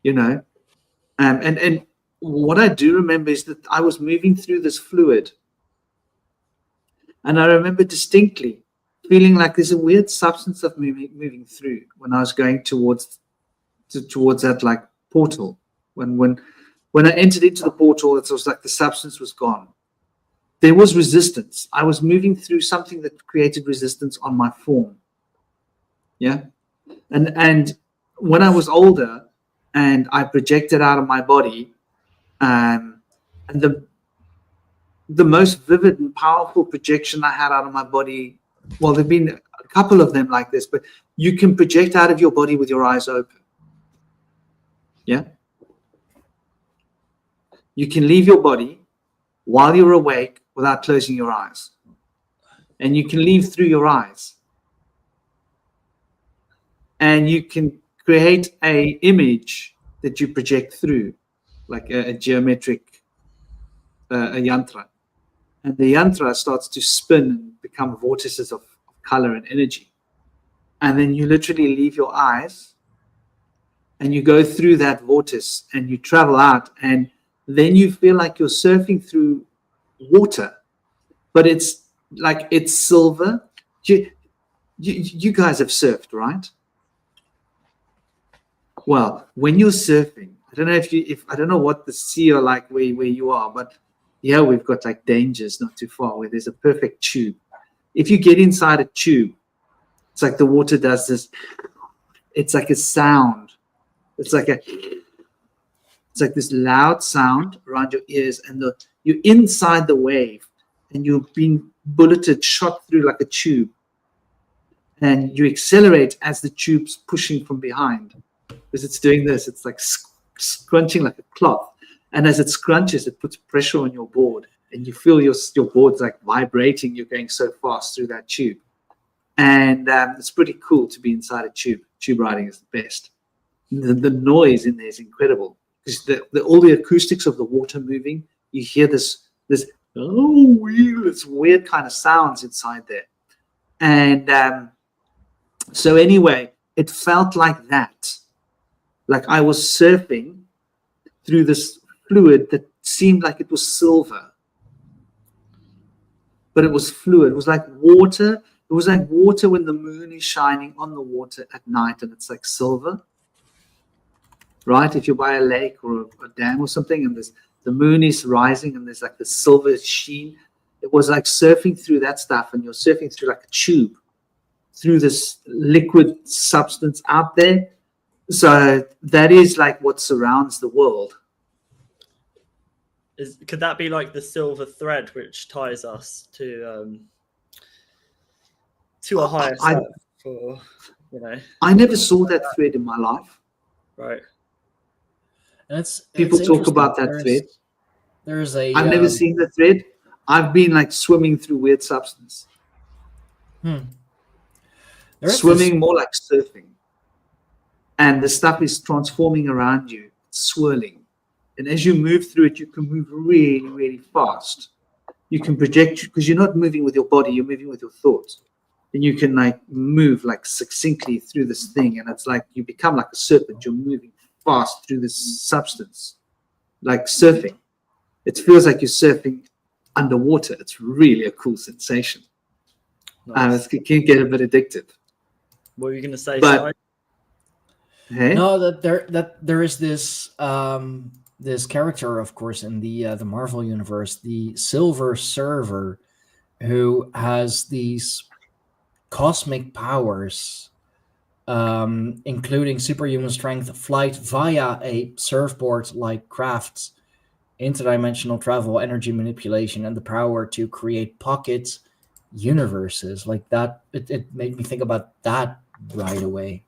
you know. And what I do remember is that I was moving through this fluid, and I remember distinctly feeling like there's a weird substance of moving through when I was going towards that like portal. When I entered into the portal, it was like the substance was gone. There was resistance. I was moving through something that created resistance on my form. Yeah. And when I was older and I projected out of my body, and the most vivid and powerful projection I had out of my body, well, there've been a couple of them like this, but you can project out of your body with your eyes open. Yeah. You can leave your body while you're awake without closing your eyes. And you can leave through your eyes. And you can create an image that you project through, like a geometric, a yantra. And the yantra starts to spin and become vortices of color and energy. And then you literally leave your eyes and you go through that vortice and you travel out, and then you feel like you're surfing through water, but it's like it's silver. You guys have surfed, right? Well, when you're surfing, I don't know I don't know what the sea are like where you are, but yeah, we've got like dangers not too far where there's a perfect tube. If you get inside a tube, it's like the water does this. It's like a sound. It's like this loud sound around your ears, and you're inside the wave, and you're being bulleted, shot through like a tube, and you accelerate as the tube's pushing from behind, because it's doing this. It's like scrunching like a cloth, and as it scrunches, it puts pressure on your board, and you feel your board's like vibrating. You're going so fast through that tube, and it's pretty cool to be inside a tube. Tube riding is the best. The noise in there is incredible, because all the acoustics of the water moving, you hear this weird kind of sounds inside there. And so anyway, it felt like that. Like I was surfing through this fluid that seemed like it was silver. But it was fluid. It was like water. It was like water when the moon is shining on the water at night and it's like silver. Right? If you're by a lake or a dam or something, and the moon is rising and there's like the silver sheen, it was like surfing through that stuff, and you're surfing through like a tube, through this liquid substance out there. So that is like what surrounds the world. Could that be like the silver thread which ties us to a higher self? For, I never saw that thread in my life. Right. People talk about that thread. I've never seen the thread. I've been like swimming through weird substance. Swimming more like surfing. And the stuff is transforming around you, swirling. And as you move through it, you can move really, really fast. You can project, because you're not moving with your body, you're moving with your thoughts. And you can like move like succinctly through this thing. And it's like you become like a serpent. You're moving fast through this substance, like surfing. It feels like you're surfing underwater. It's really a cool sensation. Nice. It can get a bit addictive. What were you going to say? But, hey? No, that there is this this character, of course, in the Marvel universe, the Silver Surfer, who has these cosmic powers, including superhuman strength, flight via a surfboard-like craft, interdimensional travel, energy manipulation, and the power to create pocket universes. Like that, it made me think about that right away.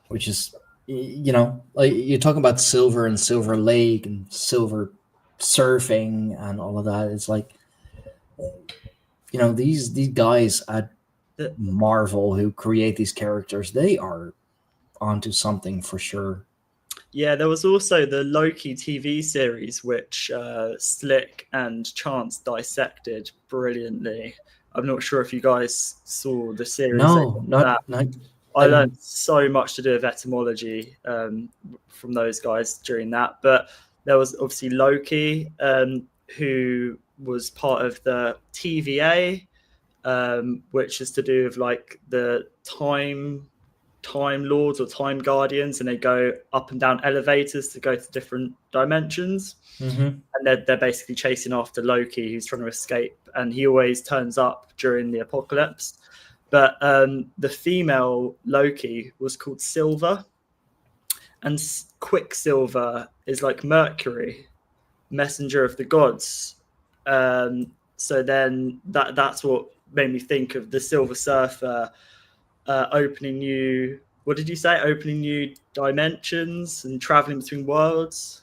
Which is, like you talk about Silver and Silver Lake and Silver Surfing and all of that. It's like, these guys at Marvel who create these characters, they are onto something for sure. Yeah, there was also the Loki TV series, which Slick and Chance dissected brilliantly. I'm not sure if you guys saw the series. No, not I learned so much to do with etymology from those guys during that. But there was obviously Loki, who was part of the TVA, which is to do with like the time lords or time guardians, and they go up and down elevators to go to different dimensions. And they're basically chasing after Loki, who's trying to escape, and he always turns up during the apocalypse. But the female Loki was called Silver, and Quicksilver is like Mercury, messenger of the gods. So then that's what made me think of the Silver Surfer opening new dimensions and traveling between worlds.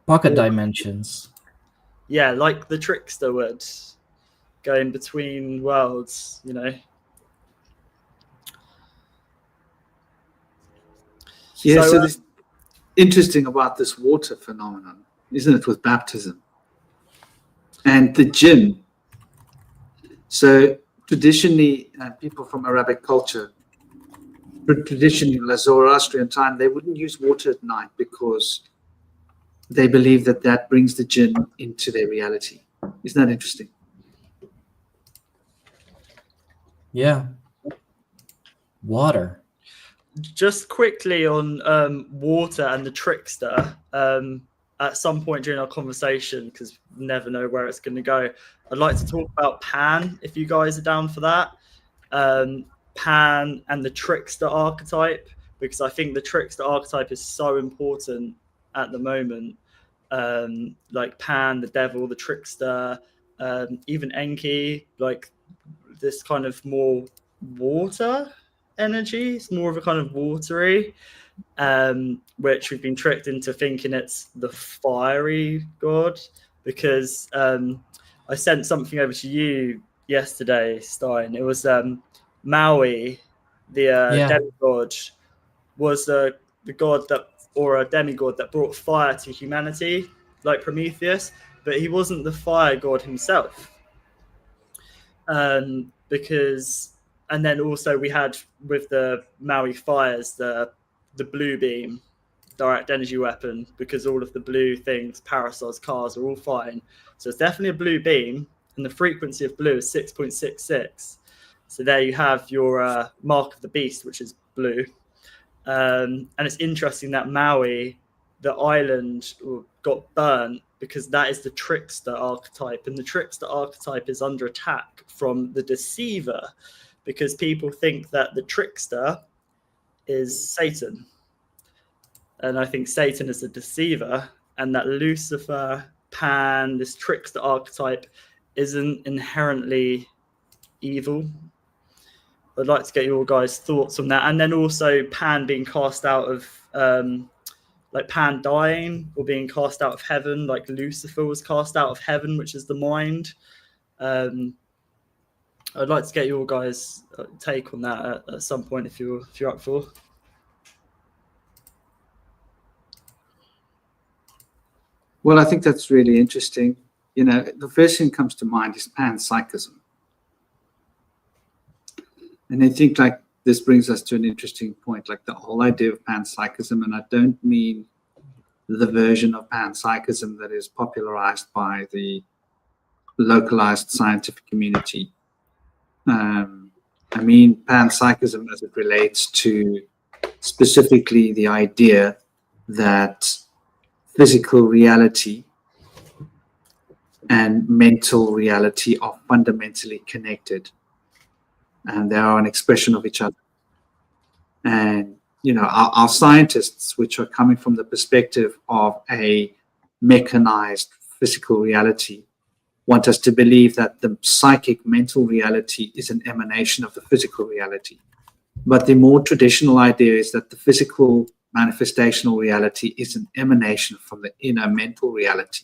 Pocket dimensions. Yeah, like the trickster would, going between worlds, you know. Yeah, so this interesting about this water phenomenon, isn't it, with baptism and the jinn. So traditionally, people from Arabic culture, traditionally in the Zoroastrian time, they wouldn't use water at night because they believe that brings the jinn into their reality. Isn't that interesting? Yeah. Water. Just quickly on water and the trickster, at some point during our conversation, because we never know where it's going to go, I'd like to talk about Pan, if you guys are down for that. Pan and the trickster archetype, because I think the trickster archetype is so important at the moment. Like Pan, the devil, the trickster, even Enki, like this kind of more water energy. It's more of a kind of watery, which we've been tricked into thinking it's the fiery god, because I sent something over to you yesterday, Stein. It was Maui, the demigod, was the god that, or a demigod that brought fire to humanity, like Prometheus, but he wasn't the fire god himself. Because, and then also we had with the Maui fires the blue beam, direct energy weapon, because all of the blue things, parasols, cars, are all fine. So it's definitely a blue beam, and the frequency of blue is 6.66. So there you have your mark of the beast, which is blue. And it's interesting that Maui, the island, got burnt because that is the trickster archetype, and the trickster archetype is under attack from the deceiver, because people think that the trickster is Satan, and I think Satan is the deceiver, and that Lucifer, Pan, this trickster archetype, isn't inherently evil. I'd like to get your guys' thoughts on that. And then also Pan being cast out of, like Pan dying or being cast out of heaven, like Lucifer was cast out of heaven, which is the mind. I'd like to get your guys' take on that at some point, if you're up for. Well, I think that's really interesting. You know, the first thing that comes to mind is panpsychism. And I think like this brings us to an interesting point, like the whole idea of panpsychism. And I don't mean the version of panpsychism that is popularized by the localized scientific community. I mean panpsychism as it relates to specifically the idea that physical reality and mental reality are fundamentally connected, and they are an expression of each other. And, you know, our scientists, which are coming from the perspective of a mechanized physical reality, want us to believe that the psychic mental reality is an emanation of the physical reality. But the more traditional idea is that the physical manifestational reality is an emanation from the inner mental reality.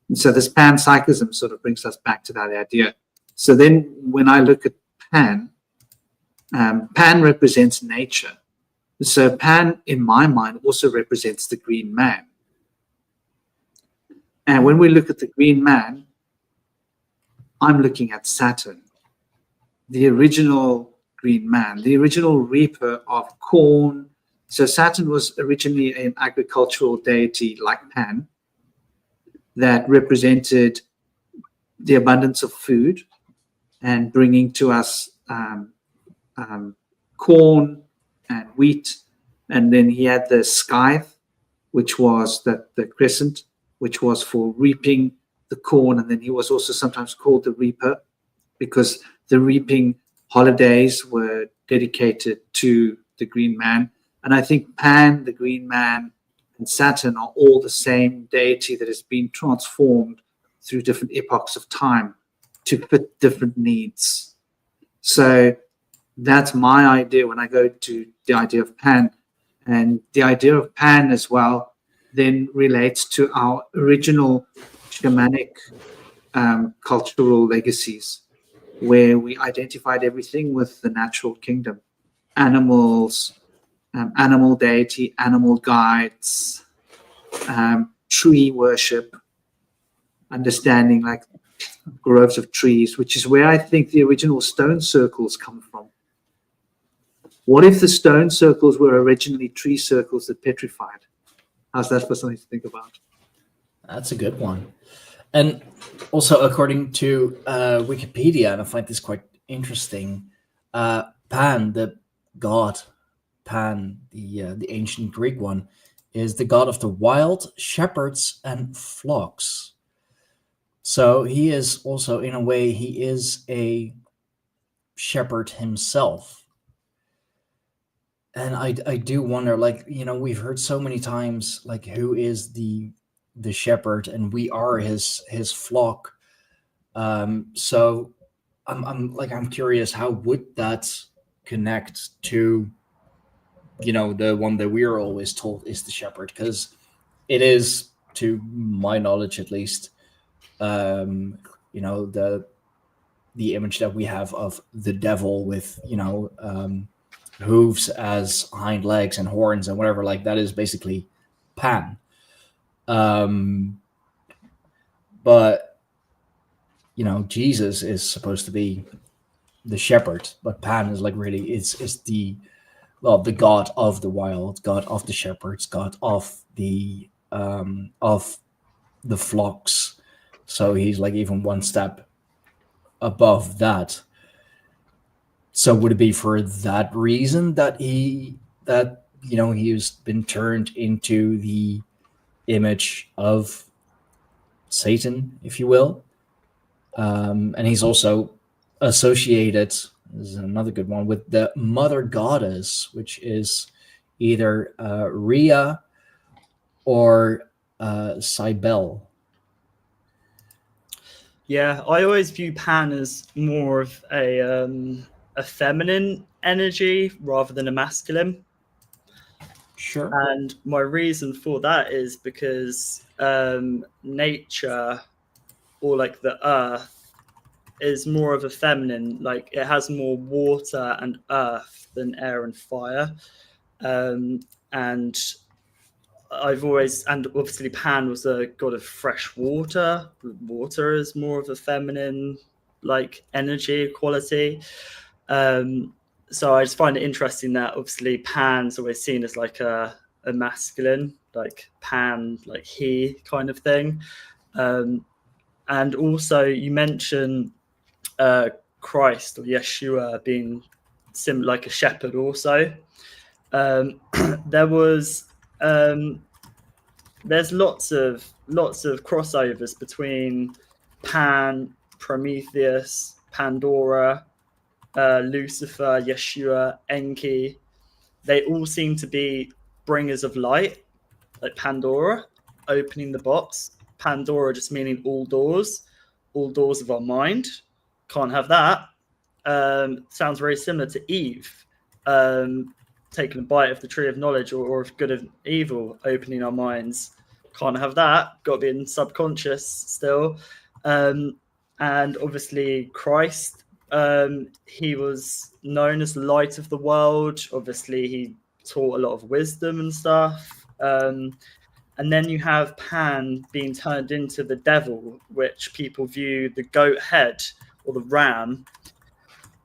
And so this panpsychism sort of brings us back to that idea. So then when I look at Pan, Pan represents nature. So Pan, in my mind, also represents the green man. And when we look at the green man, I'm looking at Saturn. the original green man, the original reaper of corn. So Saturn was originally an agricultural deity like Pan that represented the abundance of food and bringing to us corn and wheat. And then he had the scythe, which was the crescent, which was for reaping the corn. And then he was also sometimes called the reaper because the reaping holidays were dedicated to the green man. And I think Pan, the green man, and Saturn are all the same deity that has been transformed through different epochs of time to fit different needs. So that's my idea when I go to the idea of Pan. And the idea of Pan as well then relates to our original shamanic cultural legacies, where we identified everything with the natural kingdom, animals, animal deity, animal guides, tree worship, understanding like groves of trees, which is where I think the original stone circles come from. What if the stone circles were originally tree circles that petrified? How's that for something to think about? That's a good one. And also, according to Wikipedia, and I find this quite interesting, Pan, the god Pan, the ancient Greek one, is the god of the wild, shepherds, and flocks. So he is also, in a way, he is a shepherd himself. And I do wonder, like, you know, we've heard so many times, like, who is the shepherd, and we are his flock. So I'm curious, how would that connect to, you know, the one that we are always told is the shepherd? Because it is, to my knowledge at least, you know, the image that we have of the devil with, you know, hooves as hind legs and horns and whatever, like that is basically Pan. But, you know, Jesus is supposed to be the shepherd, but Pan is like really is the god of the wild, god of the shepherds, god of the flocks. So he's like even one step above that. So would it be for that reason that he's been turned into the image of Satan, if you will? And he's also associated, this is another good one, with the mother goddess, which is either Rhea or Cybele. Yeah, I always view Pan as more of a feminine energy rather than a masculine. Sure. And my reason for that is because nature, or like the earth, is more of a feminine, like it has more water and earth than air and fire. And obviously Pan was a god of fresh water. Water is more of a feminine like energy quality. So I just find it interesting that obviously Pan's always seen as like a masculine, like Pan, like he kind of thing. And also you mentioned Christ or Yeshua being like a shepherd also. There's lots of crossovers between Pan, Prometheus, Pandora, Lucifer, Yeshua, Enki. They all seem to be bringers of light, like Pandora, opening the box. Pandora just meaning all doors of our mind. Can't have that. Sounds very similar to Eve, taking a bite of the tree of knowledge or of good and evil, opening our minds. Can't have that. Got to be in subconscious still. And obviously Christ, he was known as the light of the world. Obviously he taught a lot of wisdom and stuff. And then you have Pan being turned into the devil, which people view the goat head or the ram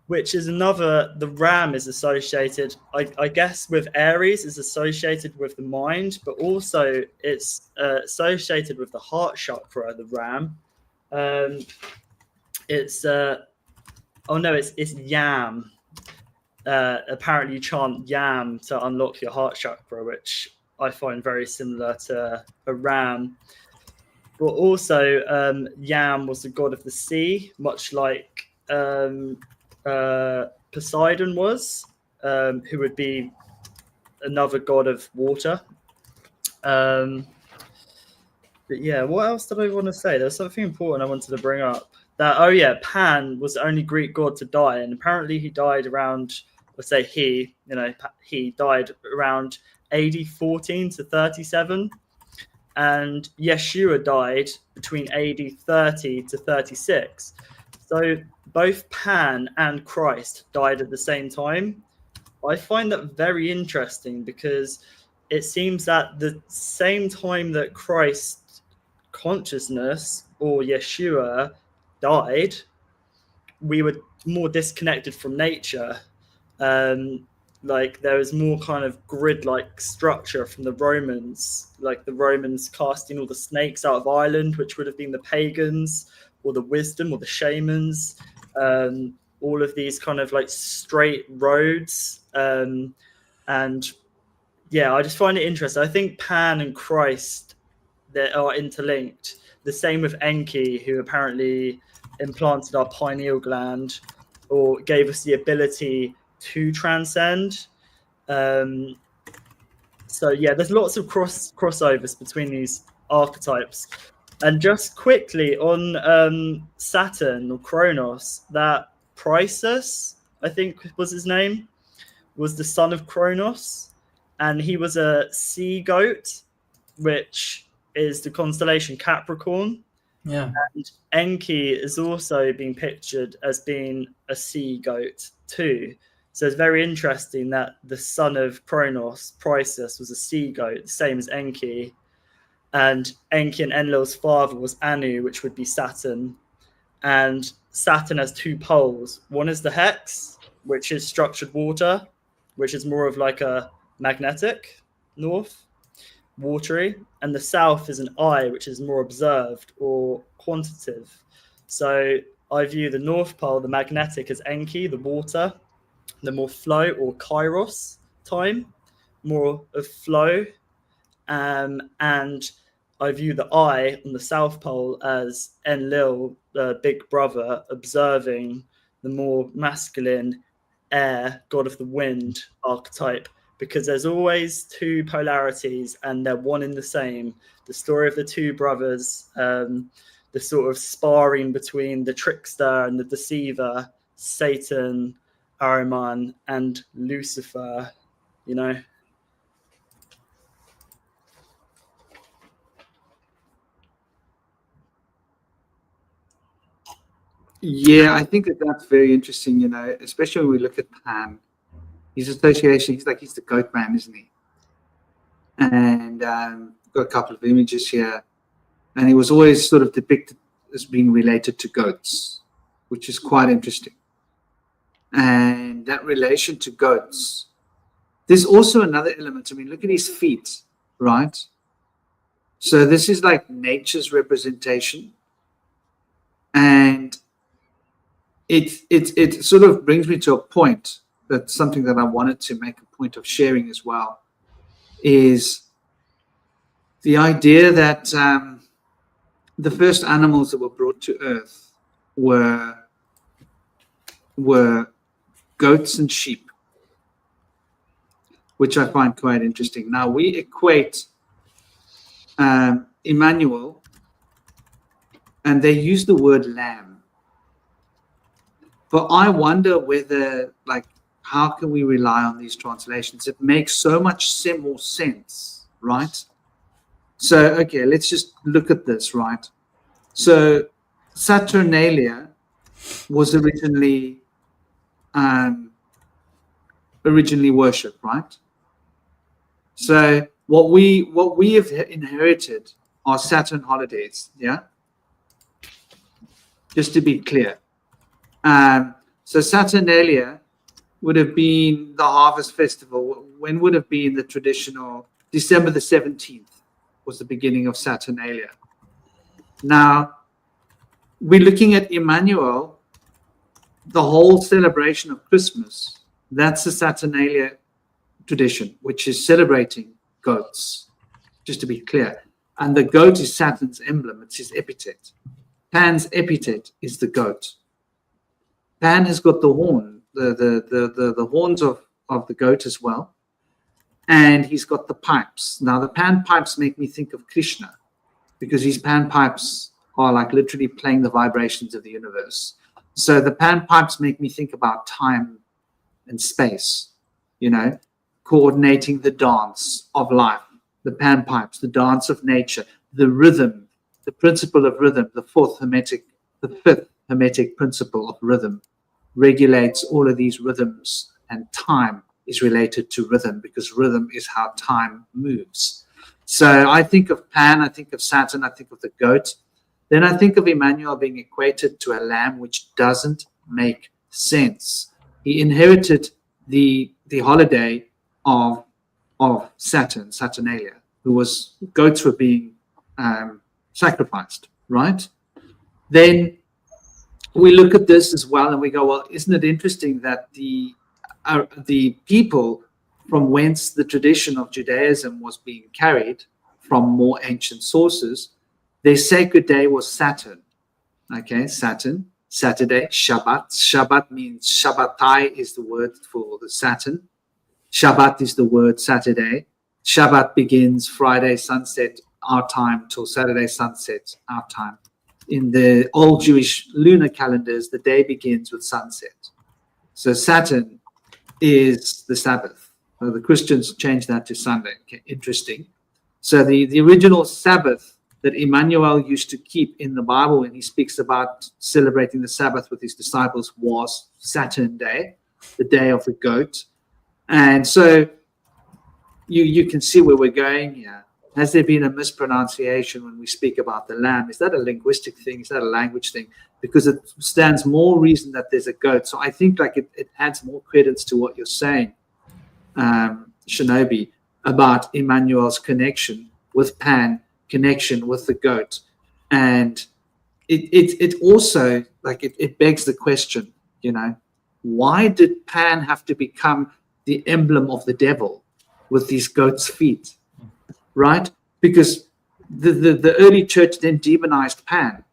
which is another. The ram is associated, I guess, with Aries, is associated with the mind, but also it's associated with the heart chakra. The ram, it's it's yam. Apparently, you chant yam to unlock your heart chakra, which I find very similar to a ram. But also, Yam was the god of the sea, much like Poseidon was, who would be another god of water. But yeah, what else did I want to say? There's something important I wanted to bring up. That Pan was the only Greek god to die, and apparently he died around, let's say he died around AD 14 to 37. And Yeshua died between AD 30 to 36. So both Pan and Christ died at the same time. I find that very interesting because it seems that the same time that Christ's consciousness, or Yeshua, died, we were more disconnected from nature. Like there was more kind of grid-like structure from the Romans, like the Romans casting all the snakes out of Ireland, which would have been the pagans or the wisdom or the shamans. All of these kind of like straight roads. And yeah, I just find it interesting. I think Pan and Christ, they are interlinked. The same with Enki, who apparently implanted our pineal gland or gave us the ability to transcend. So yeah, there's lots of crossovers between these archetypes. And just quickly on Saturn or Kronos, that Prisus, I think was his name, was the son of Kronos, and he was a sea goat, which is the constellation Capricorn. Yeah. And Enki is also being pictured as being a sea goat too. So it's very interesting that the son of Kronos, Prisus, was a sea goat, same as Enki. And Enki and Enlil's father was Anu, which would be Saturn. And Saturn has two poles. One is the hex, which is structured water, which is more of like a magnetic north, watery. And the south is an eye, which is more observed or quantitative. So I view the north pole, the magnetic, as Enki, the water, the more flow or kairos time, more of flow. And I view the eye on the south pole as Enlil, the big brother, observing the more masculine air, god of the wind archetype, because there's always two polarities and they're one in the same. The story of the two brothers, the sort of sparring between the trickster and the deceiver, Satan, Ahriman, and Lucifer, you know. Yeah, I think that's very interesting, you know, especially when we look at Pan. His association, he's the goat man, isn't he? And got a couple of images here. And he was always sort of depicted as being related to goats, which is quite interesting. And that relation to goats. There's also another element. I mean, look at his feet, right? So this is like nature's representation. And it sort of brings me to a point, that's something that I wanted to make a point of sharing as well, is the idea that the first animals that were brought to earth were goats and sheep, which I find quite interesting. Now we equate Emmanuel, and they use the word lamb. But I wonder whether, like, how can we rely on these translations? It makes so much more sense, right? So, okay, let's just look at this, right? So, Saturnalia was originally worshipped, right? So, what we have inherited are Saturn holidays, yeah? Just to be clear. So Saturnalia would have been the harvest festival. When would have been the traditional December the 17th was the beginning of Saturnalia. Now, we're looking at Emmanuel, the whole celebration of Christmas. That's the Saturnalia tradition, which is celebrating goats, just to be clear. And the goat is Saturn's emblem. It's his epithet. Pan's epithet is the goat. Pan has got the horn, the horns of the goat as well. And he's got the pipes. Now, the pan pipes make me think of Krishna, because his pan pipes are like literally playing the vibrations of the universe. So the pan pipes make me think about time and space, you know, coordinating the dance of life, the pan pipes, the dance of nature, the rhythm, the principle of rhythm, the fifth hermetic principle of rhythm regulates all of these rhythms, and time is related to rhythm, because rhythm is how time moves. So I think of Pan, I think of Saturn, I think of the goat. Then I think of Emmanuel being equated to a lamb, which doesn't make sense. He inherited the holiday of Saturn, Saturnalia, goats were being sacrificed, right? Then we look at this as well and we go, well, isn't it interesting that the people from whence the tradition of Judaism was being carried from more ancient sources, their sacred day was Saturn. Okay, Saturn, Saturday, Shabbat. Shabbat means Shabbatai is the word for the Saturn. Shabbat is the word Saturday. Shabbat begins Friday sunset, our time, till Saturday sunset, our time. In the old Jewish lunar calendars, the day begins with sunset. So Saturn is the Sabbath. So the Christians changed that to Sunday. Okay, interesting. So the original Sabbath that Emmanuel used to keep in the Bible when he speaks about celebrating the Sabbath with his disciples was Saturn Day, the day of the goat. And so you can see where we're going here. Has there been a mispronunciation when we speak about the lamb? Is that a linguistic thing? Is that a language thing? Because it stands more reason that there's a goat. So I think like it adds more credence to what you're saying, Shinobi, about Emmanuel's connection with Pan, connection with the goat. And it also, like, it begs the question, you know, why did Pan have to become the emblem of the devil with these goat's feet? Right? Because the early church then demonized Pan.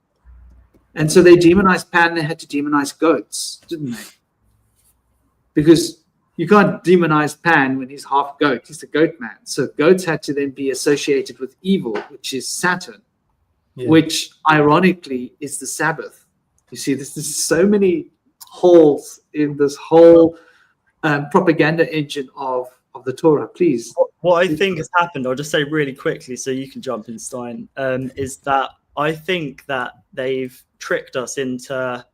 And so they demonized Pan, they had to demonize goats, didn't they? Because you can't demonize Pan when he's half goat. He's a goat man. So goats had to then be associated with evil, which is Saturn, which ironically is the Sabbath. You see, there's so many holes in this whole propaganda engine of the Torah. Please. What I think has happened, I'll just say really quickly so you can jump in, Stein, is that I think that they've tricked us into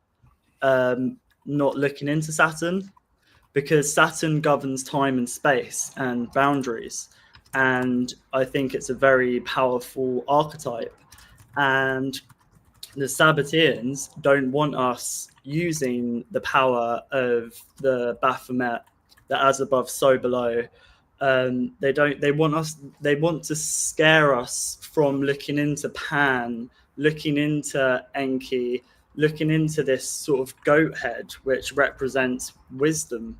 not looking into Saturn, because Saturn governs time and space and boundaries. And I think it's a very powerful archetype. And the Sabbateans don't want us using the power of the Baphomet, the as above, so below. They want to scare us from looking into Pan, looking into Enki, looking into this sort of goat head, which represents wisdom.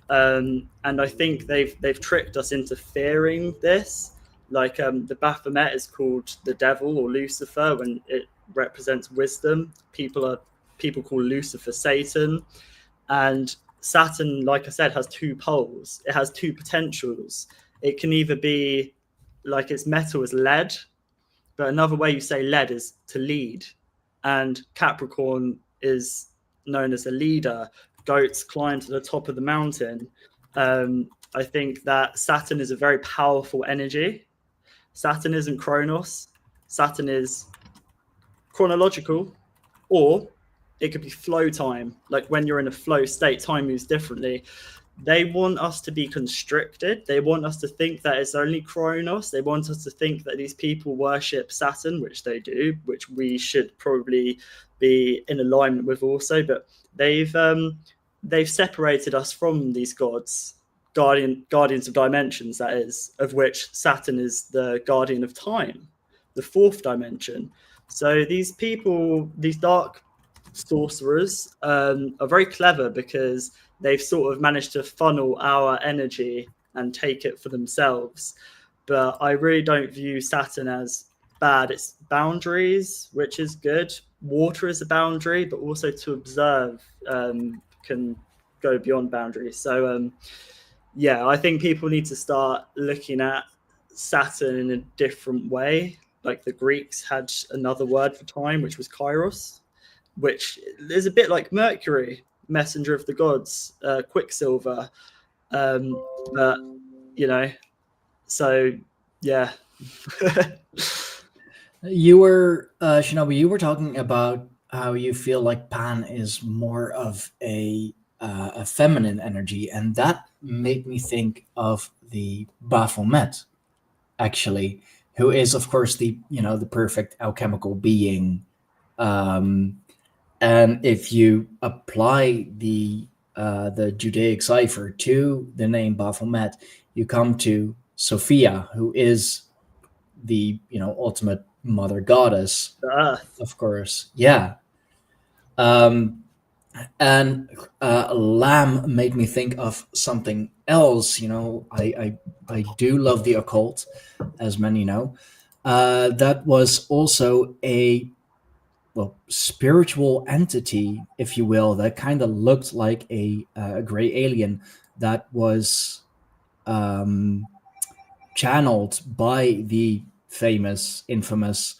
And I think they've tricked us into fearing this. Like the Baphomet is called the devil or Lucifer when it represents wisdom. People call Lucifer Satan. And Saturn, like I said, has two poles. It has two potentials. It can either be like its metal is lead, but another way you say lead is to lead. And Capricorn is known as a leader. Goats climb to the top of the mountain. I think that Saturn is a very powerful energy. Saturn isn't Kronos. Saturn is chronological, or it could be flow time. Like when you're in a flow state, time moves differently. They want us to be constricted. They want us to think that it's only Kronos. They want us to think that these people worship Saturn, which they do, which we should probably be in alignment with also. But they've they've separated us from these gods, guardians of dimensions, that is, of which Saturn is the guardian of time, the fourth dimension. So these people, these dark sorcerers, are very clever because they've sort of managed to funnel our energy and take it for themselves. But I really don't view Saturn as bad. It's boundaries, which is good. Water is a boundary, but also to observe can go beyond boundaries. So yeah, I think people need to start looking at Saturn in a different way. Like the Greeks had another word for time, which was kairos, which is a bit like Mercury, messenger of the gods, Quicksilver. But, you know, so yeah. You were Shinobi. You were talking about how you feel like Pan is more of a feminine energy, and that made me think of the Baphomet, actually, who is, of course, the perfect alchemical being. And if you apply the Judaic cipher to the name Baphomet, you come to Sophia, who is the ultimate mother goddess, of course. Yeah. And Lamb made me think of something else. I do love the occult, as many know. That was also a spiritual entity, if you will, that kind of looked like a gray alien that was channeled by the infamous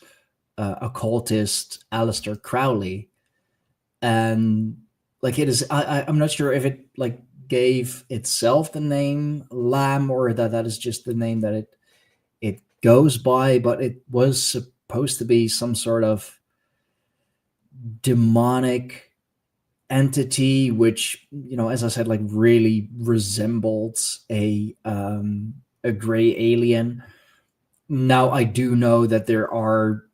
occultist Aleister Crowley. And like it is, I'm not sure if it like gave itself the name Lamb, or that is just the name that it goes by, but it was supposed to be some sort of demonic entity, which, as I said, like really resembled a gray alien. Now, I do know that there are,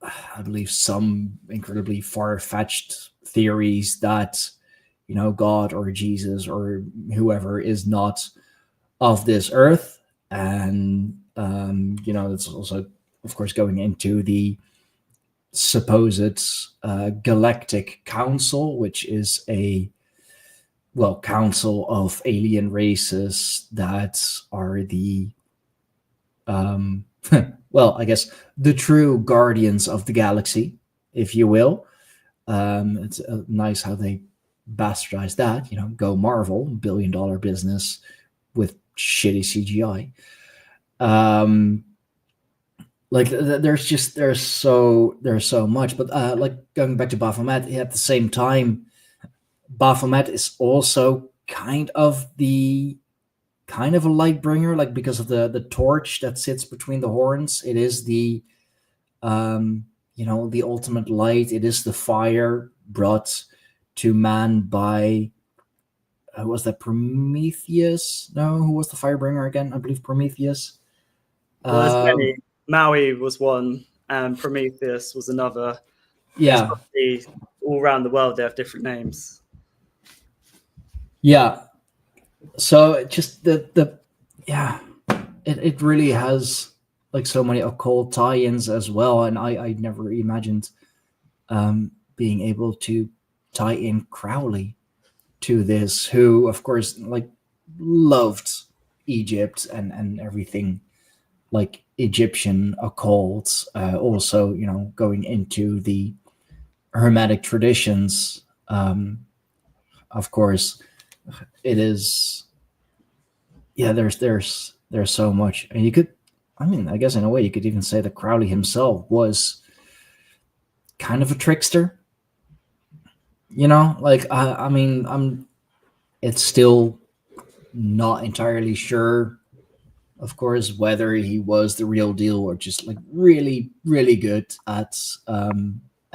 I believe, some incredibly far-fetched theories that, God or Jesus or whoever is not of this earth. And, it's also, of course, going into the supposed galactic council, which is a council of alien races that are the I guess the true guardians of the galaxy, if you will. It's nice how they bastardize that, go Marvel, $1 billion business with shitty CGI. Like there's so much, but like going back to Baphomet, at the same time, Baphomet is also kind of a light bringer, like because of the torch that sits between the horns. It is the the ultimate light. It is the fire brought to man by was that Prometheus? No, who was the fire bringer again? I believe Prometheus. Maui was one, and Prometheus was another. Yeah. All around the world, they have different names. Yeah. So just it really has like so many occult tie-ins as well, and I never imagined being able to tie in Crowley to this, who of course like loved Egypt and everything like Egyptian occult, also going into the Hermetic traditions. Of course, it is. Yeah, there's so much, and you could. I mean, I guess in a way you could even say that Crowley himself was kind of a trickster. Like I mean, it's still not entirely sure, of course, whether he was the real deal or just like really, really good at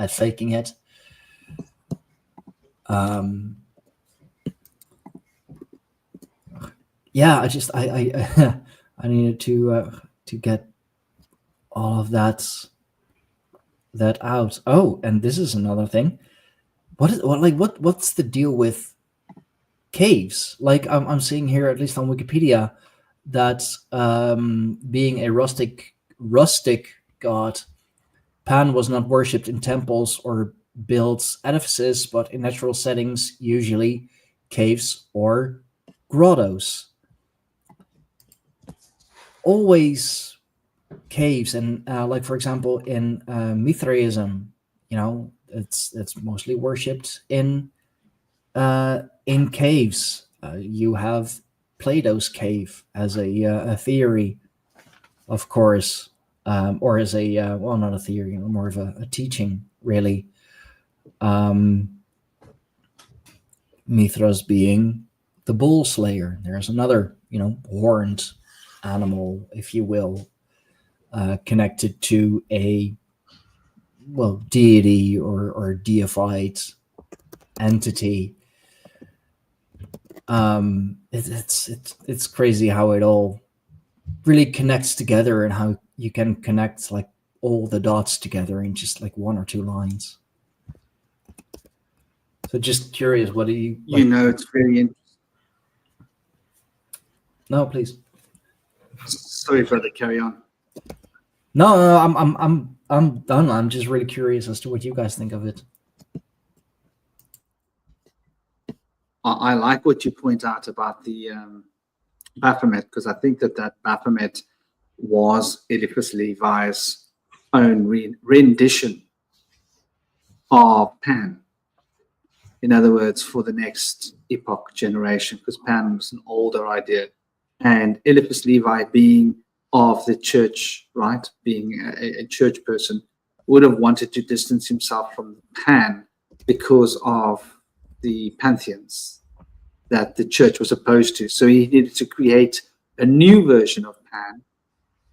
faking it. Yeah, I I needed to get all of that out. Oh, and this is another thing. what's the deal with caves? Like I'm seeing here, at least on Wikipedia, that being a rustic god, Pan was not worshipped in temples or built edifices, but in natural settings, usually caves or grottos. Always caves, and like for example, in Mithraism, it's mostly worshipped in caves. You have Plato's cave as a theory, of course, or as a well, not a theory, more of a teaching, really. Mithras being the bull slayer. There's another, horned animal, if you will, connected to a deity or deified entity. It's crazy how it all really connects together, and how you can connect like all the dots together in just like one or two lines. So just curious, what do you like? It's very interesting. No, please. Sorry, brother, carry on. No, I'm done. I'm just really curious as to what you guys think of it. I like what you point out about the Baphomet, because I think that Baphomet was Oedipus Levi's own rendition of Pan. In other words, for the next epoch generation, because Pan was an older idea, and Oedipus Levi, being of the church, right, being a church person, would have wanted to distance himself from Pan because of the pantheons that the church was opposed to. So he needed to create a new version of Pan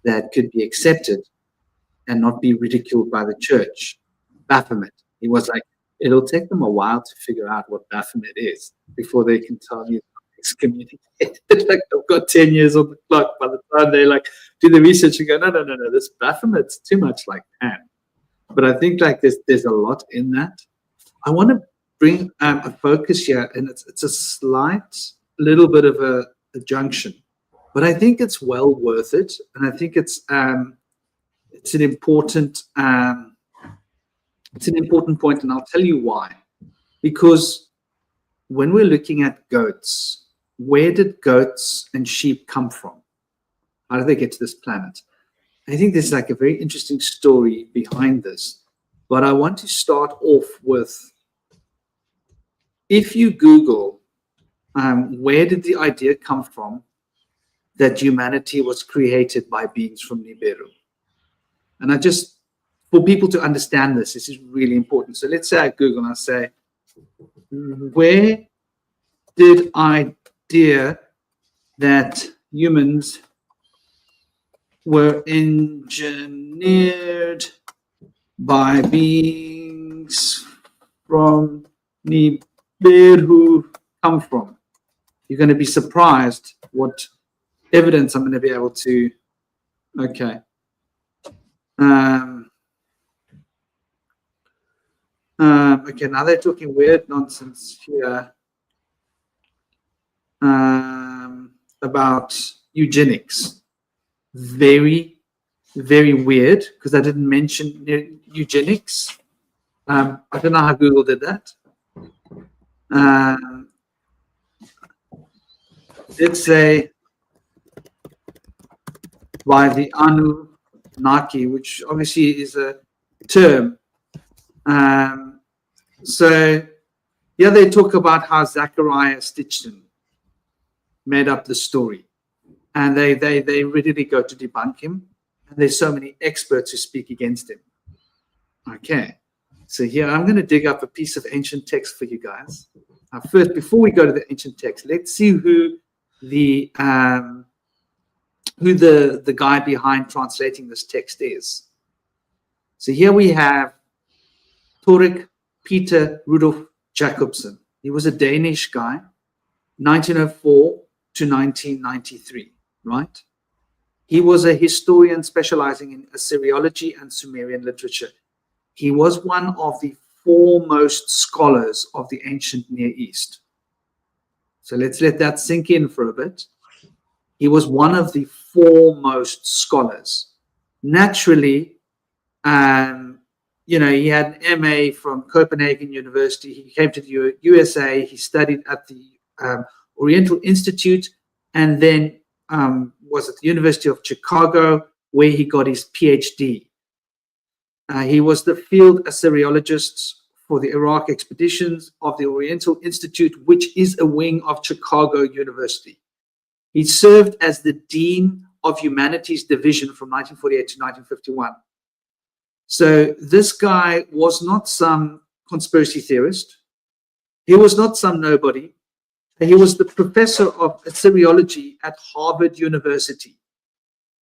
that could be accepted and not be ridiculed by the church. Baphomet. He was like, it'll take them a while to figure out what Baphomet is before they can tell you excommunicated. Like, they've got 10 years on the clock by the time they like do the research and go, no, this Baphomet's too much like Pan. But I think like there's a lot in that. I want to bring a focus here, and it's a slight little bit of a junction, but I think it's well worth it, and I think it's an important point, and I'll tell you why. Because when we're looking at goats, where did goats and sheep come from? How did they get to this planet? I think there's like a very interesting story behind this, but I want to start off with, if you Google where did the idea come from that humanity was created by beings from Nibiru? And I just, for people to understand this is really important. So let's say I Google and I say, where did idea that humans were engineered by beings from Nibiru come from? You're going to be surprised what evidence I'm going to be able to. Okay. Okay, now they're talking weird nonsense here about eugenics. Very, very weird, because I didn't mention eugenics. I don't know how Google did that. Let's say by the Anunnaki, which obviously is a term. So yeah, they talk about how Zachariah Stitchin made up the story, and they readily go to debunk him, and there's so many experts who speak against him. Okay, so here I'm going to dig up a piece of ancient text for you guys. First, before we go to the ancient text, let's see who the guy behind translating this text is. So here we have Torek Peter Rudolf Jacobsen. He was a Danish guy, 1904 to 1993, right? He was a historian specializing in Assyriology and Sumerian literature. He was one of the foremost scholars of the ancient Near East. So let's let that sink in for a bit. He was one of the foremost scholars. Naturally, he had an MA from Copenhagen University. He came to the USA. He studied at the Oriental Institute, and then was at the University of Chicago, where he got his PhD. He was the field Assyriologist for the Iraq expeditions of the Oriental Institute, which is a wing of Chicago University. He served as the Dean of Humanities Division from 1948 to 1951. So this guy was not some conspiracy theorist. He was not some nobody. He was the professor of Assyriology at Harvard University,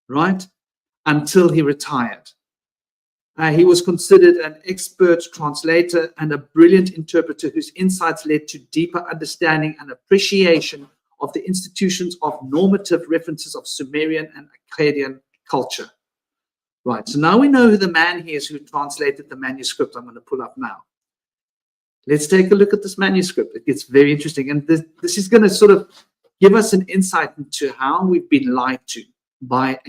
right? Until he retired. He was considered an expert translator and a brilliant interpreter whose insights led to deeper understanding and appreciation of the institutions of normative references of Sumerian and Akkadian culture. Right, so now we know who the man he is who translated the manuscript I'm going to pull up now. Let's take a look at this manuscript. It gets very interesting. And this is going to sort of give us an insight into how we've been lied to by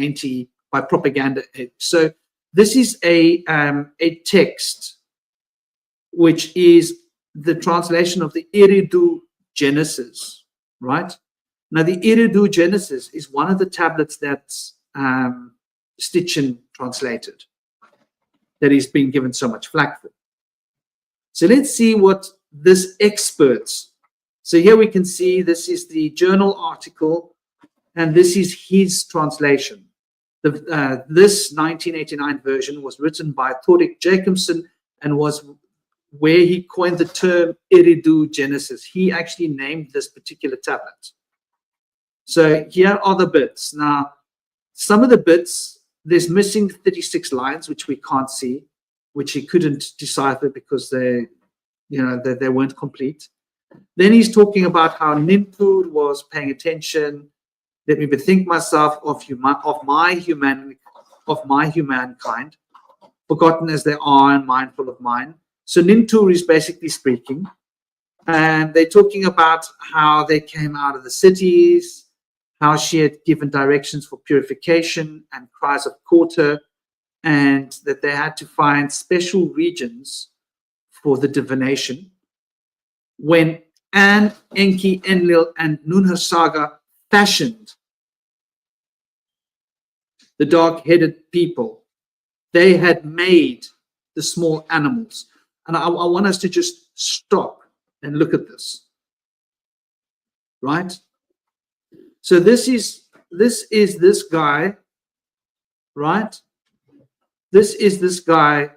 propaganda. So this is a text which is the translation of the Eridu Genesis, right? Now, the Eridu Genesis is one of the tablets that's Stitchin translated, that he's been given so much flack for. So let's see what this experts. So here we can see this is the journal article, and this is his translation. This 1989 version was written by Thorek Jacobson and was where he coined the term Eridu Genesis. He actually named this particular tablet. So here are the bits. Now, some of the bits, there's missing 36 lines, which we can't see, which he couldn't decipher because they weren't complete. Then he's talking about how Nintur was paying attention. Let me bethink myself of my humankind, forgotten as they are and mindful of mine. So Nintur is basically speaking, and they're talking about how they came out of the cities, how she had given directions for purification and cries of quarter, and that they had to find special regions for the divination. When An, Enki, Enlil, and Nunhirsaga fashioned the dark-headed people, they had made the small animals. And I want us to just stop and look at this, right? So this is this guy, right? This is this guy,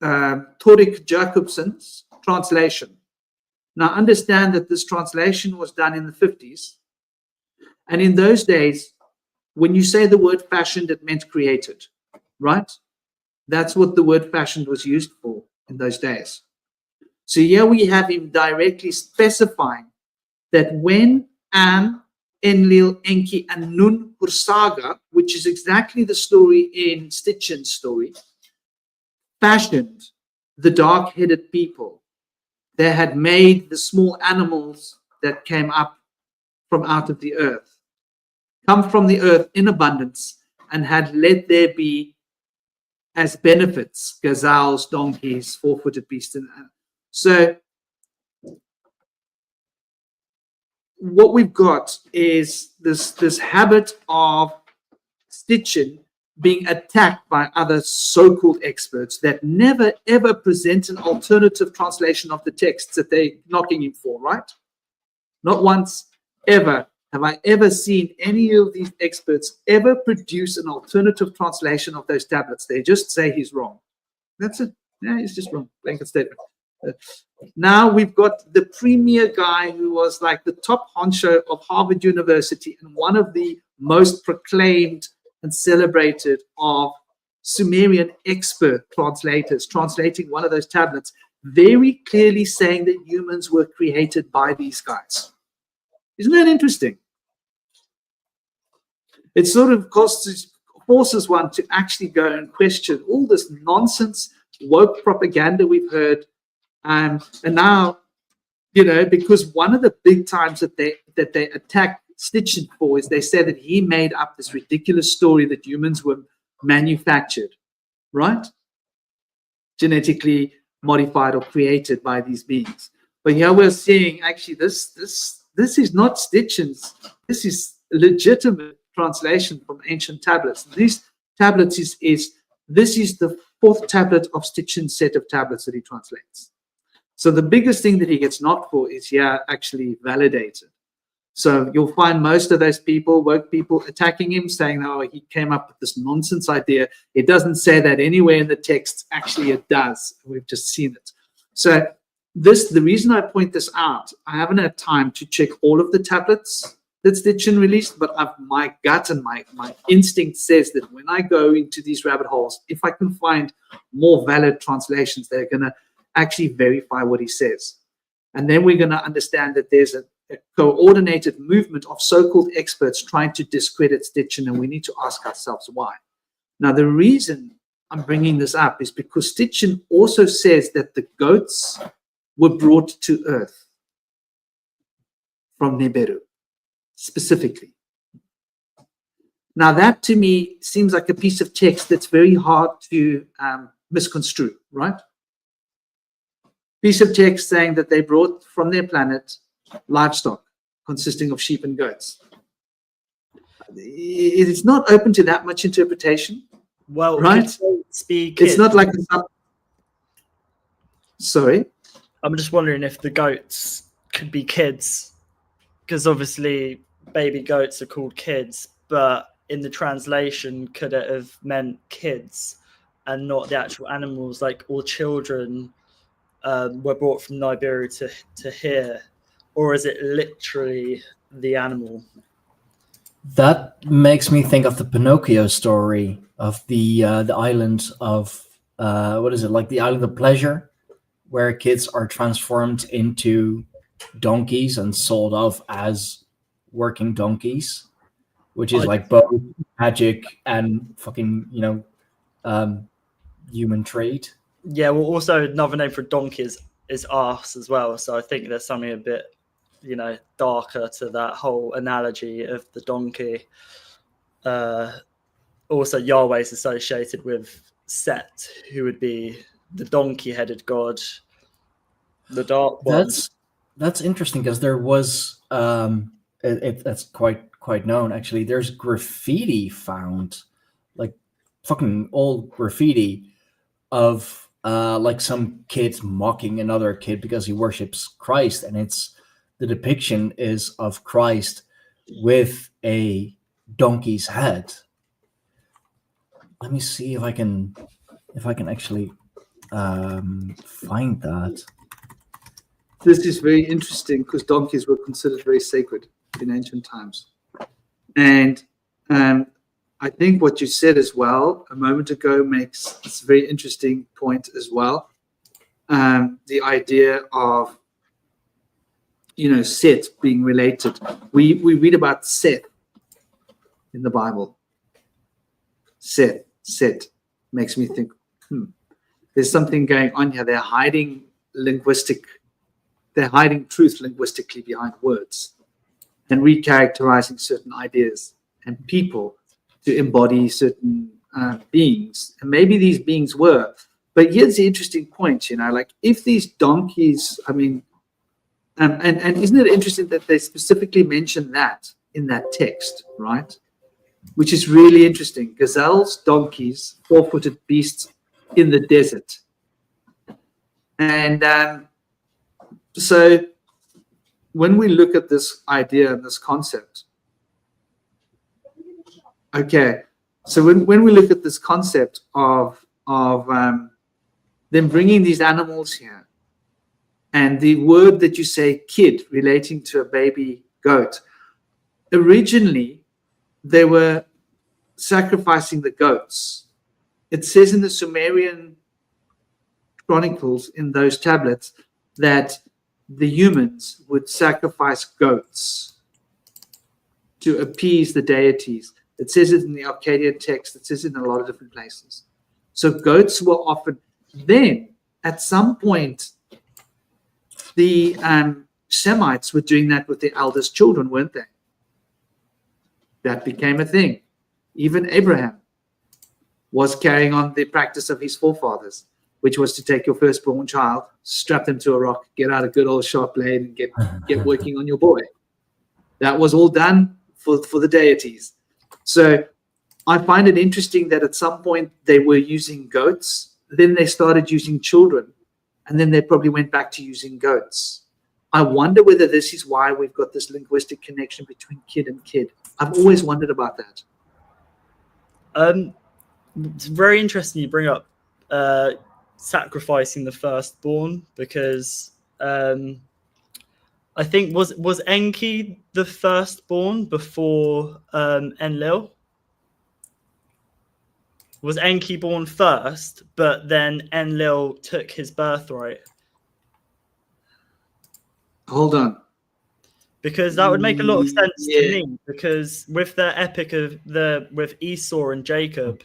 Thorek Jacobson's translation. Now understand that this translation was done in the 50s. And in those days, when you say the word fashioned, it meant created, right? That's what the word fashioned was used for in those days. So here we have him directly specifying that when An, Enlil, Enki, and Nunhirsaga, which is exactly the story in Stitchin's story, fashioned the dark-headed people, they had made the small animals that came up from out of the earth, come from the earth in abundance, and had let there be as benefits, gazelles, donkeys, four-footed beasts. So what we've got is this habit of Stitchin being attacked by other so-called experts that never, ever present an alternative translation of the texts that they're knocking him for, right? Not once, ever, have I ever seen any of these experts ever produce an alternative translation of those tablets. They just say he's wrong. That's it. Yeah, he's just wrong. Blanket statement. Now we've got the premier guy who was like the top honcho of Harvard University and one of the most proclaimed and celebrated of Sumerian expert translators, translating one of those tablets, very clearly saying that humans were created by these guys. Isn't that interesting? It sort of forces one to actually go and question all this nonsense, woke propaganda we've heard And now, because one of the big times that they attack Stitchin for is they say that he made up this ridiculous story that humans were manufactured, right? Genetically modified or created by these beings. But here we're seeing actually this is not Stitchin's. This is legitimate translation from ancient tablets. These tablets this is the fourth tablet of Stitchin's set of tablets that he translates. So the biggest thing that he gets knocked for is here actually validated. So you'll find most of those people, woke people, attacking him, saying, oh, he came up with this nonsense idea. It doesn't say that anywhere in the text. Actually, it does. We've just seen it. So the reason I point this out, I haven't had time to check all of the tablets that Stitchin released, but my gut and my instinct says that when I go into these rabbit holes, if I can find more valid translations, they're going to actually verify what he says. And then we're going to understand that there's a coordinated movement of so-called experts trying to discredit Stitchin, and we need to ask ourselves why. Now, the reason I'm bringing this up is because Stitchin also says that the goats were brought to Earth from Nibiru, specifically. Now, that to me seems like a piece of text that's very hard to misconstrue, right? Piece of text saying that they brought from their planet livestock consisting of sheep and goats. It's not open to that much interpretation. Well, right? It's not like sorry. I'm just wondering if the goats could be kids, because obviously baby goats are called kids, but in the translation, could it have meant kids and not the actual animals, like all children were brought from Nibiru to here? Or is it literally the animal? That makes me think of the Pinocchio story of the island of what is it, like the island of pleasure, where kids are transformed into donkeys and sold off as working donkeys, which is like both magic and fucking human trade. Yeah, well, also another name for donkey is arse as well. So I think there's something a bit darker to that whole analogy of the donkey. Also, Yahweh is associated with Set, who would be the donkey-headed god, the dark one. That's interesting, because there was that's quite known actually. There's graffiti found, like fucking old graffiti of like some kids mocking another kid because he worships Christ, and the depiction is of Christ with a donkey's head. Let me see if I can actually find that. This is very interesting because donkeys were considered very sacred in ancient times. And I think what you said as well a moment ago makes this very interesting point as well. The idea of Seth being related. We read about Seth in the Bible. Seth makes me think, there's something going on here. They're hiding truth linguistically behind words and recharacterizing certain ideas and people to embody certain beings. And maybe these beings were. But here's the interesting point, like if these donkeys, and isn't it interesting that they specifically mention that in that text, right? Which is really interesting. Gazelles, donkeys, four-footed beasts in the desert. And so when we look at this idea and this concept, so when we look at this concept of them bringing these animals here, and the word that you say, kid, relating to a baby goat, originally they were sacrificing the goats. It says in the Sumerian chronicles in those tablets that the humans would sacrifice goats to appease the deities. It says it in the Akkadian text. It says it in a lot of different places. So goats were offered. Then, at some point, the Semites were doing that with their eldest children, weren't they? That became a thing. Even Abraham was carrying on the practice of his forefathers, which was to take your firstborn child, strap them to a rock, get out a good old sharp blade, and get working on your boy. That was all done for the deities. So I find it interesting that at some point they were using goats, then they started using children, and then they probably went back to using goats. I wonder whether this is why we've got this linguistic connection between kid and kid. I've always wondered about that. It's very interesting you bring up sacrificing the firstborn, because I think was Enki the firstborn before Enlil? Was Enki born first, but then Enlil took his birthright? Hold on. Because that would make a lot of sense to me, because with the epic of with Esau and Jacob,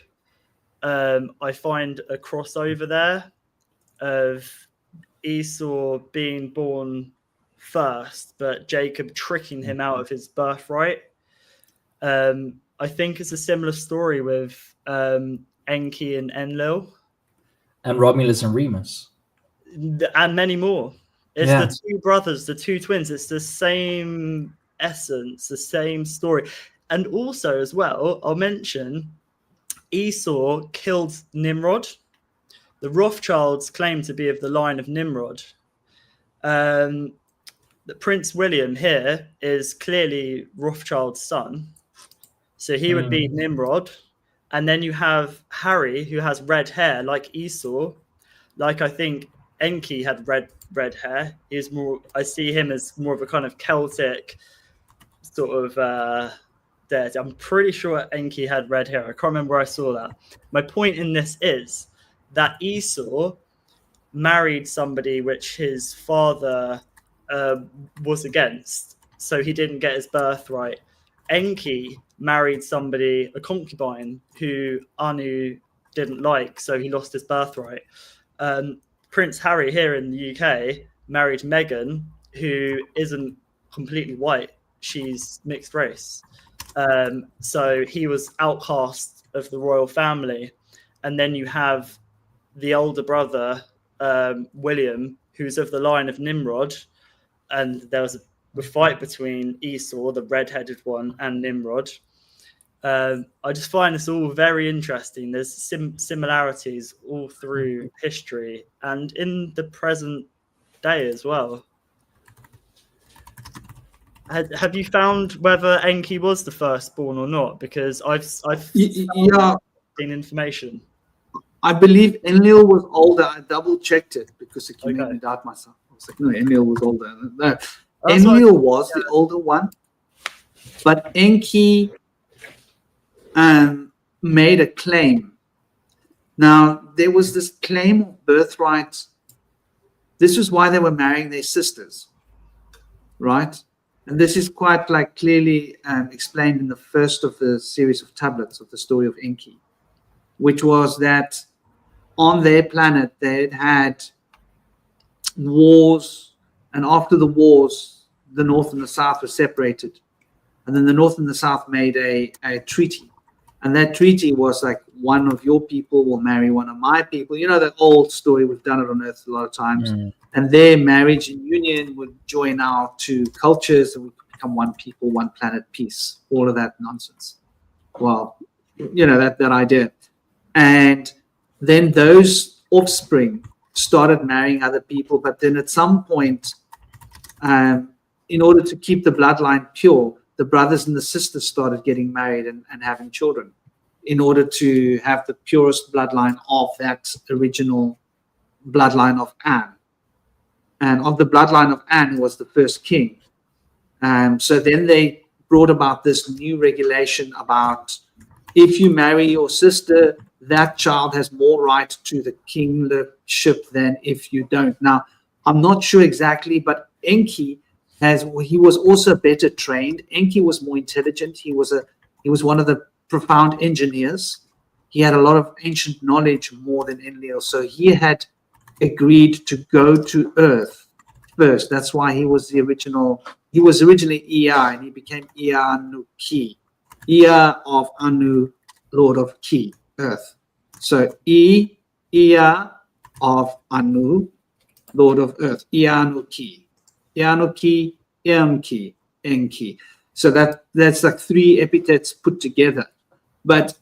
I find a crossover there of Esau being born first, but Jacob tricking him out of his birthright. I think it's a similar story with Enki and Enlil. And Romulus and Remus. And many more. It's the two brothers, the two twins. It's the same essence, the same story. And also, as well, I'll mention Esau killed Nimrod. The Rothschilds claim to be of the line of Nimrod. The Prince William here is clearly Rothschild's son. So he would be Nimrod. And then you have Harry, who has red hair like Esau. Like I think Enki had red hair. He's more. I see him as more of a kind of Celtic sort of deity. I'm pretty sure Enki had red hair. I can't remember where I saw that. My point in this is that Esau married somebody which his father was against, so he didn't get his birthright. Enki married somebody, a concubine, who Anu didn't like, so he lost his birthright. Prince Harry here in the UK married Meghan, who isn't completely white. She's mixed race. So he was outcast of the royal family. And then you have the older brother, William, who's of the line of Nimrod. And there was a fight between Esau, the red-headed one, and Nimrod. I just find this all very interesting. There's similarities all through history and in the present day as well. Have you found whether Enki was the firstborn or not? Because I've seen information. I believe Enlil was older. I double-checked it because it made me doubt myself. I was like, no, Enlil was older. No, Enlil was the older one, but Enki made a claim. Now, there was this claim of birthright. This was why they were marrying their sisters, right? And this is quite like clearly explained in the first of the series of tablets of the story of Enki, which was that on their planet they had wars, and after the wars, the North and the South were separated. And then the North and the South made a treaty. And that treaty was like, one of your people will marry one of my people. You know, that old story, we've done it on Earth a lot of times. And their marriage and union would join our two cultures and we could become one people, one planet, peace. All of that nonsense. Well, you know, that idea. And then those offspring started marrying other people. But then at some point, in order to keep the bloodline pure, the brothers and the sisters started getting married and having children in order to have the purest bloodline of that original bloodline of An. And of the bloodline of An, who was the first king. So then they brought about this new regulation about if you marry your sister, that child has more right to the kingship than if you don't. Now, I'm not sure exactly, but Enki he was also better trained. Enki was more intelligent. He was one of the profound engineers. He had a lot of ancient knowledge more than Enlil. So he had agreed to go to Earth first. That's why he was the original. He was originally Ea, and he became Ea Anu Ki. Ea of Anu, Lord of Ki, Earth. So Ea of Anu, Lord of Earth. Ea Anu Ki. Ea Anu Ki, Ki, Enki. So that's like 3 epithets put together. But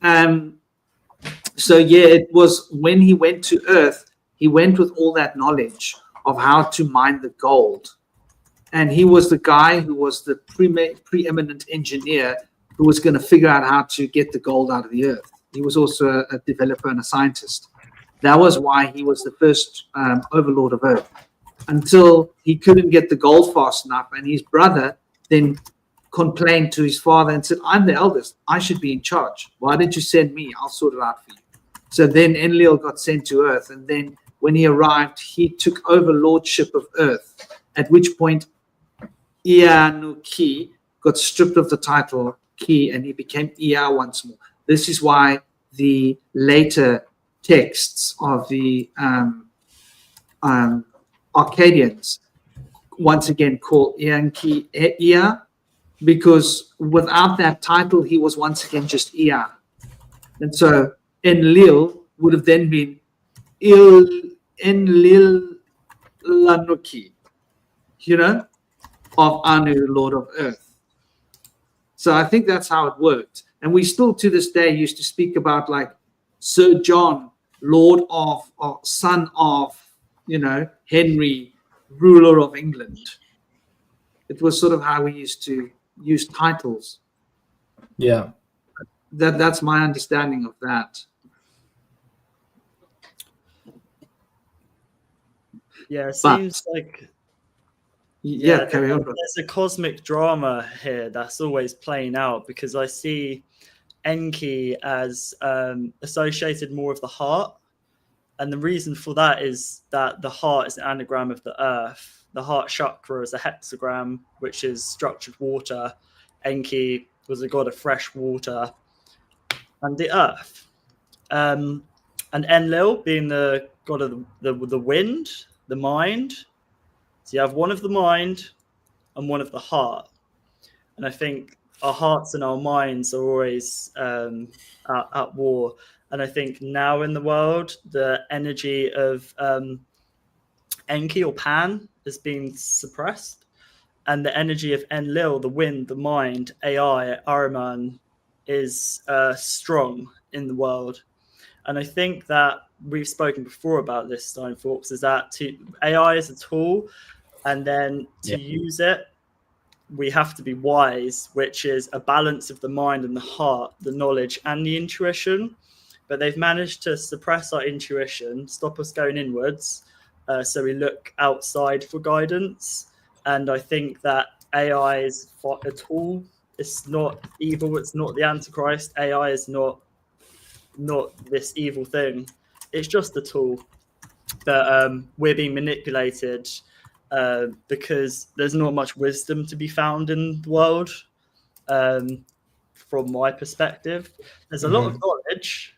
so yeah, it was when he went to Earth, he went with all that knowledge of how to mine the gold. And he was the guy who was the preeminent engineer who was going to figure out how to get the gold out of the earth. He was also a developer and a scientist. That was why he was the first overlord of Earth, until he couldn't get the gold fast enough. And his brother then complained to his father and said, I'm the eldest. I should be in charge. Why didn't you send me? I'll sort it out for you. So then Enlil got sent to Earth. And then when he arrived, he took over lordship of Earth, at which point Ea Anu Ki got stripped of the title Ki, and he became Ea once more. This is why the later texts of the Arcadians once again call Enki Ea, because without that title, he was once again just Ea. And so Enlil would have then been Enlil Lanuki, of Anu, Lord of Earth. So I think that's how it worked. And we still to this day used to speak about like Sir John, Lord of, or son of, Henry, ruler of England. It was sort of how we used to use titles. Yeah. That's my understanding of that. Yeah, it seems like carry on. There's a cosmic drama here that's always playing out, because I see Enki as associated more with the heart. And the reason for that is that the heart is an anagram of the earth. The heart chakra is a hexagram, which is structured water. Enki was a god of fresh water and the earth. And Enlil being the god of the wind, the mind. So you have one of the mind and one of the heart. And I think our hearts and our minds are always at war. And I think now in the world, the energy of Enki or Pan is being suppressed. And the energy of Enlil, the wind, the mind, AI, Ahriman, is strong in the world. And I think that we've spoken before about this, Steinforks, is that AI is a tool, and then to use it, we have to be wise, which is a balance of the mind and the heart, the knowledge and the intuition. But they've managed to suppress our intuition, stop us going inwards, so we look outside for guidance. And I think that AI is a tool. It's not evil. It's not the Antichrist. AI is not this evil thing. It's just a tool that we're being manipulated because there's not much wisdom to be found in the world. From my perspective, there's a lot of knowledge,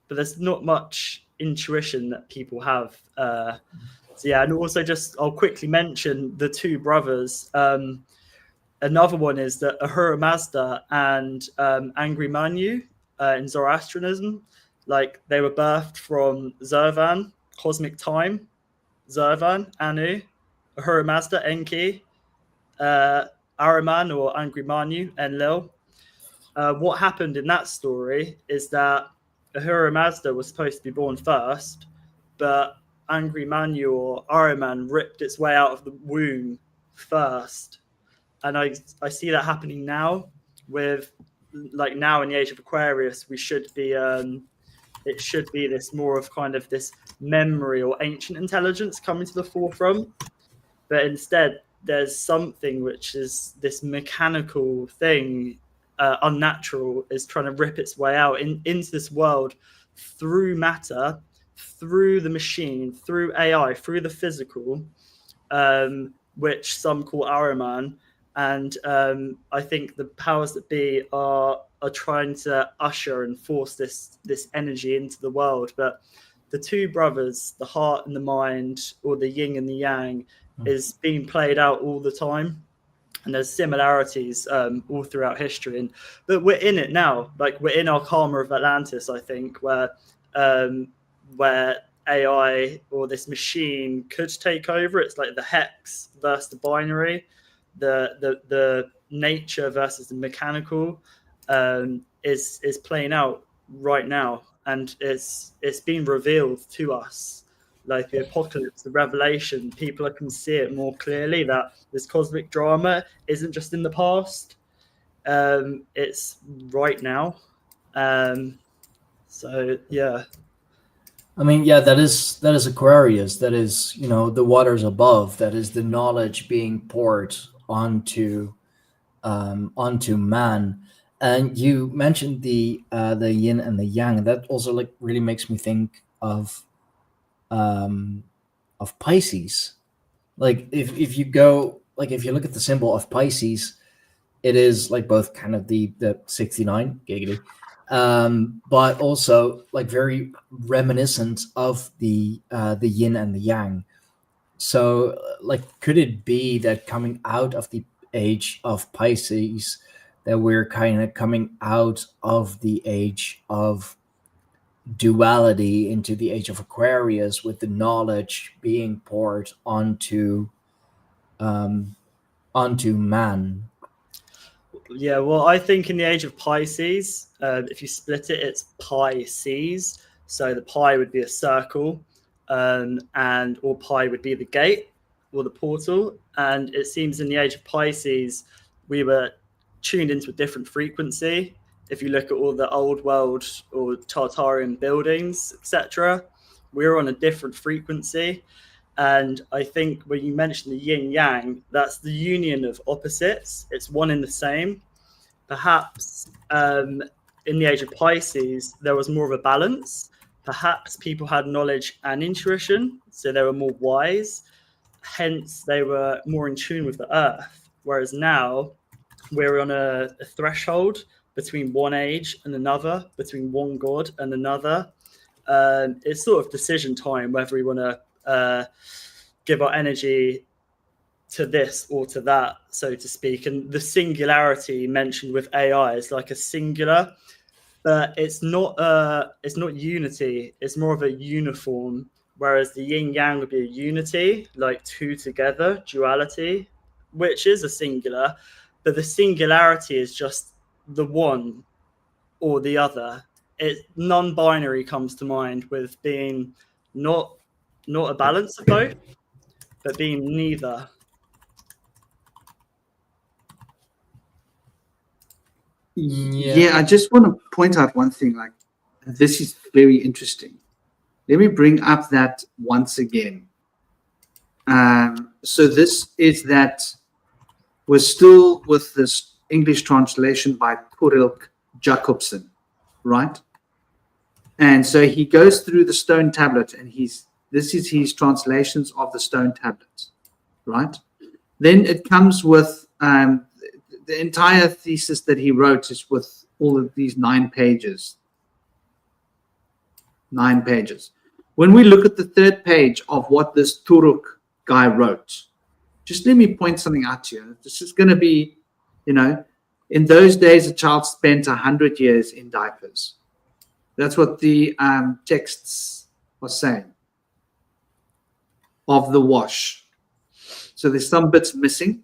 but there's not much intuition that people have. And also I'll quickly mention the two brothers. Another one is that Ahura Mazda and Angry Manu in Zoroastrianism, like they were birthed from Zervan, cosmic time, Zervan, Anu, Ahura Mazda, Enki, Ahriman or Angry Manu, Enlil. What happened in that story is that Ahura Mazda was supposed to be born first, but Angry Manu or Ahriman ripped its way out of the womb first. And I see that happening now with, like, now in the age of Aquarius, we should be, it should be this more of kind of this memory or ancient intelligence coming to the forefront. But instead, there's something which is this mechanical thing, unnatural, is trying to rip its way out into this world through matter, through the machine, through AI, through the physical, which some call Ahriman. And I think the powers that be are trying to usher and force this energy into the world. But the two brothers, the heart and the mind, or the yin and the yang, is being played out all the time. And there's similarities all throughout history, but we're in it now. Like we're in our Karma of Atlantis, I think, where AI or this machine could take over. It's like the hex versus the binary, the nature versus the mechanical is playing out right now, and it's being revealed to us. Like the apocalypse, the revelation, people can see it more clearly that this cosmic drama isn't just in the past, it's right now. So yeah, I mean, yeah, that is Aquarius. That is, the waters above. That is the knowledge being poured onto man. And you mentioned the yin and the yang, and that also like really makes me think of Pisces. Like if you go, like if you look at the symbol of Pisces, it is like both kind of the 69 giggity, but also like very reminiscent of the yin and the yang. So like, could it be that coming out of the age of Pisces, that we're kind of coming out of the age of duality into the age of Aquarius, with the knowledge being poured onto man? Yeah, well, I think in the age of Pisces, if you split it, it's Pisces. So the pi would be a circle, or pi would be the gate or the portal. And it seems in the age of Pisces, we were tuned into a different frequency. If you look at all the old world or Tartarian buildings, etc., we're on a different frequency. And I think when you mentioned the yin yang, that's the union of opposites. It's one and the same. Perhaps in the age of Pisces, there was more of a balance. Perhaps people had knowledge and intuition, so they were more wise. Hence, they were more in tune with the earth. Whereas now, we're on a threshold between one age and another, between one god and another. It's sort of decision time whether we want to give our energy to this or to that, so to speak. And the singularity mentioned with AI is like a singular, but it's not unity. It's more of a uniform. Whereas the yin yang would be a unity, like two together, duality, which is a singular, but the singularity is just the one or the other. Non-binary comes to mind with being not a balance of both, but being neither. Yeah, I just want to point out one thing. Like, this is very interesting. Let me bring up that once again. So this is that we're still with this English translation by Toril Jacobsen, right? And so he goes through the stone tablet, and this is his translations of the stone tablets, right? Then it comes with the entire thesis that he wrote is with all of these 9 pages. 9 pages. When we look at the 3rd page of what this Turuk guy wrote, just let me point something out to you. This is going to be, in those days, a child spent 100 years in diapers. That's what the texts are saying of the wash. So there's some bits missing.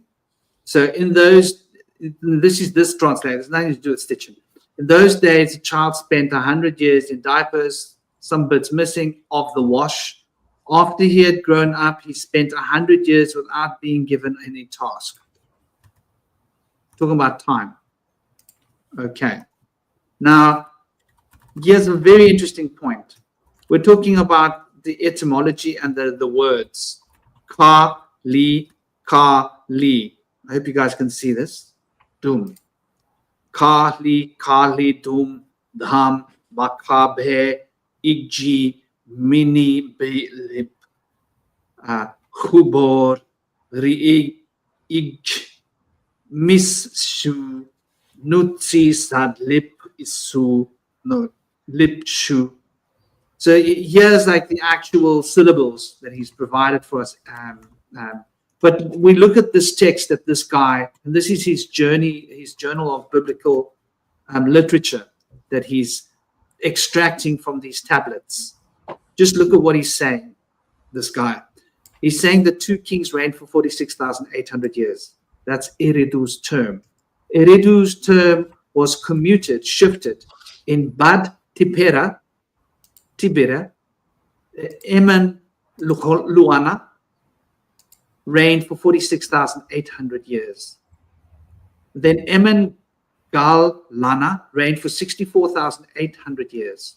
So in those, this translation, it's nothing to do with stitching. In those days, a child spent 100 years in diapers, some bits missing of the wash. After he had grown up, he spent 100 years without being given any task. Talking about time. Okay. Now, here's a very interesting point. We're talking about the etymology and the words. Ka, li, I hope you guys can see this. Doom. Ka, li, doom, dham, bakabhe, igji, mini, be, lip, khubor, ri, ij, mis, shu, nutsi, sad, lip, isu, no, lip, shu. So here's like the actual syllables that he's provided for us But we look at this text that this guy, and this is his journey, his journal of biblical literature that he's extracting from these tablets. Just look at what he's saying, this guy. He's saying the two kings reigned for 46,800 years. That's Eridu's term. Eridu's term was commuted, shifted in Bad Tibera, Eman Luana reigned for 46,800 years. Then Eman Gal Lana reigned for 64,800 years.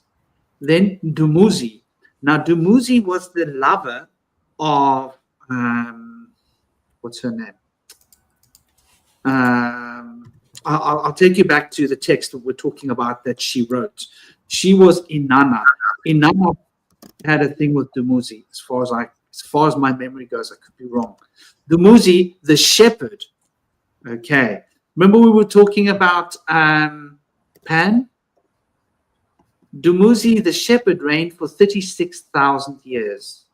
Then Dumuzi. Now Dumuzi was the lover of what's her name? I'll take you back to the text that we're talking about that she wrote. She was Inanna. Inanna had a thing with Dumuzi. As far as my memory goes, I could be wrong. Dumuzi, the shepherd. Okay. Remember we were talking about Pan? Dumuzi, the shepherd, reigned for 36,000 years.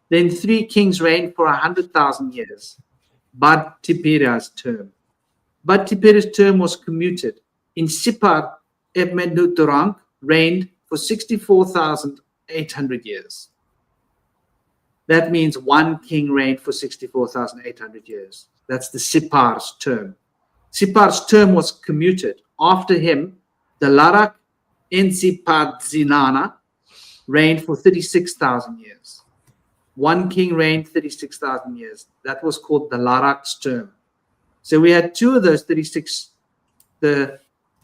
Then 3 kings reigned for 100,000 years. Bad Tipira's term. Bad Tipira's term was commuted. In Sipar, Ebmenuturang reigned for 64,800 years. That means 1 king reigned for 64,800 years. That's the Sipar's term. Sipar's term was commuted. After him, the Larak Ensipadzinana reigned for 36,000 years. 1 king reigned 36,000 years. That was called the Larak's term. So we had 2 of those 36. The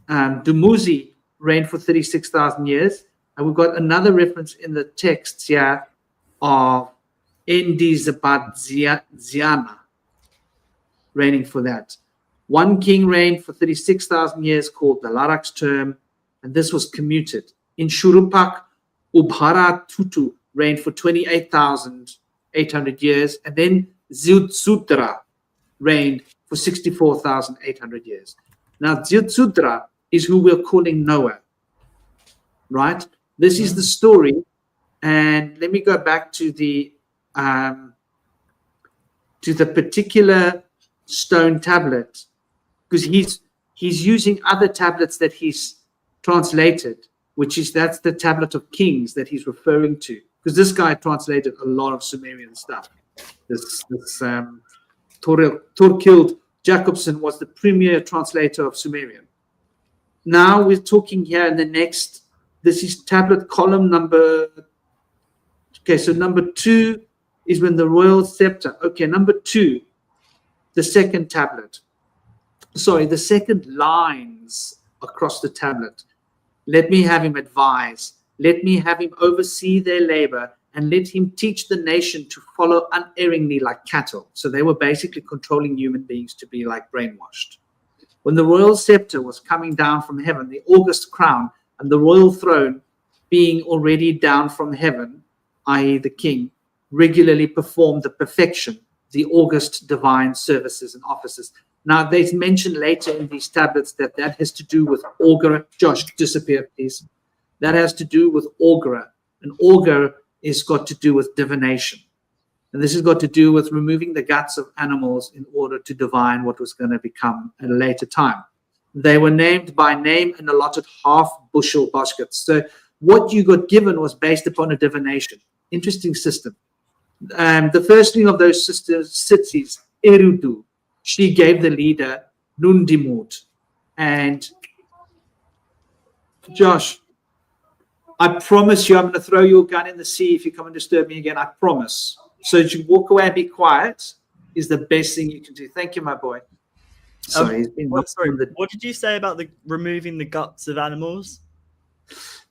Dumuzi reigned for 36,000 years. And we've got another reference in the texts here of Endizabadziana reigning for that. 1 king reigned for 36,000 years called the Larak's term, and this was commuted. In Shurupak, Ubhara Tutu reigned for 28,800 years, and then Ziutsudra reigned for 64,800 years. Now, Ziutsudra is who we're calling Noah, right? This is the story, and let me go back to the particular stone tablet, because he's using other tablets that he's translated, that's the tablet of kings that he's referring to, because this guy translated a lot of Sumerian stuff. This Torkild Jacobson was the premier translator of Sumerian. Now we're talking here in the next, this is tablet column number, okay, so number 2 is when the royal scepter, okay, number 2, the second tablet. Sorry, the second lines across the tablet. Let me have him advise. Let me have him oversee their labor, and let him teach the nation to follow unerringly like cattle. So they were basically controlling human beings to be like brainwashed. When the royal scepter was coming down from heaven, the august crown and the royal throne being already down from heaven, i.e. the king, regularly performed the perfection, the august divine services and offices. Now, they mention later in these tablets that has to do with augury. Josh, disappear, please. That has to do with augury. And augur is got to do with divination. And this has got to do with removing the guts of animals in order to divine what was going to become at a later time. They were named by name and allotted half-bushel baskets. So what you got given was based upon a divination. Interesting system. The firstling of those cities, Eridu, she gave the leader Nundimut. And Josh, I promise you I'm going to throw your gun in the sea if you come and disturb me again. I promise. So you walk away and be quiet is the best thing you can do. Thank you, my boy. Sorry, what did you say about the removing the guts of animals?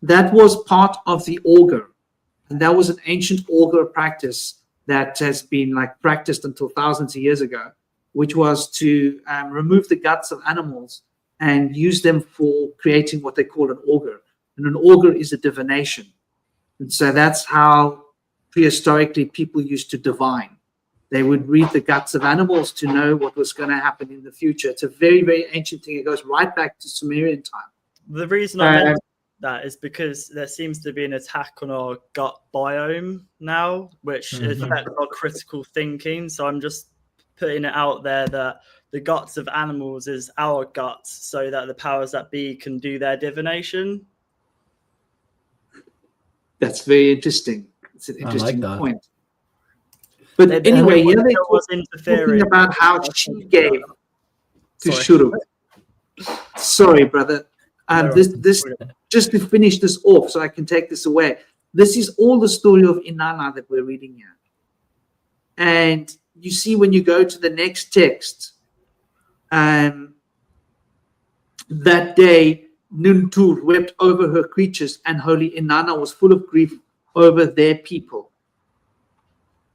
That was part of the augur. And that was an ancient augur practice that has been like practiced until thousands of years ago, which was to remove the guts of animals and use them for creating what they call an augur. And an augur is a divination. And so that's how prehistorically people used to divine. They would read the guts of animals to know what was going to happen in the future. It's a very, very ancient thing. It goes right back to Sumerian time. The reason I that is because there seems to be an attack on our gut biome now, which affects our critical thinking. So I'm just putting it out there that the guts of animals is our guts, so that the powers that be can do their divination. That's very interesting. It's an I like interesting that. point. But anyway, here they're was talking interfering about how she gave to Sorry. Shuru. Sorry, brother. No, This just to finish this off, so I can take this away. This is all the story of Inanna that we're reading here. And you see, when you go to the next text, that day Nuntur wept over her creatures, and holy Inanna was full of grief over their people.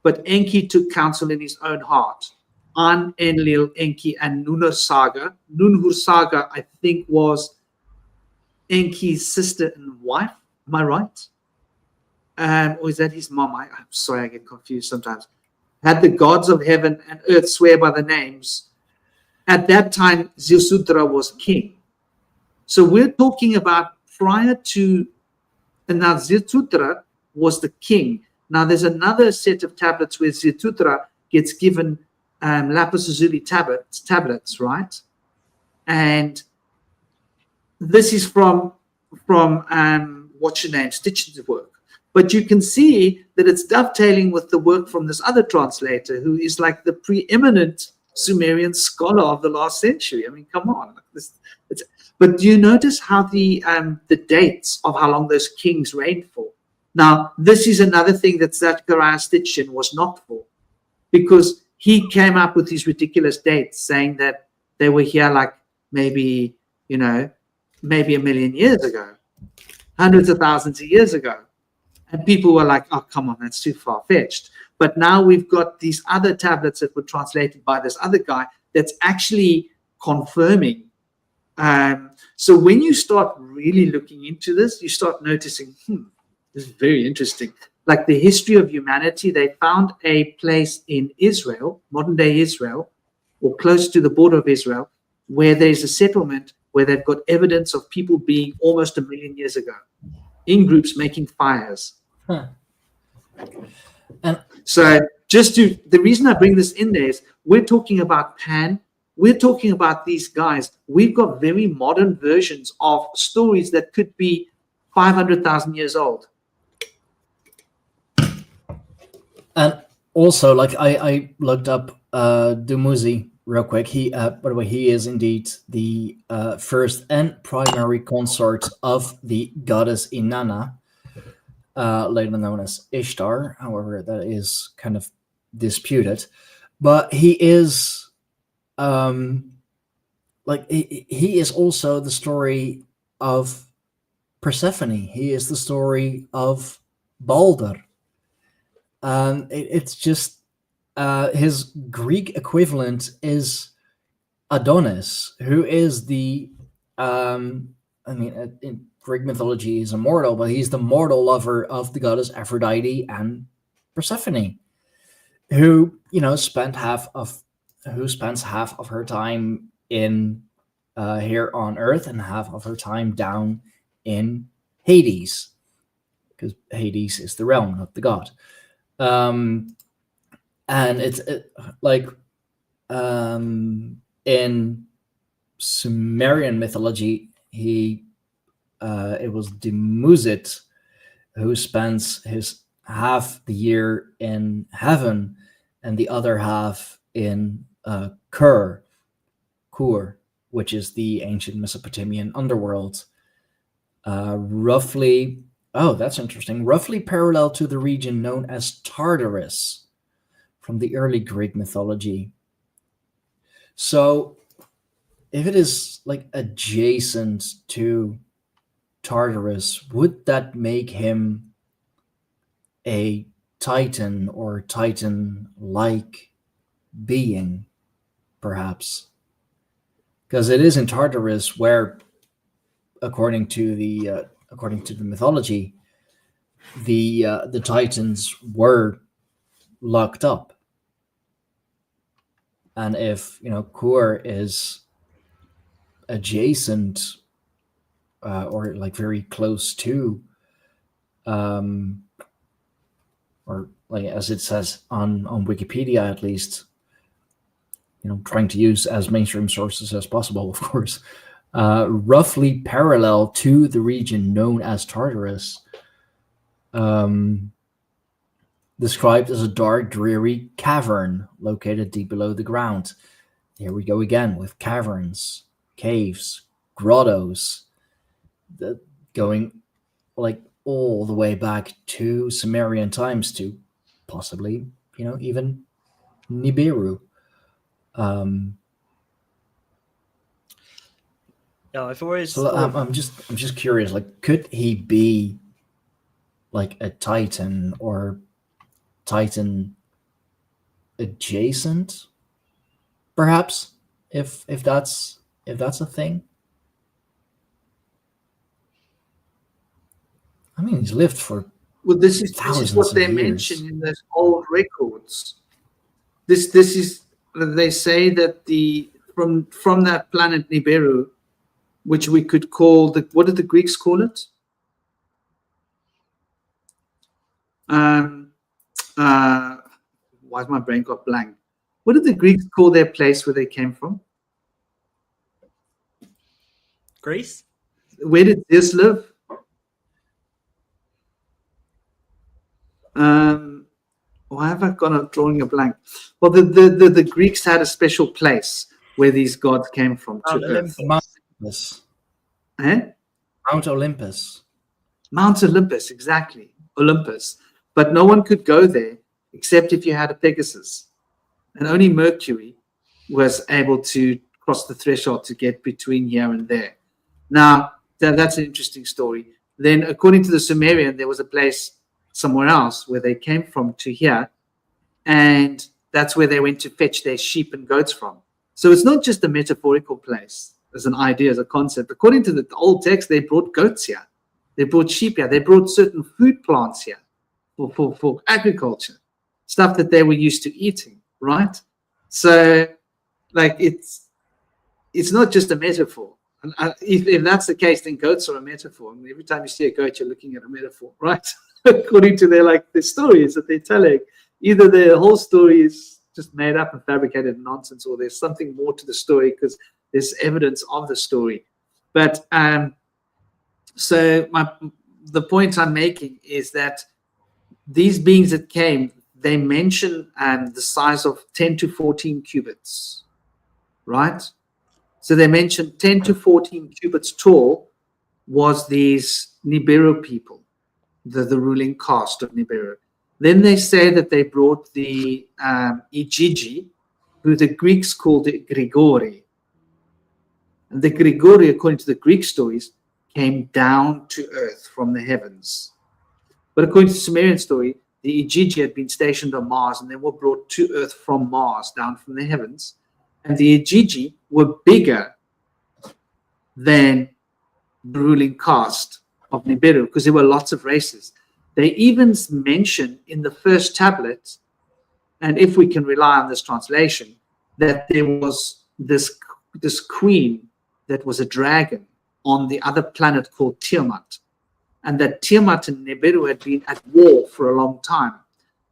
But Enki took counsel in his own heart. An Enlil, Enki, and Nunhur-Saga. Nunhur-Saga, I think, was Enki's sister and wife. Am I right? Or is that his mom? I'm sorry, I get confused sometimes. Had the gods of heaven and earth swear by the names. At that time, Ziusudra was king. So we're talking about prior to, and now Ziusudra was the king. Now there's another set of tablets where Ziusudra gets given lapis lazuli tablets, right? And this is from what's your name, Stitchen's work. But you can see that it's dovetailing with the work from this other translator, who is like the preeminent Sumerian scholar of the last century. I mean, come on. But do you notice how the dates of how long those kings reigned for? Now, this is another thing that Zachariah Stitchen was not for, because he came up with these ridiculous dates, saying that they were here like maybe a million years ago, hundreds of thousands of years ago. And people were like, oh, come on, that's too far-fetched. But now we've got these other tablets that were translated by this other guy that's actually confirming. So when you start really looking into this, you start noticing, this is very interesting. Like the history of humanity, they found a place in Israel, modern-day Israel, or close to the border of Israel, where there's a settlement where they've got evidence of people being almost 1 million years ago in groups making fires. And so the reason I bring this in there is we're talking about Pan, we're talking about these guys. We've got very modern versions of stories that could be 500,000 years old. And also, like I looked up Dumuzi real quick. He, by the way, he is indeed the first and primary consort of the goddess Inanna, later known as Ishtar. However, that is kind of disputed. But he is, he is also the story of Persephone. He is the story of Balder. It's just his Greek equivalent is Adonis, who is the in Greek mythology he's immortal, but he's the mortal lover of the goddess Aphrodite and Persephone, who spends half of her time in here on Earth and half of her time down in Hades, because Hades is the realm, not the god. And it's in Sumerian mythology, it was Dumuzit who spends his half the year in heaven and the other half in Kur, which is the ancient Mesopotamian underworld. Roughly parallel to the region known as Tartarus from the early Greek mythology. So if it is like adjacent to Tartarus, would that make him a Titan or Titan-like being, perhaps? Because it is in Tartarus where, according to the mythology, the Titans were locked up. And if Kur is adjacent or like very close to, or like as it says on Wikipedia at least, trying to use as mainstream sources as possible, of course, roughly parallel to the region known as Tartarus, described as a dark, dreary cavern located deep below the ground. Here we go again with caverns, caves, grottos, going like all the way back to Sumerian times, to possibly, even Nibiru. Yeah, I've always So I'm just curious, like, could he be like a Titan or Titan adjacent, perhaps, if that's a thing? I mean, he's lived for this is what they mention in those old records. This is, they say that from that planet Nibiru, which we could call what did the Greeks call it? Why's my brain got blank? What did the Greeks call their place where they came from? Greece. Where did Zeus live? Why have I gone drawing a blank? Well, the Greeks had a special place where these gods came from. Mount Olympus. Mount Olympus. Mount Olympus, exactly. Olympus. But no one could go there except if you had a Pegasus. And only Mercury was able to cross the threshold to get between here and there. Now, that's an interesting story. Then, according to the Sumerian, there was a place somewhere else where they came from to here, and that's where they went to fetch their sheep and goats from. So it's not just a metaphorical place as an idea, as a concept. According to the old text, they brought goats here, they brought sheep here, they brought certain food plants here for agriculture, stuff that they were used to eating, right? So, like, it's not just a metaphor. And if that's the case, then goats are a metaphor. I mean, every time you see a goat, you're looking at a metaphor, right? According to the stories that they're telling, either the whole story is just made up and fabricated nonsense, or there's something more to the story because there's evidence of the story. But so the point I'm making is that these beings that came, they mention the size of 10 to 14 cubits, right? So they mentioned 10 to 14 cubits tall was these Nibiru people, the ruling caste of Nibiru. Then they say that they brought the Igigi, who the Greeks called the Grigori. And the Grigori, according to the Greek stories, came down to earth from the heavens. But according to the Sumerian story, the Igigi had been stationed on Mars and they were brought to earth from Mars, down from the heavens. And the Igigi were bigger than the ruling caste of Nibiru because there were lots of races. They even mention in the first tablet, and if we can rely on this translation, that there was this queen that was a dragon on the other planet called Tiamat, and that Tiamat and Nibiru had been at war for a long time,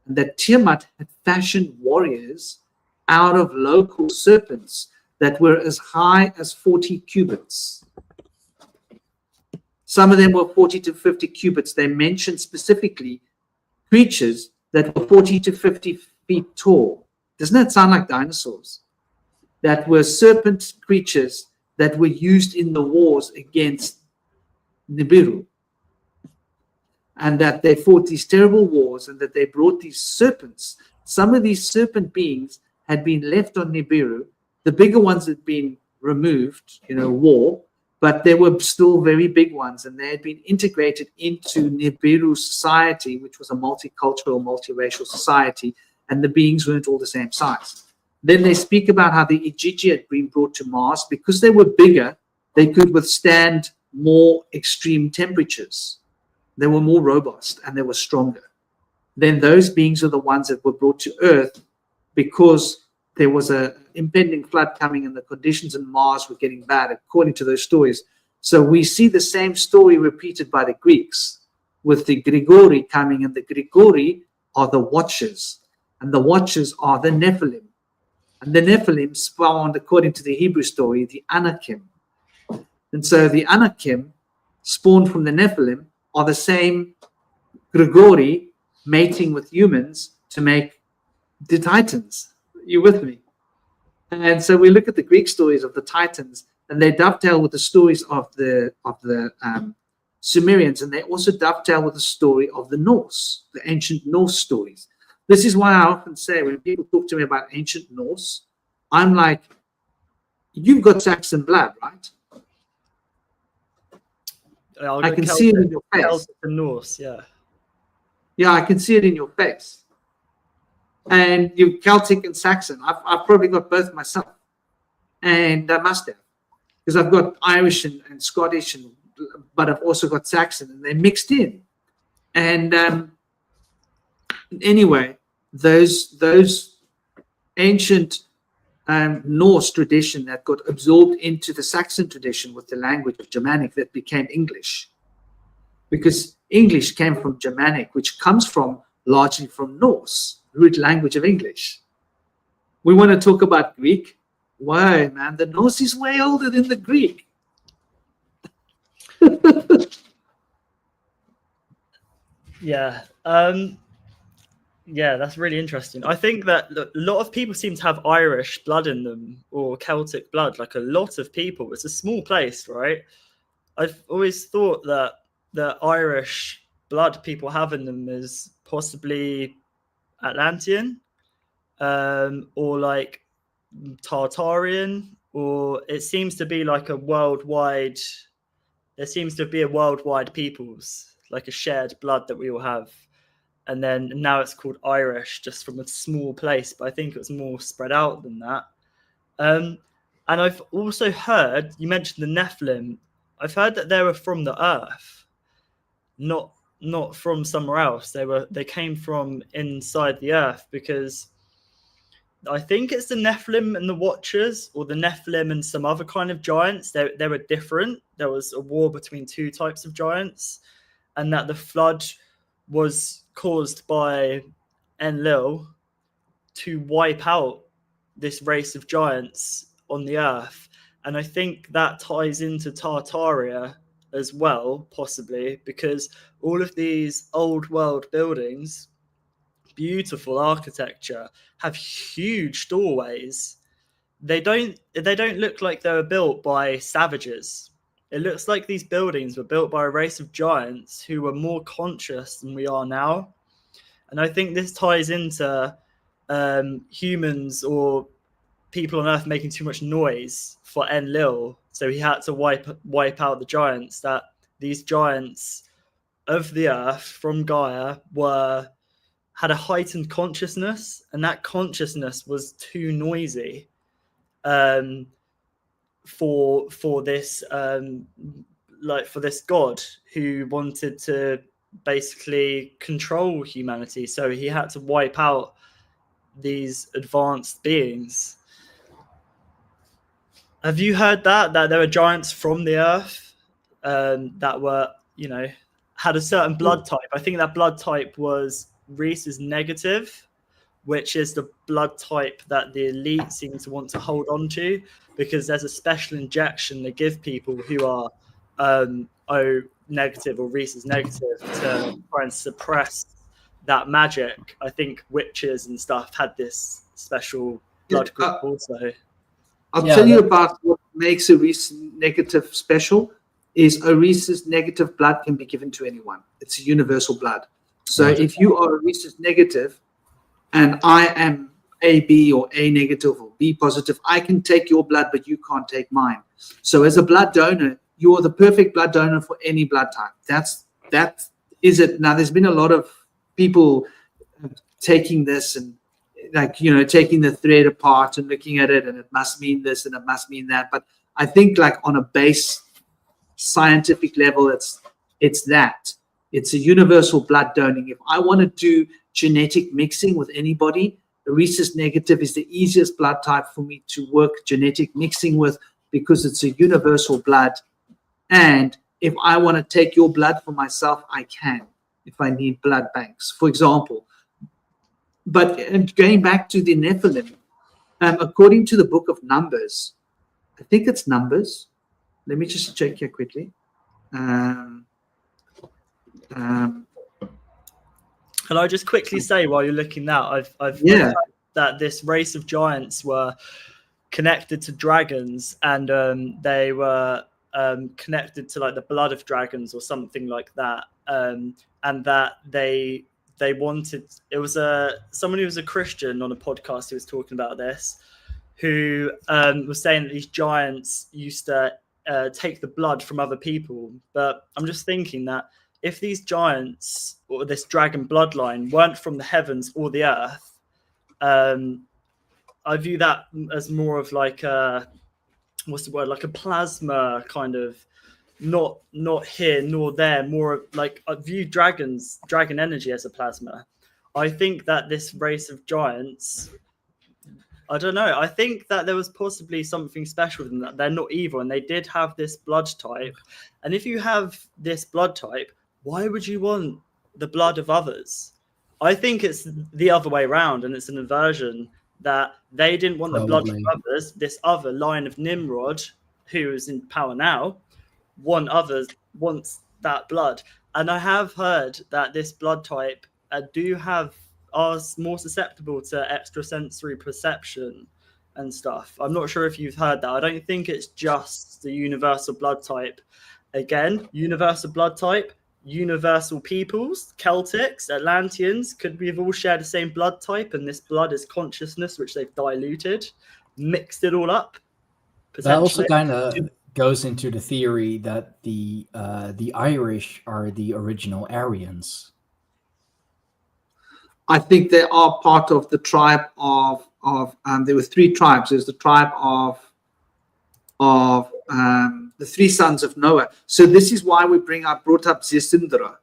and that Tiamat had fashioned warriors out of local serpents that were as high as 40 cubits. Some of them were 40 to 50 cubits. They mentioned specifically creatures that were 40 to 50 feet tall. Doesn't that sound like dinosaurs? That were serpent creatures that were used in the wars against Nibiru. And that they fought these terrible wars and that they brought these serpents. Some of these serpent beings had been left on Nibiru. The bigger ones had been removed, war, but there were still very big ones, and they had been integrated into Nibiru society, which was a multicultural, multiracial society, and the beings weren't all the same size. Then they speak about how the Igigi had been brought to Mars. Because they were bigger, they could withstand more extreme temperatures. They were more robust and they were stronger. Then those beings are the ones that were brought to Earth because there was an impending flood coming and the conditions in Mars were getting bad, according to those stories. So we see the same story repeated by the Greeks, with the Grigori coming, and the Grigori are the watchers, and the watchers are the Nephilim. And the Nephilim spawned, according to the Hebrew story, the Anakim. And so the Anakim, spawned from the Nephilim, are the same Grigori mating with humans to make the Titans. You with me? And so we look at the Greek stories of the Titans, and they dovetail with the stories of the Sumerians, and they also dovetail with the story of the Norse, the ancient Norse stories. This is why I often say, when people talk to me about ancient Norse, I'm like, you've got Saxon blood, right? I can see it in your face. Celtic and Norse, yeah. Yeah, I can see it in your face. And you're Celtic and Saxon. I've probably got both myself. And I must have. Because I've got Irish and Scottish, but I've also got Saxon, and they're mixed in. And anyway, those ancient Norse tradition that got absorbed into the Saxon tradition with the language of Germanic that became English. Because English came from Germanic, which comes from largely from Norse, root language of English. We want to talk about Greek. Why, man? The Norse is way older than the Greek. Yeah. Yeah, that's really interesting. I think that a lot of people seem to have Irish blood in them, or Celtic blood, like a lot of people. It's a small place, right? I've always thought that the Irish blood people have in them is possibly Atlantean, or like Tartarian, or it seems to be like a worldwide, there seems to be a worldwide peoples, like a shared blood that we all have. And then now it's called Irish, just from a small place, but I think it was more spread out than that. And I've also heard, you mentioned the Nephilim, I've heard that they were from the earth, not from somewhere else. They came from inside the earth, because I think it's the Nephilim and the Watchers, or the Nephilim and some other kind of giants. They were different. There was a war between two types of giants, and that the flood was caused by Enlil to wipe out this race of giants on the earth. And I think that ties into Tartaria as well, possibly, because all of these old world buildings, beautiful architecture, have huge doorways. They don't look like they were built by savages. It looks like these buildings were built by a race of giants who were more conscious than we are now. And I think this ties into humans or people on Earth making too much noise for Enlil. So he had to wipe out the giants. That these giants of the Earth from Gaia had a heightened consciousness, and that consciousness was too noisy for this for this god who wanted to basically control humanity. So he had to wipe out these advanced beings. Have you heard that there were giants from the earth that were, had a certain blood type? I think that blood type was Rhesus negative, which is the blood type that the elite seem to want to hold on to, because there's a special injection they give people who are O negative or Rhesus negative to try and suppress that magic. I think witches and stuff had this special blood group also. I'll tell you about what makes a Rhesus negative special. Is a Rhesus negative blood can be given to anyone. It's a universal blood. So if you are a Rhesus negative and I am AB or A negative or B positive, I can take your blood, but you can't take mine. So as a blood donor, you are the perfect blood donor for any blood type. That is it. Now, there's been a lot of people taking this and taking the thread apart and looking at it, and it must mean this and it must mean that. But I think on a base scientific level, it's that. It's a universal blood donating. If I want to do genetic mixing with anybody, the Rhesus negative is the easiest blood type for me to work genetic mixing with, because it's a universal blood And if I want to take your blood for myself, I can, if I need blood banks, for example. But going back to the Nephilim, according to the book of Numbers, I think it's Numbers. Let me just check here quickly. Can I just quickly say while you're looking that I've heard that this race of giants were connected to dragons, and they were connected to like the blood of dragons or something like that, and that they wanted, it was someone who was a Christian on a podcast who was talking about this, who was saying that these giants used to take the blood from other people. But I'm just thinking that if these giants or this dragon bloodline weren't from the heavens or the earth, I view that as more of like what's the word, like a plasma kind of, not here nor there, more of like, I view dragon energy as a plasma. I think that this race of giants, I don't know, I think that there was possibly something special with them, that they're not evil and they did have this blood type. And if you have this blood type, why would you want the blood of others? I think it's the other way around, and it's an inversion, that they didn't want the blood of others. This other line of Nimrod, who is in power now, wants that blood. And I have heard that this blood type are more susceptible to extrasensory perception and stuff. I'm not sure if you've heard that. I don't think it's just the universal blood type. Again, universal blood type, universal peoples, Celtics, Atlanteans, could we have all shared the same blood type, and this blood is consciousness which they've diluted, mixed it all up? That also kind of goes into the theory that the Irish are the original Aryans. I think they are part of the tribe of there were three tribes. There's the tribe of the three sons of Noah. So this is why we brought up Ziusudra.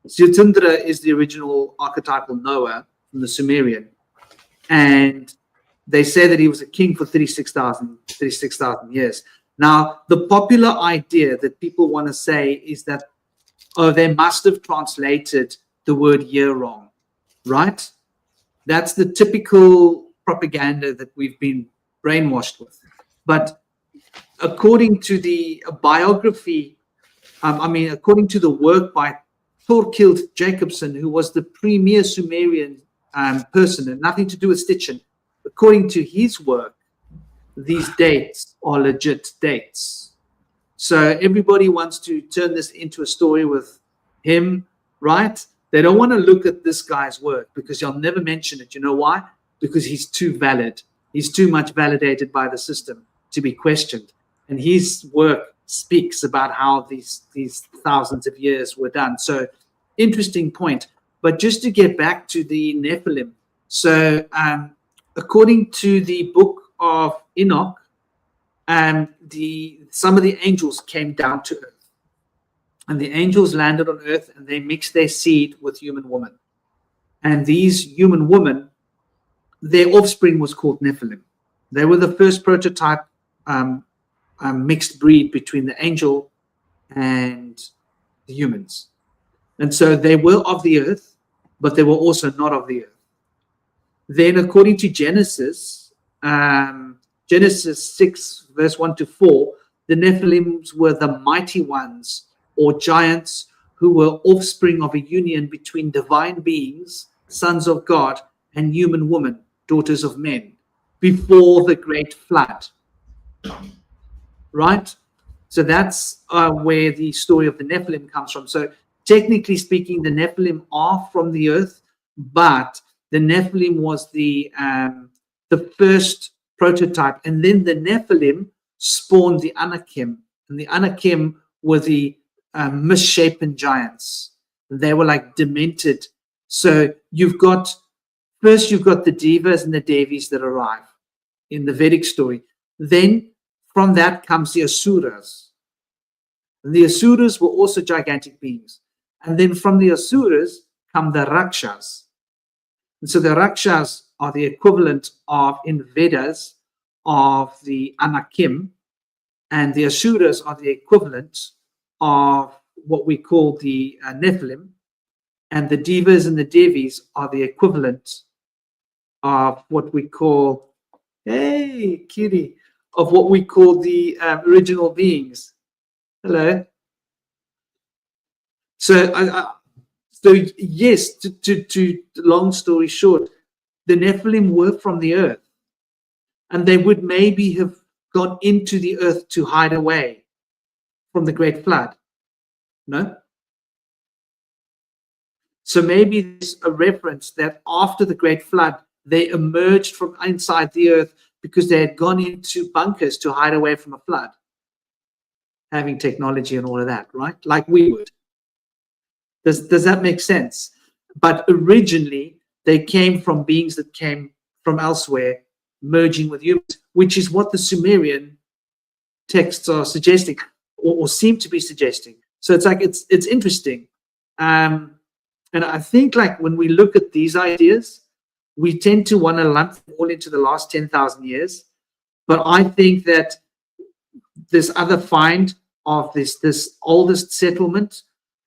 Ziusudra is the original archetypal Noah from the Sumerian. And they say that he was a king for 36,000 years. Now, the popular idea that people want to say is that, they must have translated the word year wrong, right? That's the typical propaganda that we've been brainwashed with. But according to the biography, according to the work by Thorkild Jacobson, who was the premier Sumerian person, and nothing to do with Stitchen, according to his work, these dates are legit dates. So everybody wants to turn this into a story with him, right? They don't want to look at this guy's work because he'll never mention it. You know why? Because he's too valid. He's too much validated by the system to be questioned. And his work speaks about how these thousands of years were done. So interesting point. But just to get back to the Nephilim. So according to the book of Enoch, some of the angels came down to earth. And the angels landed on earth and they mixed their seed with human woman. And these human women, their offspring was called Nephilim. They were the first prototype mixed breed between the angel and the humans. And so they were of the earth, but they were also not of the earth. Then according to Genesis 6, verse 1 to 4, the Nephilims were the mighty ones, or giants, who were offspring of a union between divine beings, sons of God, and human women, daughters of men, before the great flood. Right? So that's where the story of the Nephilim comes from. So technically speaking, the Nephilim are from the earth, but the Nephilim was the first prototype. And then the Nephilim spawned the Anakim. And the Anakim were the misshapen giants. They were like demented. So you've got the Devas and the Devis that arrive in the Vedic story. Then from that comes the Asuras. And the Asuras were also gigantic beings. And then from the Asuras come the Rakshas. And so the Rakshas are the equivalent of, in Vedas, of the Anakim. And the Asuras are the equivalent are what we call the Nephilim, and the Devas and the Devis are the equivalent of what we call, hey, kitty, of what we call the original beings. Hello. So, so yes, to long story short, the Nephilim were from the earth, and they would maybe have gone into the earth to hide away from the great flood. No? So maybe there's a reference that after the great flood, they emerged from inside the earth because they had gone into bunkers to hide away from a flood, having technology and all of that, right? Like we would. Does that make sense? But originally, they came from beings that came from elsewhere, merging with humans, which is what the Sumerian texts are suggesting, or seem to be suggesting. So it's like it's interesting, and I think like when we look at these ideas, we tend to want to lump them all into the last 10,000 years. But I think that this other find of this oldest settlement,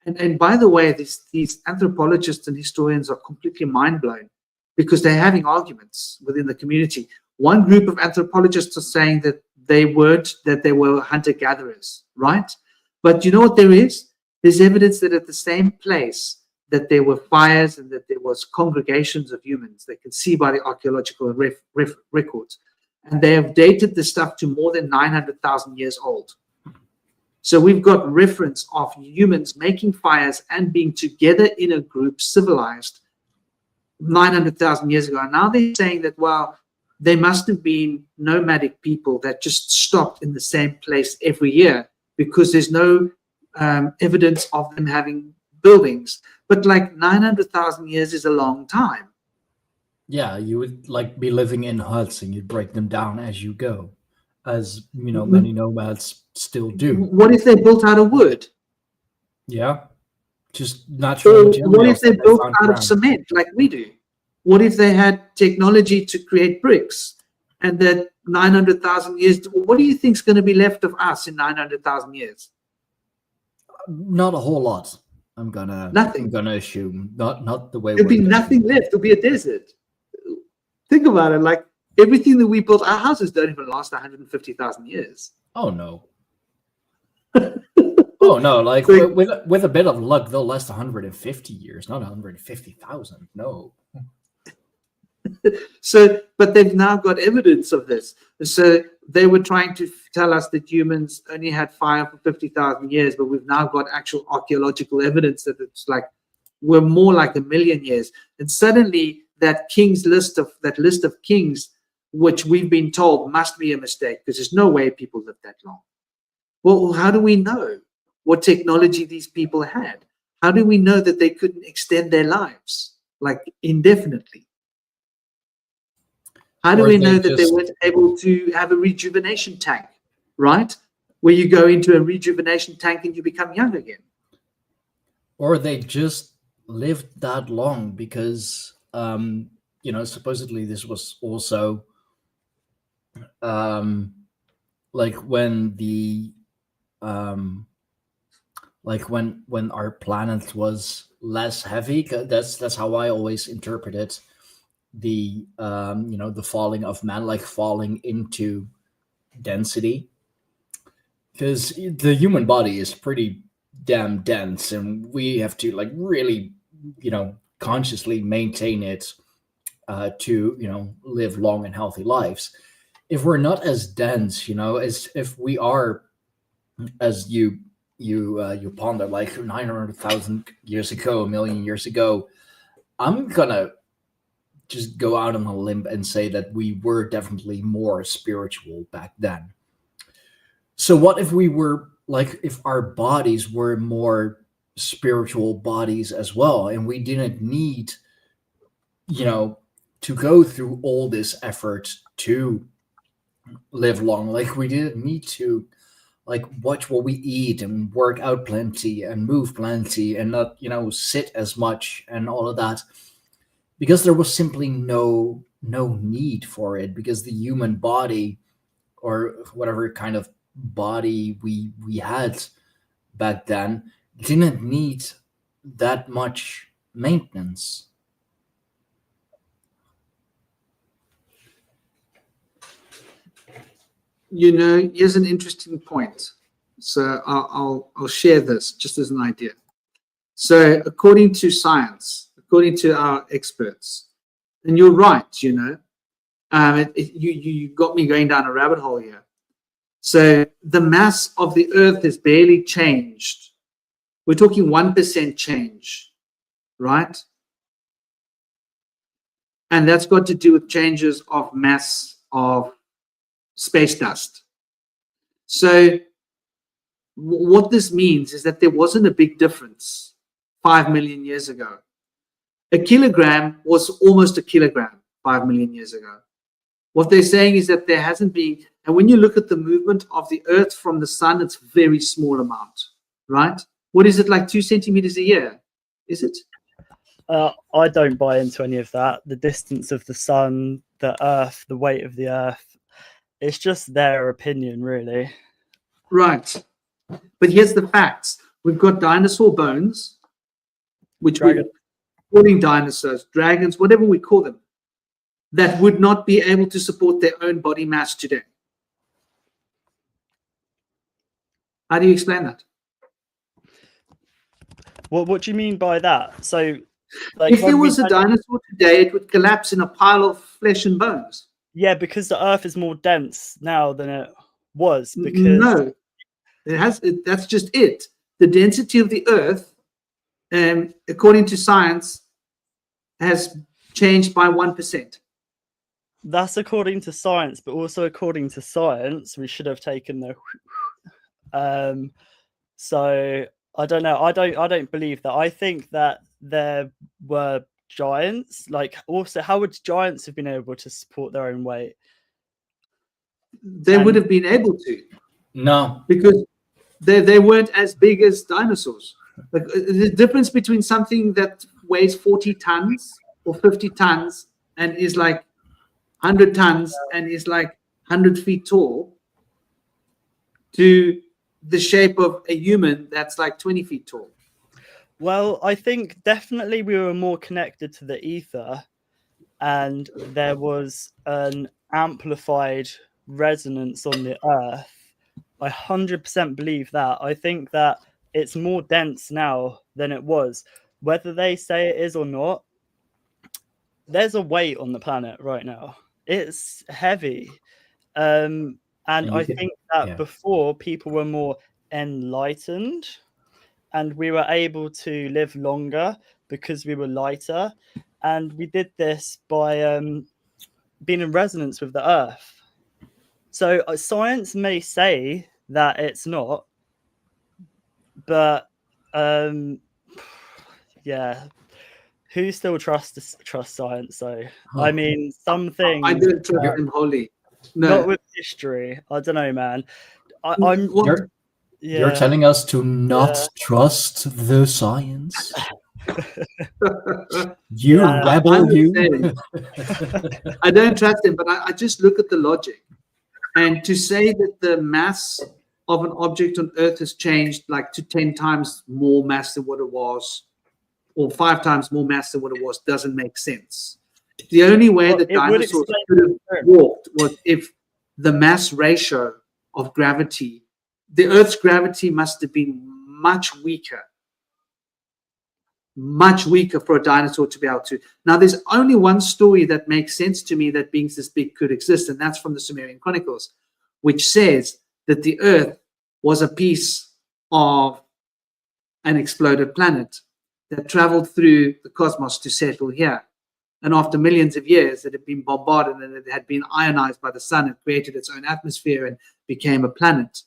and by the way, these anthropologists and historians are completely mind blown because they're having arguments within the community. One group of anthropologists are saying that they were hunter-gatherers, right? But you know what there is? There's evidence that at the same place that there were fires and that there was congregations of humans. They can see by the archaeological records. And they have dated this stuff to more than 900,000 years old. So we've got reference of humans making fires and being together in a group, civilized, 900,000 years ago. And now they're saying that, well, they must have been nomadic people that just stopped in the same place every year because there's no evidence of them having buildings. But like 900,000 years is a long time. Yeah, you would like be living in huts and you'd break them down as you go, as you know, many nomads still do. What if they built out of wood? Yeah, just natural materials. What if they built out of cement like we do? What if they had technology to create bricks? And that 900,000 years, what do you think is going to be left of us in 900,000 years? Not a whole lot. I'm gonna assume not the way. There'll be nothing left. There'll be a desert. Think about it. Like everything that we built, our houses don't even last 150,000 years. Oh no. Oh no! Like with a bit of luck, they'll last 150 years, not 150,000. No. So, but they've now got evidence of this. So they were trying to tell us that humans only had fire for 50,000 years, but we've now got actual archaeological evidence that it's like we're more like 1 million years. And suddenly that list of kings, which we've been told must be a mistake because there's no way people lived that long. Well, how do we know what technology these people had? How do we know that they couldn't extend their lives like indefinitely? How do we know that they weren't able to have a rejuvenation tank, right? Where you go into a rejuvenation tank and you become young again. Or they just lived that long because, supposedly this was also like when the when our planet was less heavy. That's how I always interpret it. The the falling of man, like falling into density, because the human body is pretty damn dense and we have to like really consciously maintain it to live long and healthy lives. If we're not as dense, as if we are, as you ponder, like 900,000 years ago, 1 million years ago, I'm gonna just go out on a limb and say that we were definitely more spiritual back then. So what if we were like, if our bodies were more spiritual bodies as well, and we didn't need, to go through all this effort to live long, like we didn't need to like watch what we eat and work out plenty and move plenty and not, sit as much and all of that. Because there was simply no need for it, because the human body, or whatever kind of body we had back then didn't need that much maintenance. Here's an interesting point. So I'll share this just as an idea. So according to science, according to our experts, and you're right, you got me going down a rabbit hole here. So the mass of the Earth has barely changed. We're talking 1% change, right? And that's got to do with changes of mass of space dust. So what this means is that there wasn't a big difference 5 million years ago. A kilogram was almost a kilogram 5 million years ago. What they're saying is that there hasn't been, and when you look at the movement of the Earth from the sun, it's a very small amount, right? What is it, like 2 centimeters a year? Is it? I don't buy into any of that. The distance of the sun, the Earth, the weight of the Earth, it's just their opinion, really. Right. But here's the facts. We've got dinosaur bones, which we're calling dinosaurs, dragons, whatever we call them, that would not be able to support their own body mass today. How do you explain that? What do you mean by that? So, if there was a dinosaur today, it would collapse in a pile of flesh and bones. Yeah, because the Earth is more dense now than it was. Because no, that's just it. The density of the Earth, according to science, has changed by 1%. That's according to science, but also according to science, we should have taken the. So I don't know. I don't believe that. I think that there were giants. Like, also, how would giants have been able to support their own weight? They would have been able to. No, because they weren't as big as dinosaurs. Like, the difference between something that weighs 40 tons or 50 tons and is like 100 tons and is like 100 feet tall to the shape of a human that's like 20 feet tall. Well, I think definitely we were more connected to the ether, and there was an amplified resonance on the Earth. I 100% believe that. I think that it's more dense now than it was. Whether they say it is or not, there's a weight on the planet right now. It's heavy. And I think that before, people were more enlightened and we were able to live longer because we were lighter. And we did this by being in resonance with the Earth. So science may say that it's not, but yeah, who still trusts science? So I mean, some things I don't trust him wholly. No, not with history. I don't know, man. You're telling us to not trust the science. You rebel, you. I don't trust him, but I just look at the logic. And to say that the mass of an object on Earth has changed like to 10 times more mass than what it was, or 5 times more mass than what it was, doesn't make sense. The only way that dinosaurs could have walked was if the mass ratio of gravity, the Earth's gravity must have been much weaker for a dinosaur to be able to. Now, there's only one story that makes sense to me that beings this big could exist, and that's from the Sumerian Chronicles, which says that the Earth was a piece of an exploded planet that traveled through the cosmos to settle here. And after millions of years, it had been bombarded and it had been ionized by the sun and created its own atmosphere and became a planet.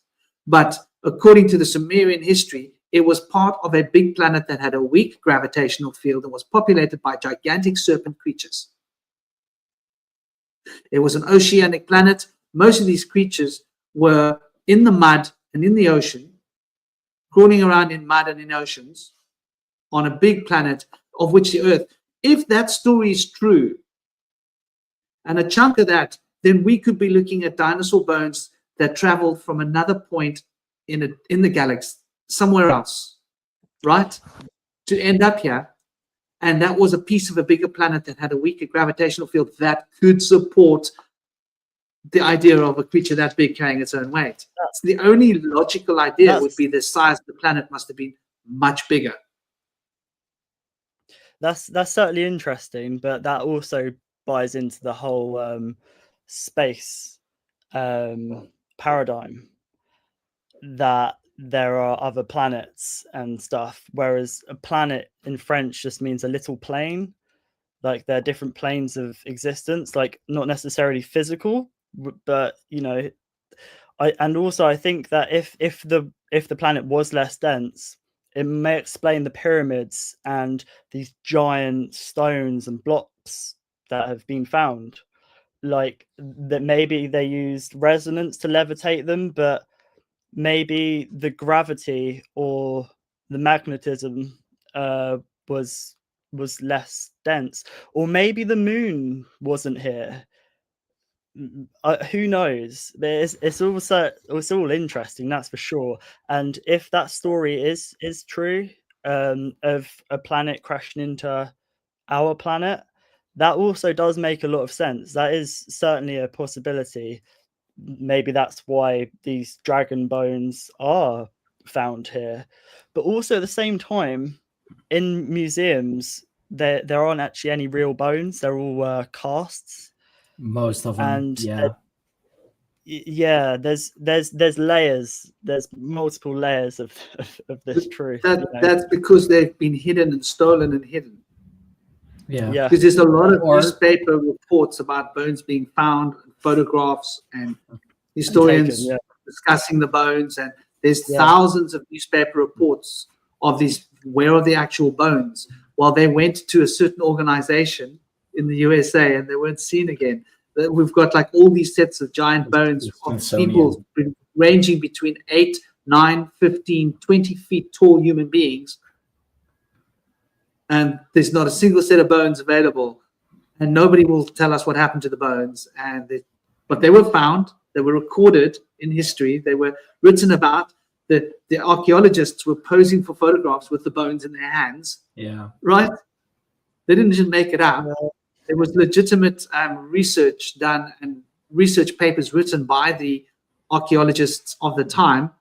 But according to the Sumerian history, it was part of a big planet that had a weak gravitational field and was populated by gigantic serpent creatures. It was an oceanic planet. Most of these creatures were in the mud and in the ocean, crawling around in mud and in oceans on a big planet of which the Earth, if that story is true, and a chunk of that, then we could be looking at dinosaur bones that traveled from another point in the galaxy, somewhere else, right? To end up here. And that was a piece of a bigger planet that had a weaker gravitational field that could support the idea of a creature that big carrying its own weight. It's the only logical idea would be the size of the planet must have been much bigger. That's certainly interesting, but that also buys into the whole space paradigm, that there are other planets and stuff, whereas a planet in French just means a little plane. Like there are different planes of existence, like not necessarily physical, but you know, I think that if the planet was less dense, it may explain the pyramids and these giant stones and blocks that have been found. Like that maybe they used resonance to levitate them, but maybe the gravity or the magnetism was less dense, or maybe the moon wasn't here. Who knows? But it's all interesting, that's for sure. And if that story is true, of a planet crashing into our planet, that also does make a lot of sense. That is certainly a possibility. Maybe that's why these dragon bones are found here. But also at the same time, in museums, there aren't actually any real bones. They're all casts. Most of them, And yeah. There's layers. There's multiple layers of this truth. That's because they've been hidden and stolen and hidden. Yeah. Because there's a lot of newspaper reports about bones being found, photographs, and historians discussing the bones. And there's thousands of newspaper reports of these. Where are the actual bones? Well, they went to a certain organization in the USA and they weren't seen again. We've got like all these sets of giant bones of people ranging between 8, 9, 15, 20 feet tall human beings. And there's not a single set of bones available. And nobody will tell us what happened to the bones. But they were found. They were recorded in history. They were written about. The archaeologists were posing for photographs with the bones in their hands. Yeah. Right? They didn't just make it up. There was legitimate research done and research papers written by the archaeologists of the time.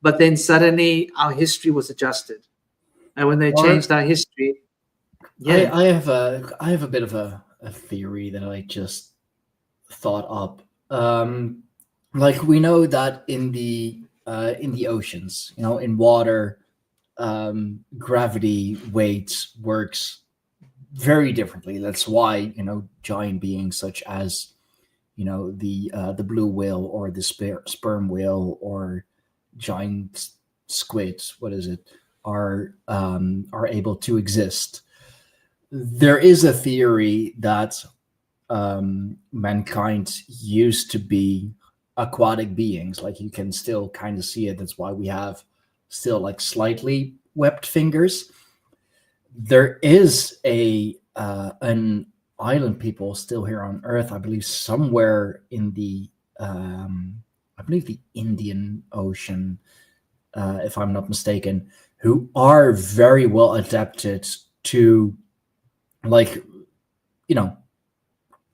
But then suddenly our history was adjusted. And when they changed our history, I have a bit of a theory that I just thought up. Like we know that in the oceans, you know, in water, gravity weight works very differently. That's why, you know, giant beings such as, you know, the blue whale or the sperm whale or giant squid, are able to exist. There is a theory that mankind used to be aquatic beings. Like you can still kind of see it. That's why we have still like slightly webbed fingers. There is an island people still here on Earth, I believe, somewhere in the the Indian Ocean, if I'm not mistaken, who are very well adapted to, like, you know,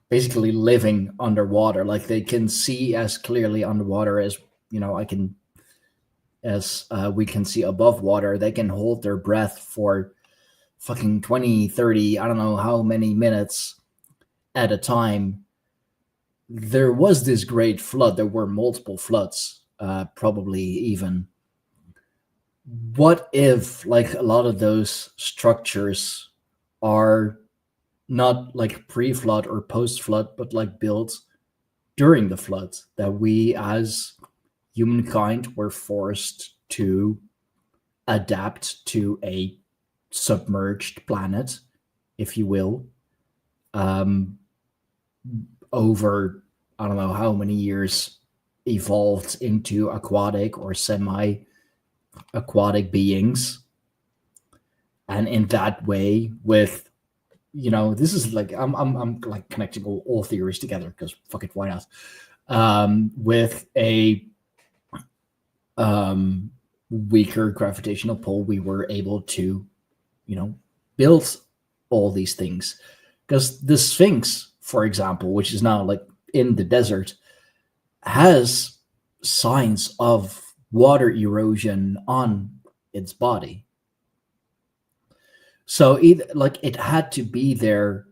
basically living underwater. Like they can see as clearly underwater as, you know, we can see above water. They can hold their breath for fucking 20, 30, I don't know how many minutes at a time. There was this great flood. There were multiple floods, probably even. What if, like, a lot of those structures are not like pre-flood or post-flood, but like built during the flood, that we as humankind were forced to adapt to a submerged planet, if you will, over, I don't know how many years, evolved into aquatic or semi-aquatic beings. And in that way, with, you know, this is like, I'm like connecting all theories together because fuck it, why not? With a weaker gravitational pull, we were able to, build all these things. Because the Sphinx, for example, which is now like in the desert, has signs of water erosion on its body. So it had to be there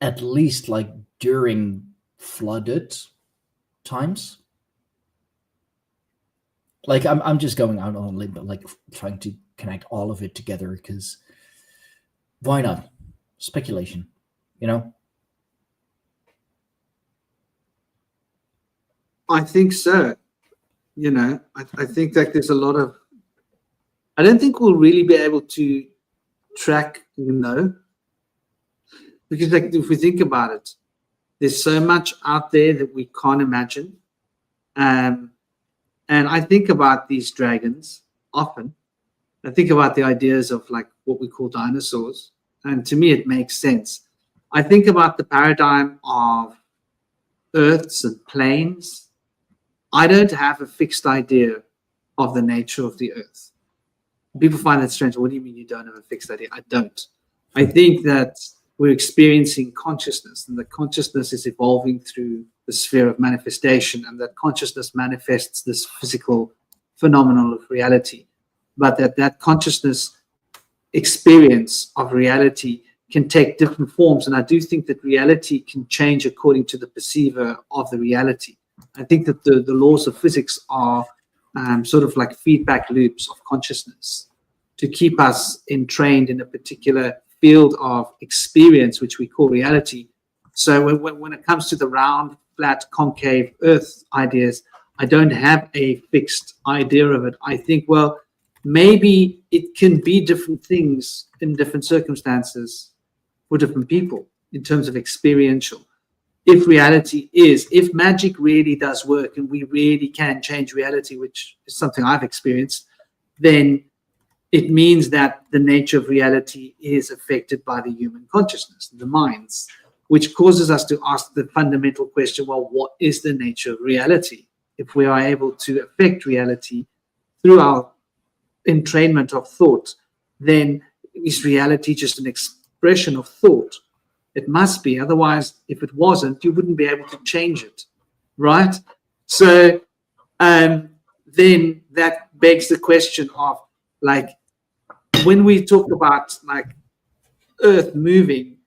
at least like during flooded times. Like I'm just going out on a limb, but like trying to connect all of it together, because why not? Speculation, I think so. I think that there's a lot of. I don't think we'll really be able to track, because like if we think about it, there's so much out there that we can't imagine. And I think about these dragons often. I think about the ideas of like what we call dinosaurs, and to me it makes sense. I think about the paradigm of earths and planes. I don't have a fixed idea of the nature of the earth. People find that strange. What do you mean you don't have a fixed idea? I don't. I think that we're experiencing consciousness, and that consciousness is evolving through the sphere of manifestation, and that consciousness manifests this physical phenomenon of reality. But that consciousness experience of reality can take different forms. And I do think that reality can change according to the perceiver of the reality. I think that the laws of physics are sort of like feedback loops of consciousness to keep us entrained in a particular field of experience, which we call reality. So when it comes to the round, flat, concave earth ideas, I don't have a fixed idea of it. I think, well, maybe it can be different things in different circumstances for different people in terms of experiential. If magic really does work and we really can change reality, which is something I've experienced, then it means that the nature of reality is affected by the human consciousness, the minds, which causes us to ask the fundamental question, well, what is the nature of reality? If we are able to affect reality through our entrainment of thought, then is reality just an expression of thought? It must be. Otherwise, if it wasn't, you wouldn't be able to change it, right? So then that begs the question of, like, when we talk about like Earth moving,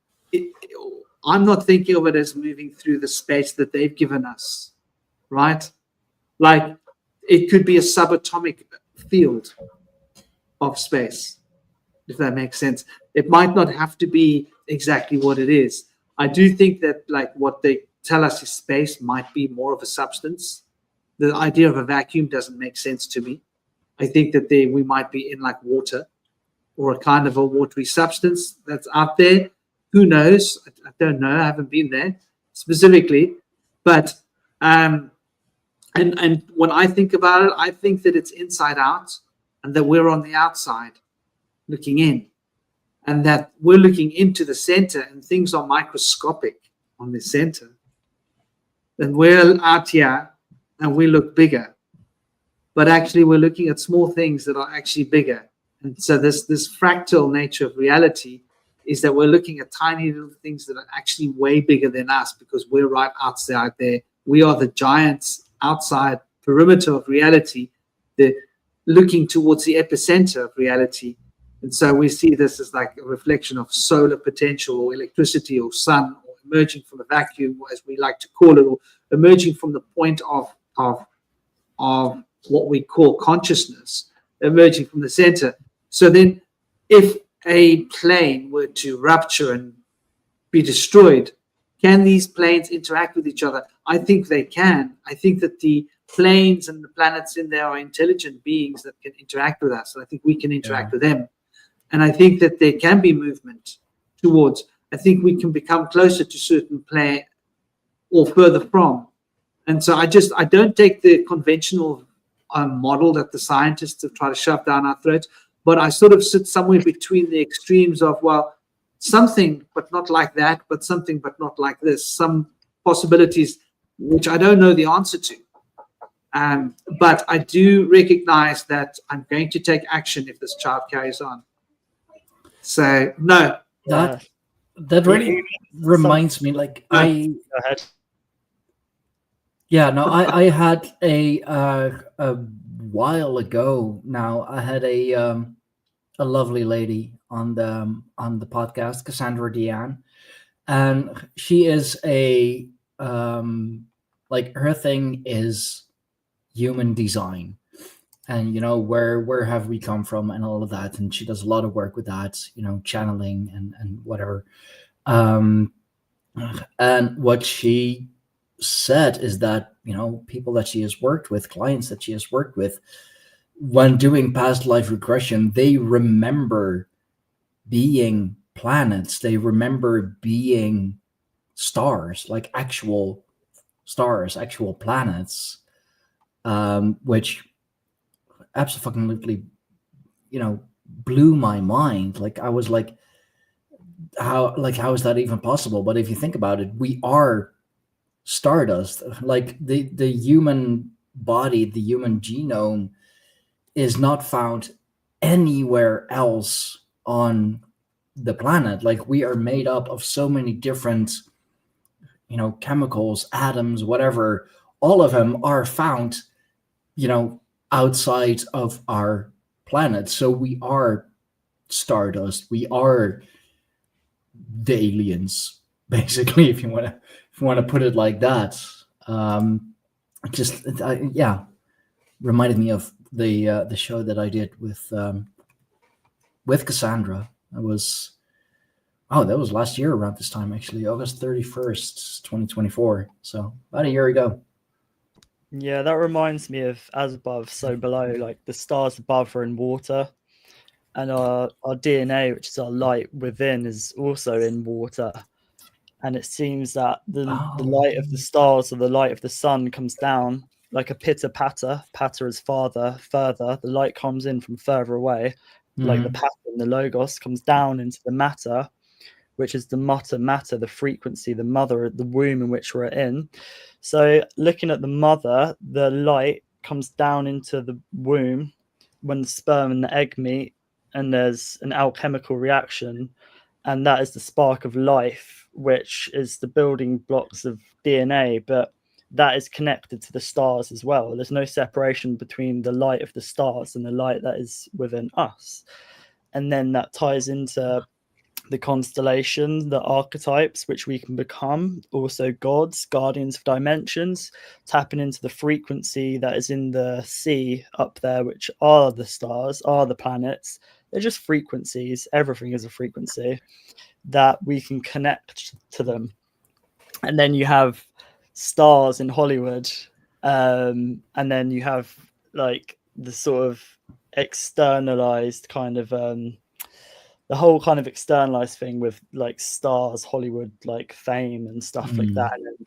I'm not thinking of it as moving through the space that they've given us, right? Like it could be a subatomic field of space, if that makes sense. It might not have to be exactly what it is. I do think that like what they tell us is space might be more of a substance. The idea of a vacuum doesn't make sense to me. I think that we might be in like water or a kind of a watery substance that's out there. Who knows? I don't know. I haven't been there specifically. But and when I think about it, I think that it's inside out and that we're on the outside looking in, and that we're looking into the center and things are microscopic on the center. Then we're out here and we look bigger. But actually we're looking at small things that are actually bigger. And so this fractal nature of reality is that we're looking at tiny little things that are actually way bigger than us, because we're right outside there. We are the giants outside perimeter of reality, looking towards the epicenter of reality. And so we see this as like a reflection of solar potential or electricity or sun, or emerging from a vacuum, as we like to call it, or emerging from the point of what we call consciousness, emerging from the center. So then if a plane were to rupture and be destroyed, can these planes interact with each other? I think they can. I think that the planes and the planets in there are intelligent beings that can interact with us. And I think we can interact with them. And I think that there can be movement towards, I think we can become closer to certain plane or further from. And so I don't take the conventional model that the scientists have tried to shove down our throats, but I sort of sit somewhere between the extremes of, well, something but not like that, but something but not like this, some possibilities which I don't know the answer to. But I do recognize that I'm going to take action if this child carries on. So no. That really reminds me, like Go ahead. Yeah, no, I had a while ago now. I had a lovely lady on the podcast, Cassandra Deanne, and she is a like her thing is human design, and where have we come from and all of that, and she does a lot of work with that, channeling and whatever. And what she said is that people that she has worked with, clients that she has worked with, when doing past life regression, they remember being planets, they remember being stars, like actual stars, actual planets, which absolutely blew my mind. Like I was like, how is that even possible? But if you think about it, we are stardust. Like the human body, the human genome is not found anywhere else on the planet. Like we are made up of so many different chemicals, atoms, whatever. All of them are found outside of our planet. So we are stardust, we are the aliens, basically, if you want to put it like that. Reminded me of the show that I did with Cassandra. That was last year around this time, actually, August 31st, 2024. So about a year ago. Yeah, that reminds me of as above, so below. Like the stars above are in water, and our DNA, which is our light within, is also in water. And it seems that the light of the stars or the light of the sun comes down like a pitter patter. Patter is further. The light comes in from further away, like the pattern, the logos comes down into the matter, which is the matter, the frequency, the mother, the womb in which we're in. So looking at the mother, the light comes down into the womb when the sperm and the egg meet, and there's an alchemical reaction, and that is the spark of life, which is the building blocks of DNA, but that is connected to the stars as well. There's no separation between the light of the stars and the light that is within us. And then that ties into the constellation, the archetypes, which we can become, also gods, guardians of dimensions, tapping into the frequency that is in the sea up there, which are the stars, are the planets. They're just frequencies. Everything is a frequency that we can connect to them. And then you have stars in Hollywood, and then you have like the sort of externalized kind of the whole kind of externalized thing with like stars, Hollywood, like fame and stuff like that, and then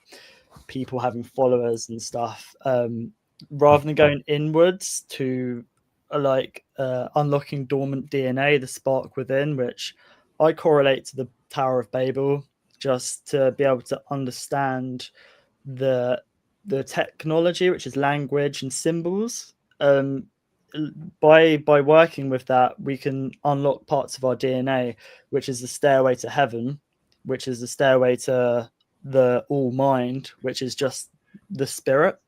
people having followers and stuff, rather than going inwards to unlocking dormant DNA, the spark within, which I correlate to the Tower of Babel, just to be able to understand the technology, which is language and symbols. By working with that, we can unlock parts of our DNA, which is the stairway to heaven, which is the stairway to the all mind, which is just the spirit.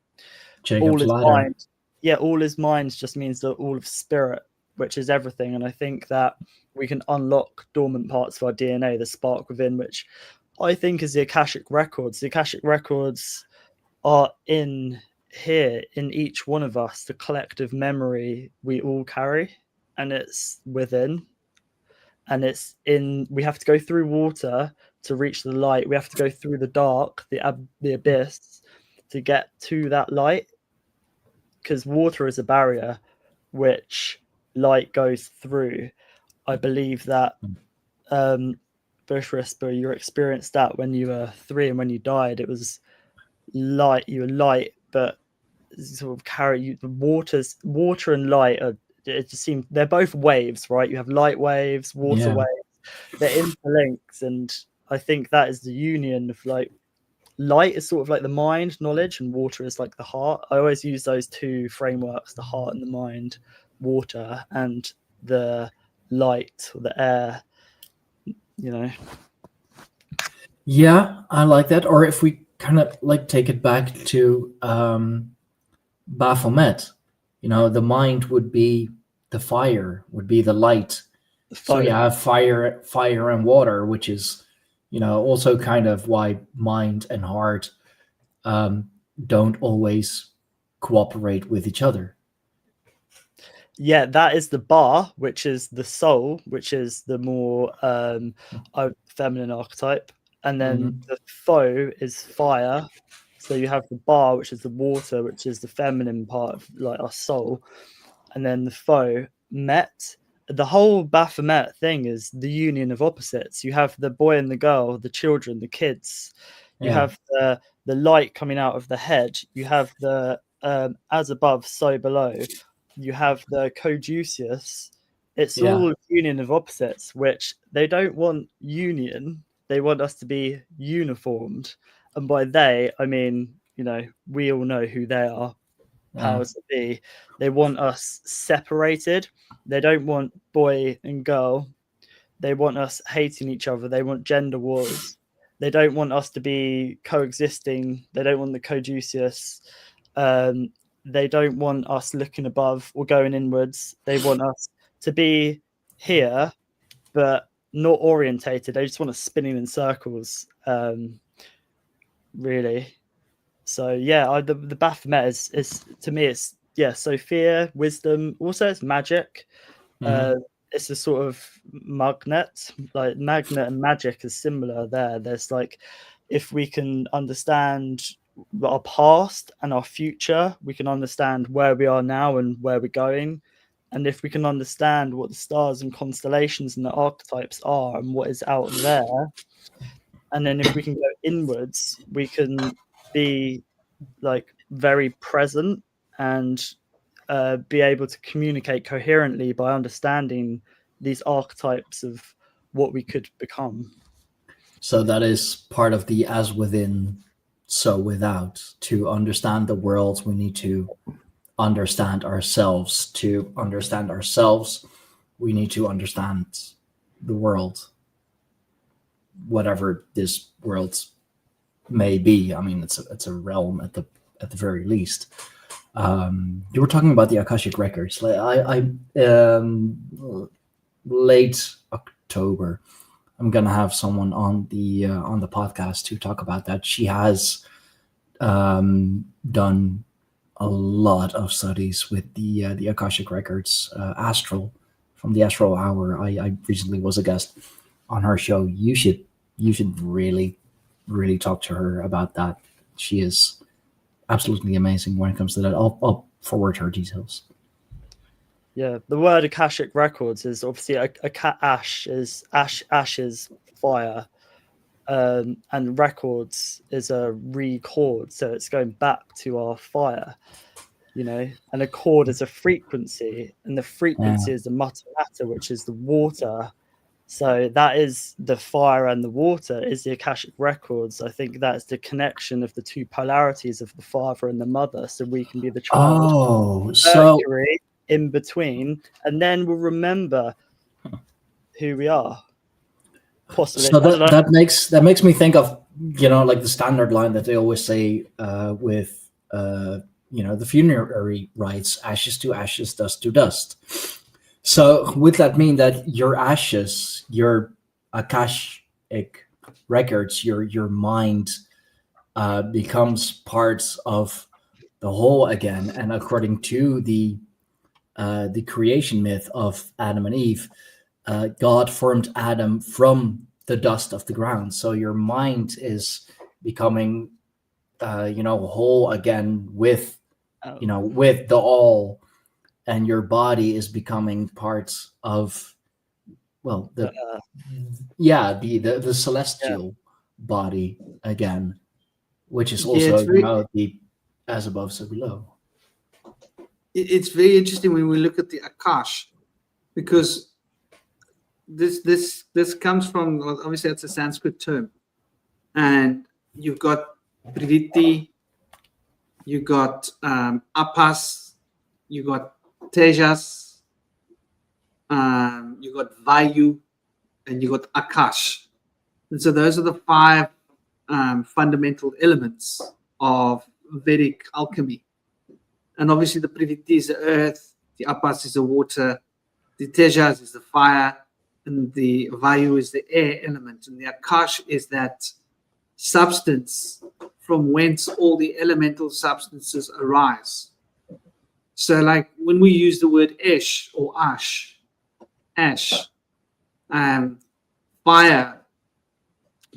Jacob's all is ladder. mind. Yeah, all is mind just means that all of spirit, which is everything. And I think that we can unlock dormant parts of our DNA, the spark within, which I think is the Akashic records. The Akashic records are in here, in each one of us, the collective memory we all carry, and it's within, and it's in. We have to go through water to reach the light. We have to go through the dark, the abyss, to get to that light, because water is a barrier which light goes through. I believe that BushWhisperer, you experienced that when you were 3, and when you died, it was light. You were light, but sort of carry you. The water and light are. It just seems they're both waves, right? You have light waves, water waves. They're interlinked, and I think that is the union of like light is sort of like the mind, knowledge, and water is like the heart. I always use those two frameworks: the heart and the mind, water, and the light or the air. You know. Yeah, I like that. Or if we kind of like take it back to Baphomet, the mind would be the fire, would be the light. So you have fire and water, which is, also kind of why mind and heart don't always cooperate with each other. Yeah, that is the Ba, which is the soul, which is the more feminine archetype. And then the Fo is fire. So you have the Ba, which is the water, which is the feminine part of like our soul. And then the Fo, Met. The whole Baphomet thing is the union of opposites. You have the boy and the girl, the children, the kids. You have the light coming out of the head. You have the as above, so below. You have the Caduceus. It's all union of opposites, which they don't want union. They want us to be uniformed. And by they, I mean, we all know who they are. Powers that be. They want us separated. They don't want boy and girl. They want us hating each other. They want gender wars. They don't want us to be coexisting. They don't want the Caduceus. They don't want us looking above or going inwards. They want us to be here, but not orientated. They just want us spinning in circles, really. So yeah, the Baphomet is to me, it's Sophia, wisdom. Also, it's magic. It's a sort of magnet. Like magnet and magic is similar there. There's like, if we can understand our past and our future, we can understand where we are now and where we're going. And if we can understand what the stars and constellations and the archetypes are and what is out there, and then if we can go inwards, we can be like very present and be able to communicate coherently by understanding these archetypes of what we could become. So that is part of the as within, so without. To understand the world, we need to understand ourselves. To understand ourselves, we need to understand the world, whatever this world may be. I mean, it's a realm at the very least. You were talking about the Akashic records. I late October, I'm gonna have someone on the podcast to talk about that. She has done a lot of studies with the Akashic records, Astral, from the Astral Hour. I recently was a guest on her show. You should really talk to her about that. She is absolutely amazing when it comes to that. I'll forward her details. Yeah, the word Akashic records is obviously ash is fire, and records is a record, so it's going back to our fire, and a chord is a frequency, and the frequency is the matter, which is the water. So that is the fire and the water is the Akashic records. I think that's the connection of the two polarities of the father and the mother, so we can be the child. Oh, so Mercury in between, and then we'll remember who we are. Possibly. So that makes me think of like the standard line that they always say with the funerary rites: ashes to ashes, dust to dust. So would that mean that your ashes, your Akashic records, your mind becomes parts of the whole again? And according to the creation myth of Adam and Eve, God formed Adam from the dust of the ground. So your mind is becoming, whole again with, with the all. And your body is becoming parts of, the celestial body again, which is also the as above, so below. It's very interesting when we look at the Akash, because this comes from, obviously it's a Sanskrit term, and you've got Priviti, you got Apas, you got Tejas, you got Vayu, and you got Akash. And so those are the 5 fundamental elements of Vedic alchemy. And obviously the Priviti is the earth, the Apas is the water, the Tejas is the fire, and the Vayu is the air element. And the Akash is that substance from whence all the elemental substances arise. So like when we use the word Esh or Ash, fire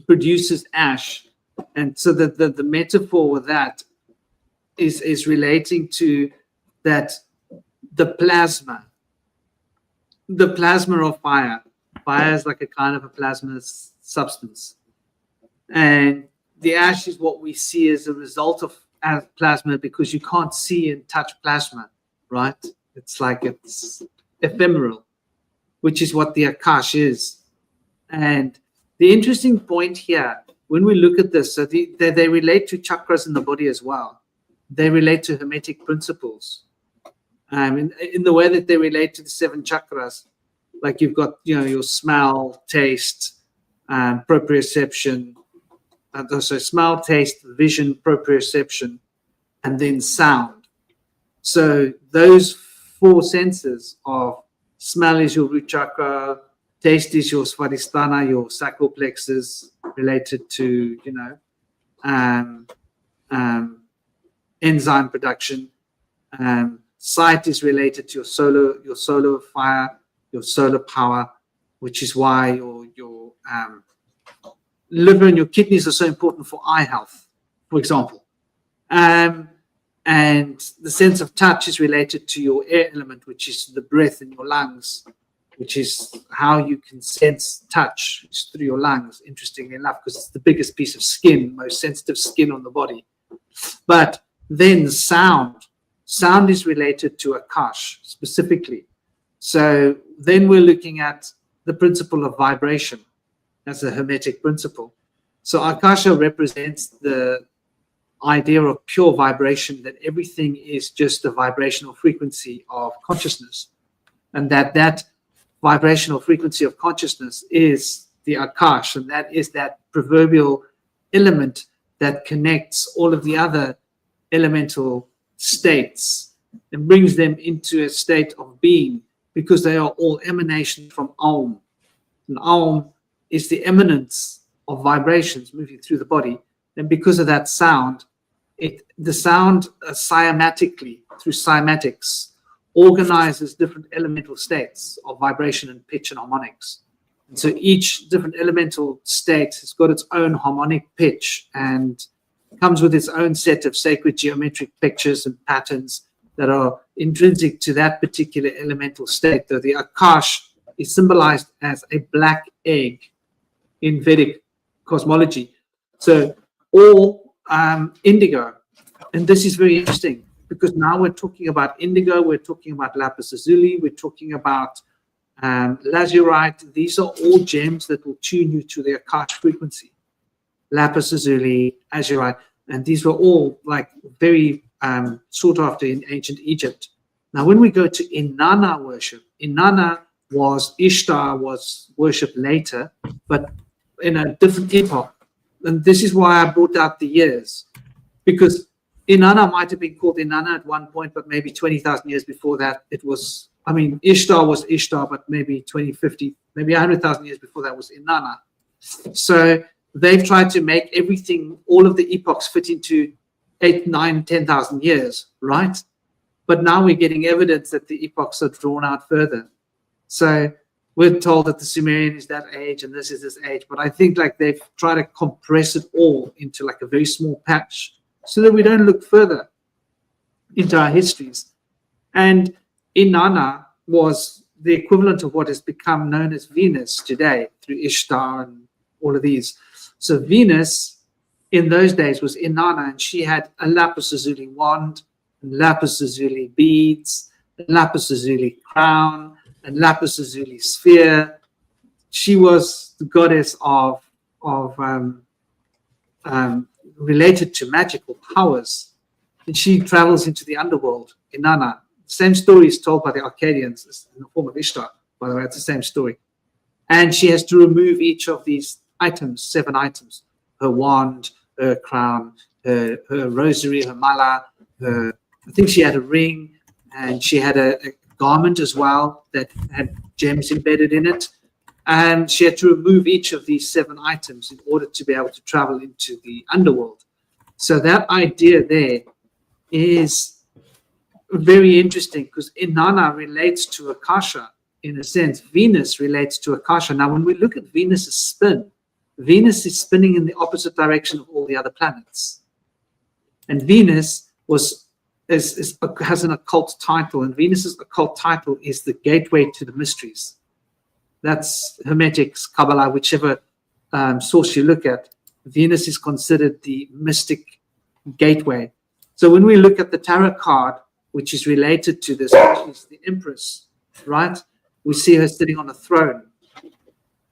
produces ash. And so the metaphor with that is relating to that the plasma of fire. Fire is like a kind of a plasma substance. And the ash is what we see as a result of plasma, because you can't see and touch plasma, right? It's like it's ephemeral, which is what the Akash is. And the interesting point here, when we look at this, so they relate to chakras in the body as well. They relate to hermetic principles. In the way that they relate to the 7 chakras, like you've got, your smell, taste, proprioception, so smell, taste, vision, proprioception, and then sound. So those 4 senses of smell is your root chakra, taste is your svadhisthana, your sacral plexus, related to, enzyme production. Sight is related to your solar fire, your solar power, which is why your liver and your kidneys are so important for eye health, for example. And the sense of touch is related to your air element, which is the breath in your lungs, which is how you can sense touch. It's through your lungs, interestingly enough, because it's the biggest piece of skin, most sensitive skin on the body. But then sound is related to Akash specifically. So then we're looking at the principle of vibration as a hermetic principle. So Akasha represents the idea of pure vibration, that everything is just a vibrational frequency of consciousness, and that vibrational frequency of consciousness is the Akash, and that is that proverbial element that connects all of the other elemental states and brings them into a state of being, because they are all emanations from Aum. And Aum is the eminence of vibrations moving through the body. And because of that sound, the sound cymatically, through cymatics, organizes different elemental states of vibration and pitch and harmonics. And so each different elemental state has got its own harmonic pitch and comes with its own set of sacred geometric pictures and patterns that are intrinsic to that particular elemental state. Though the Akash is symbolized as a black egg in Vedic cosmology. So all indigo, and this is very interesting, because now we're talking about indigo, we're talking about lapis lazuli, we're talking about lazurite. These are all gems that will tune you to the Akash frequency. Lapis lazuli, azurite, and these were all like very sought after in ancient Egypt. Now, when we go to Inanna worship, Ishtar was worshipped later, but in a different epoch. And this is why I brought out the years, because Inanna might have been called Inanna at one point, but maybe 20,000 years before that, it was, Ishtar was Ishtar, but maybe 20, 50, maybe 100,000 years before that was Inanna. So they've tried to make everything, all of the epochs fit into 8, 9, 10,000 years, right? But now we're getting evidence that the epochs are drawn out further. So we're told that the Sumerian is that age and this is this age, but I think like they've tried to compress it all into like a very small patch so that we don't look further into our histories. And Inanna was the equivalent of what has become known as Venus today through Ishtar and all of these. So Venus in those days was Inanna, and she had a lapis lazuli wand, and lapis lazuli beads, and lapis lazuli crown, and lapis lazuli sphere. She was the goddess of related to magical powers. And she travels into the underworld, Inanna. The same story is told by the Arcadians in the form of Ishtar, by the way, it's the same story. And she has to remove each of these items, 7 items, her wand, her crown, her rosary, her mala, I think she had a ring, and she had a garment as well that had gems embedded in it. And she had to remove each of these 7 items in order to be able to travel into the underworld. So that idea there is very interesting, because Inanna relates to Akasha in a sense. Venus relates to Akasha. Now, when we look at Venus's spin, Venus is spinning in the opposite direction of all the other planets. And Venus has an occult title, and Venus's occult title is the gateway to the mysteries. That's Hermetics, Kabbalah, whichever source you look at. Venus is considered the mystic gateway. So when we look at the tarot card, which is related to this, which is the Empress, right? We see her sitting on a throne.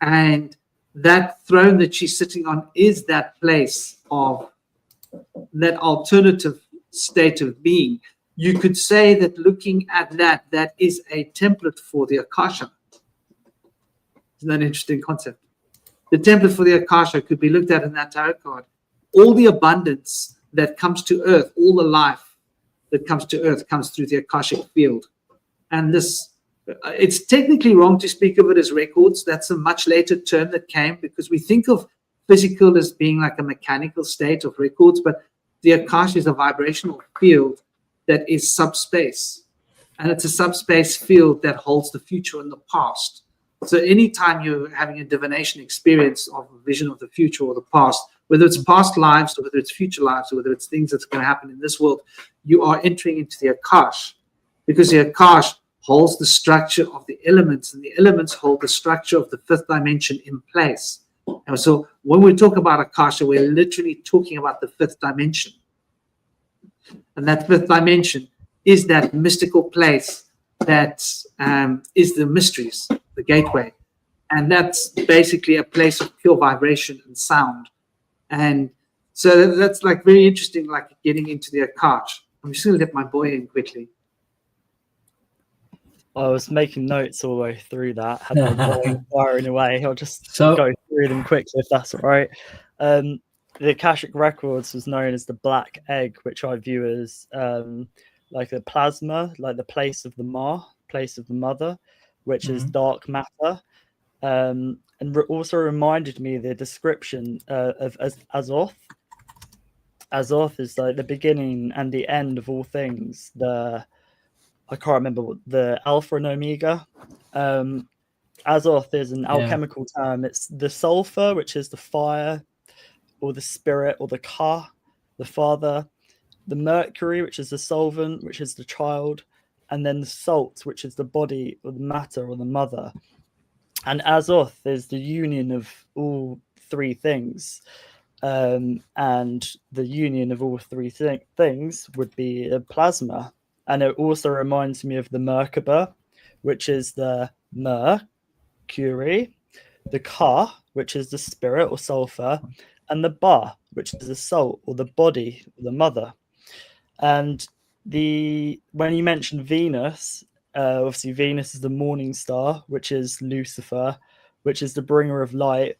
And that throne that she's sitting on is that place of that alternative state of being. You could say that looking at that is a template for the Akasha. Isn't that an interesting concept? The template for the Akasha could be looked at in that tarot card. All the abundance that comes to earth, all the life that comes to earth comes through the Akashic field. And this, it's technically wrong to speak of it as records. That's a much later term that came, because we think of physical as being like a mechanical state of records, but the Akasha is a vibrational field that is subspace. And it's a subspace field that holds the future and the past. So anytime you're having a divination experience of a vision of the future or the past, whether it's past lives or whether it's future lives or whether it's things that's going to happen in this world, you are entering into the Akash, because the Akash holds the structure of the elements, and the elements hold the structure of the 5th dimension in place. And so when we talk about Akasha, we're literally talking about the 5th dimension. And that 5th dimension is that mystical place that is the mysteries, the gateway. And that's basically a place of pure vibration and sound. And so that's like very interesting, like getting into the Akash. I'm just going to let my boy in quickly. I was making notes all the way through that, had my brain firing away. I'll just go through them quickly if that's all right. The Akashic Records was known as the black egg, which I view as like the plasma, like the place of the place of the mother, which is dark matter. And also reminded me of the description of Azoth. Azoth is like the beginning and the end of all things. I can't remember what the Alpha and Omega. Azoth is an alchemical term. It's the sulfur, which is the fire, or the spirit, or the Ka, the father. The mercury, which is the solvent, which is the child, and then the salt, which is the body, or the matter, or the mother. And Azoth is the union of all 3 things. And the union of all 3 things would be a plasma. And it also reminds me of the Merkaba, which is the mercury, the Ka, which is the spirit or sulfur, and the Ba, which is the salt or the body or the mother. And when you mentioned Venus, obviously Venus is the morning star, which is Lucifer, which is the bringer of light.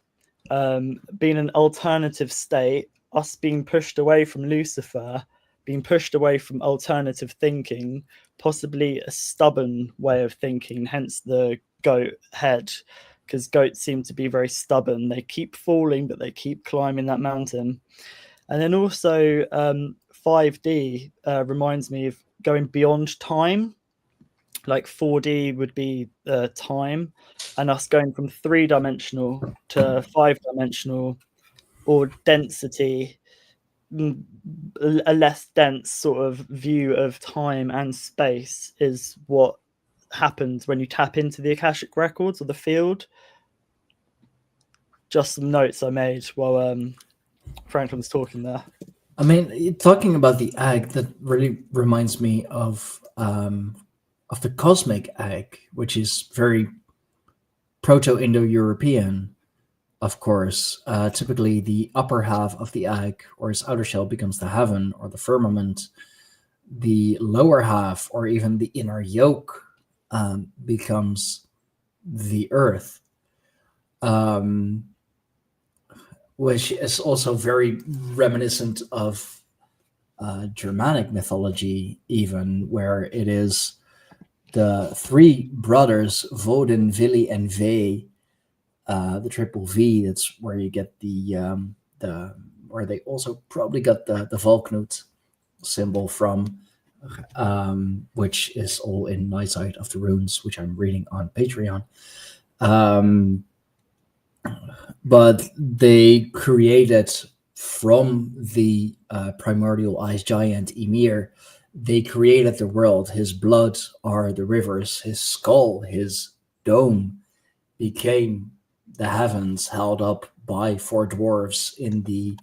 Being an alternative state, us being pushed away from Lucifer, being pushed away from alternative thinking, possibly a stubborn way of thinking, hence the goat head, because goats seem to be very stubborn. They keep falling, but they keep climbing that mountain. And then also 5D reminds me of going beyond time. Like 4D would be time, and us going from 3-dimensional to 5-dimensional, or density, a less dense sort of view of time and space is what happens when you tap into the Akashic Records or the field. Just some notes I made while Franklin was talking there. I mean, talking about the egg, that really reminds me of the cosmic egg, which is very Proto-Indo-European. of course, typically the upper half of the egg or its outer shell becomes the heaven or the firmament. The lower half or even the inner yolk becomes the earth, which is also very reminiscent of Germanic mythology, even, where it is the three brothers, Woden, Willi, and Ve, the triple V. That's where you get the where they also probably got the Valknut symbol from, which is all in Nightside of the Runes, which I'm reading on Patreon. But they created from the primordial ice giant Ymir, they created the world. His blood are the rivers, his skull, his dome became the heavens held up by four dwarves in the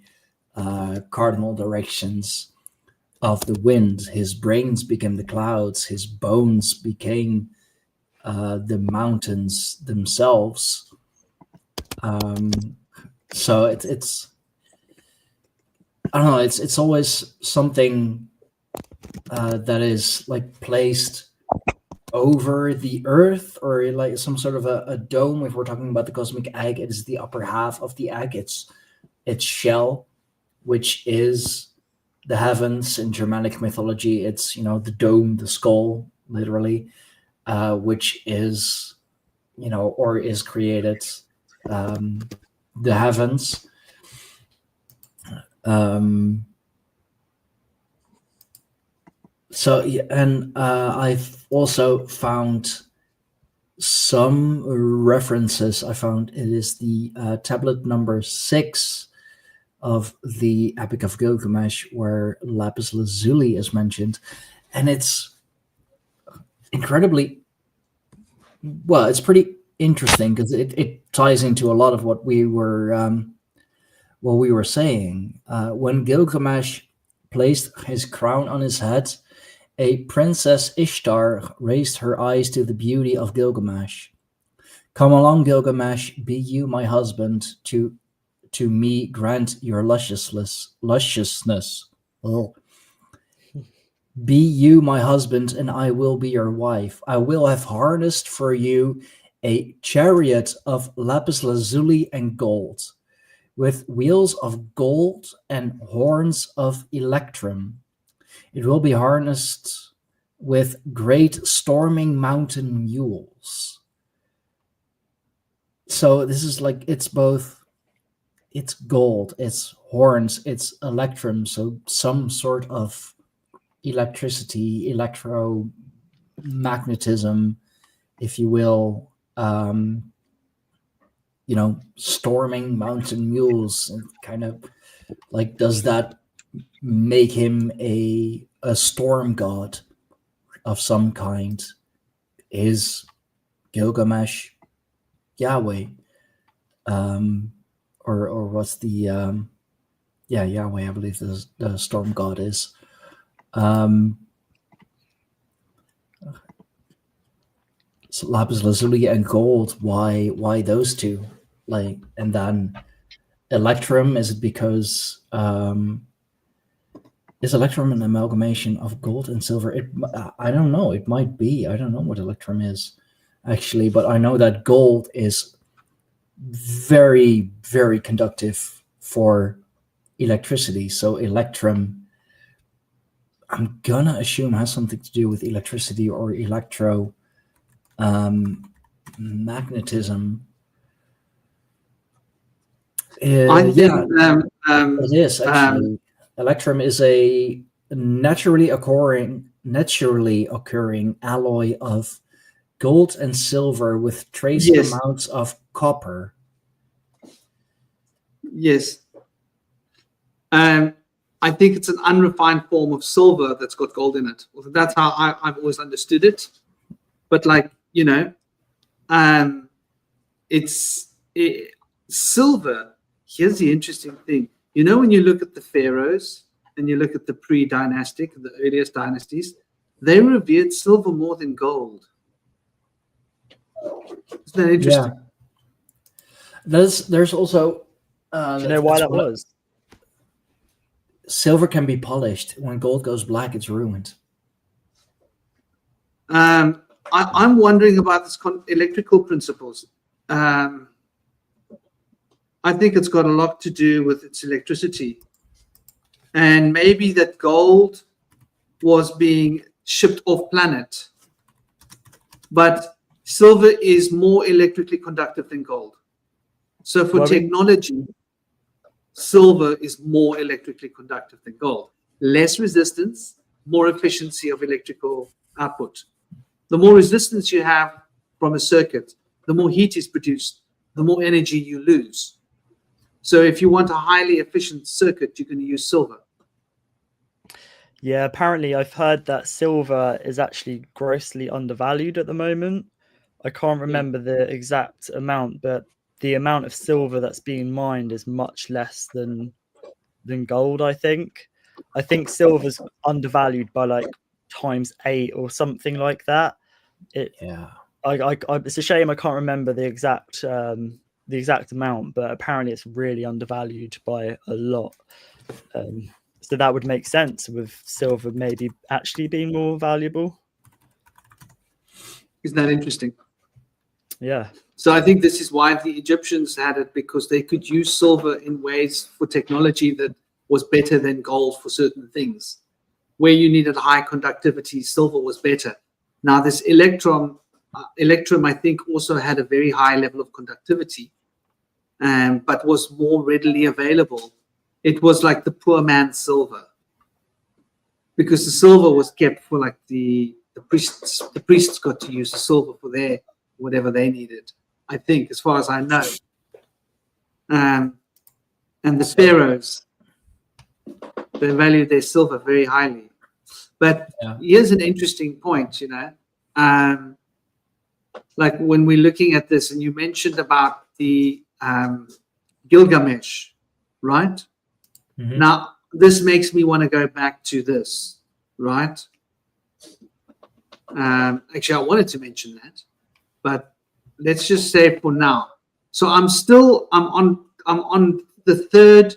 cardinal directions of the wind. His brains became the clouds, his bones became the mountains themselves. So it's I don't know, it's always something that is like placed over the earth, or like some sort of a dome. If we're talking about the cosmic egg, it is the upper half of the egg, its shell, which is the heavens. In Germanic mythology, it's the dome, the skull, literally, which is or is created the heavens. So yeah, and I've also found some references. I found it is the tablet number 6 of the Epic of Gilgamesh, where lapis lazuli is mentioned, and it's incredibly well. It's pretty interesting because it ties into a lot of what we were saying. When Gilgamesh placed his crown on his head, a Princess Ishtar raised her eyes to the beauty of Gilgamesh. "Come along, Gilgamesh, be you my husband, to me grant your lusciousness. Oh. Be you my husband, and I will be your wife. I will have harnessed for you a chariot of lapis lazuli and gold, with wheels of gold and horns of electrum. It will be harnessed with great storming mountain mules." So this is like, it's gold, it's horns, it's electrum, so some sort of electricity, electromagnetism, if you will, storming mountain mules. And kind of like, does that make him a storm god of some kind? Is Gilgamesh Yahweh? Or what's the Yahweh, I believe the storm god is. So lapis lazuli and gold, why those two? Like, and then electrum, is it because is electrum an amalgamation of gold and silver? I don't know. It might be. I don't know what electrum is, actually, but I know that gold is very, very conductive for electricity. So electrum, I'm gonna assume, has something to do with electricity or magnetism. I think it is actually. Electrum is a naturally occurring alloy of gold and silver with trace amounts of copper. Yes. I think it's an unrefined form of silver that's got gold in it. That's how I've always understood it. But silver. Here's the interesting thing. When you look at the pharaohs and you look at the pre-dynastic, the earliest dynasties, they revered silver more than gold. Isn't that interesting? There's also Do you know why that was? silver can be polished. When gold goes black, it's ruined. I'm wondering about this electrical principles. I think it's got a lot to do with its electricity, and maybe that gold was being shipped off planet, but silver is more electrically conductive than gold. So for technology, silver is more electrically conductive than gold. Less resistance, more efficiency of electrical output. The more resistance you have from a circuit, the more heat is produced, the more energy you lose. So if you want a highly efficient circuit, you're going to use silver. Yeah, apparently I've heard that silver is actually grossly undervalued at the moment. I can't remember the exact amount, but the amount of silver that's being mined is much less than gold, I think. I think silver's undervalued by like ×8 or something like that. It's a shame I can't remember the exact amount, but apparently it's really undervalued by a lot. So that would make sense with silver maybe actually being more valuable. Isn't that interesting? Yeah. So I think this is why the Egyptians had it, because they could use silver in ways for technology that was better than gold for certain things. Where you needed high conductivity, silver was better. Now this electrum, I think, also had a very high level of conductivity, but was more readily available. It was like the poor man's silver, because the silver was kept for like the priests. The priests got to use the silver for their whatever they needed, I think, as far as I know. And the pharaohs, they valued their silver very highly. But here's an interesting point, like when we're looking at this, and you mentioned about the Gilgamesh, right? Mm-hmm. Now, this makes me want to go back to this, right? Actually, I wanted to mention that, but let's just say for now. So I'm on the third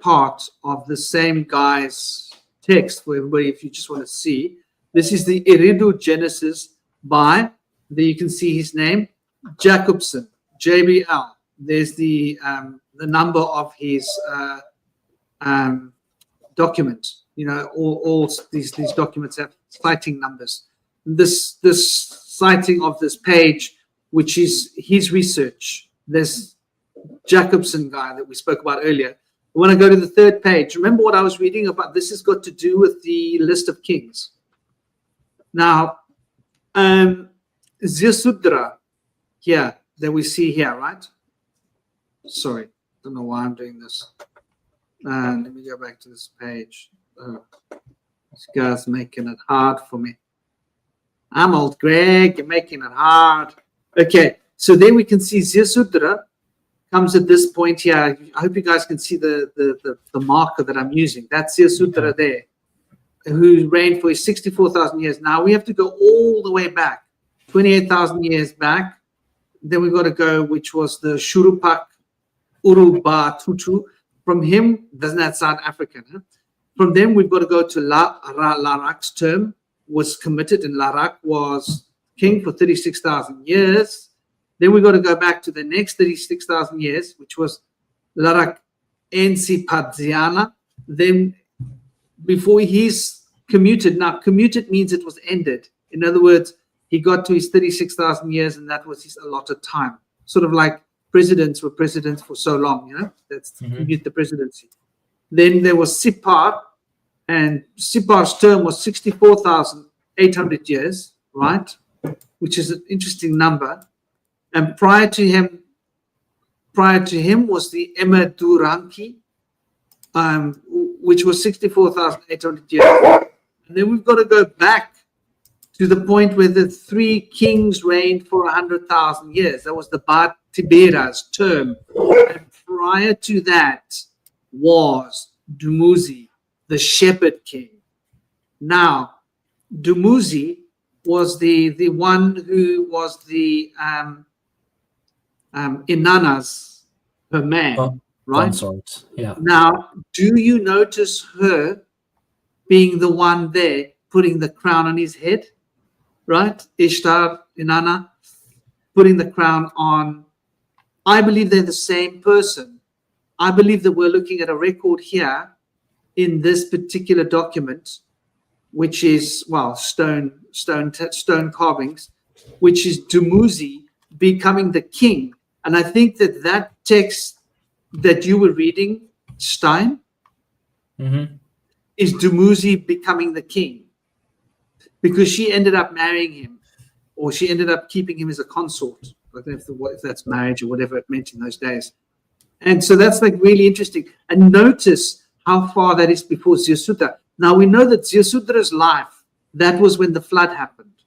part of the same guy's text for everybody. If you just want to see, this is the Eridu Genesis by you can see his name, Jacobson, JBL. There's the number of his document. All these documents have citing numbers. This citing of this page, which is his research, this Jacobson guy that we spoke about earlier. When I go to the third page, remember what I was reading about? This has got to do with the list of kings. Now, Ziusudra here that we see here, right? Sorry, don't know why I'm doing this. Let me go back to this page. This guy's making it hard for me. I'm old Greg, you're making it hard. Okay, so then we can see Ziusudra comes at this point here. I hope you guys can see the marker that I'm using. That's Ziusudra there, who reigned for 64,000 years. Now we have to go all the way back, 28,000 years back. Then we've got to go, which was the Shurupak Urubatutu. From him, doesn't that sound African? Huh? From them, we've got to go to Larak's term was committed, and Larak was king for 36,000 years. Then we've got to go back to the next 36,000 years, which was Larak Ensipadziana. Then before he's commuted, now commuted means it was ended. In other words, he got to his 36,000 years, and that was his allotted time. Sort of like presidents were presidents for so long, that's to commute the presidency. Then there was Sipar, and Sipar's term was 64,800 years, right? Which is an interesting number. And prior to him was the Emaduranki, which was 64,800 years. And then we've got to go back to the point where the three kings reigned for 100,000 years. That was the Bat Tibera's term. And prior to that was Dumuzi, the shepherd king. Now, Dumuzi was the one who was the Inanna's her man, right? Consort. Yeah. Now, do you notice her being the one there putting the crown on his head, right? Ishtar, Inanna, putting the crown on. I believe they're the same person. I believe that we're looking at a record here in this particular document, which is, well, stone carvings, which is Dumuzi becoming the king. And I think that text that you were reading, Stein, is Dumuzi becoming the king, because she ended up marrying him, or she ended up keeping him as a consort. I don't know if that's marriage or whatever it meant in those days. And so that's like really interesting. And notice how far that is before Ziusudra. Now we know that Ziusudra's life, that was when the flood happened.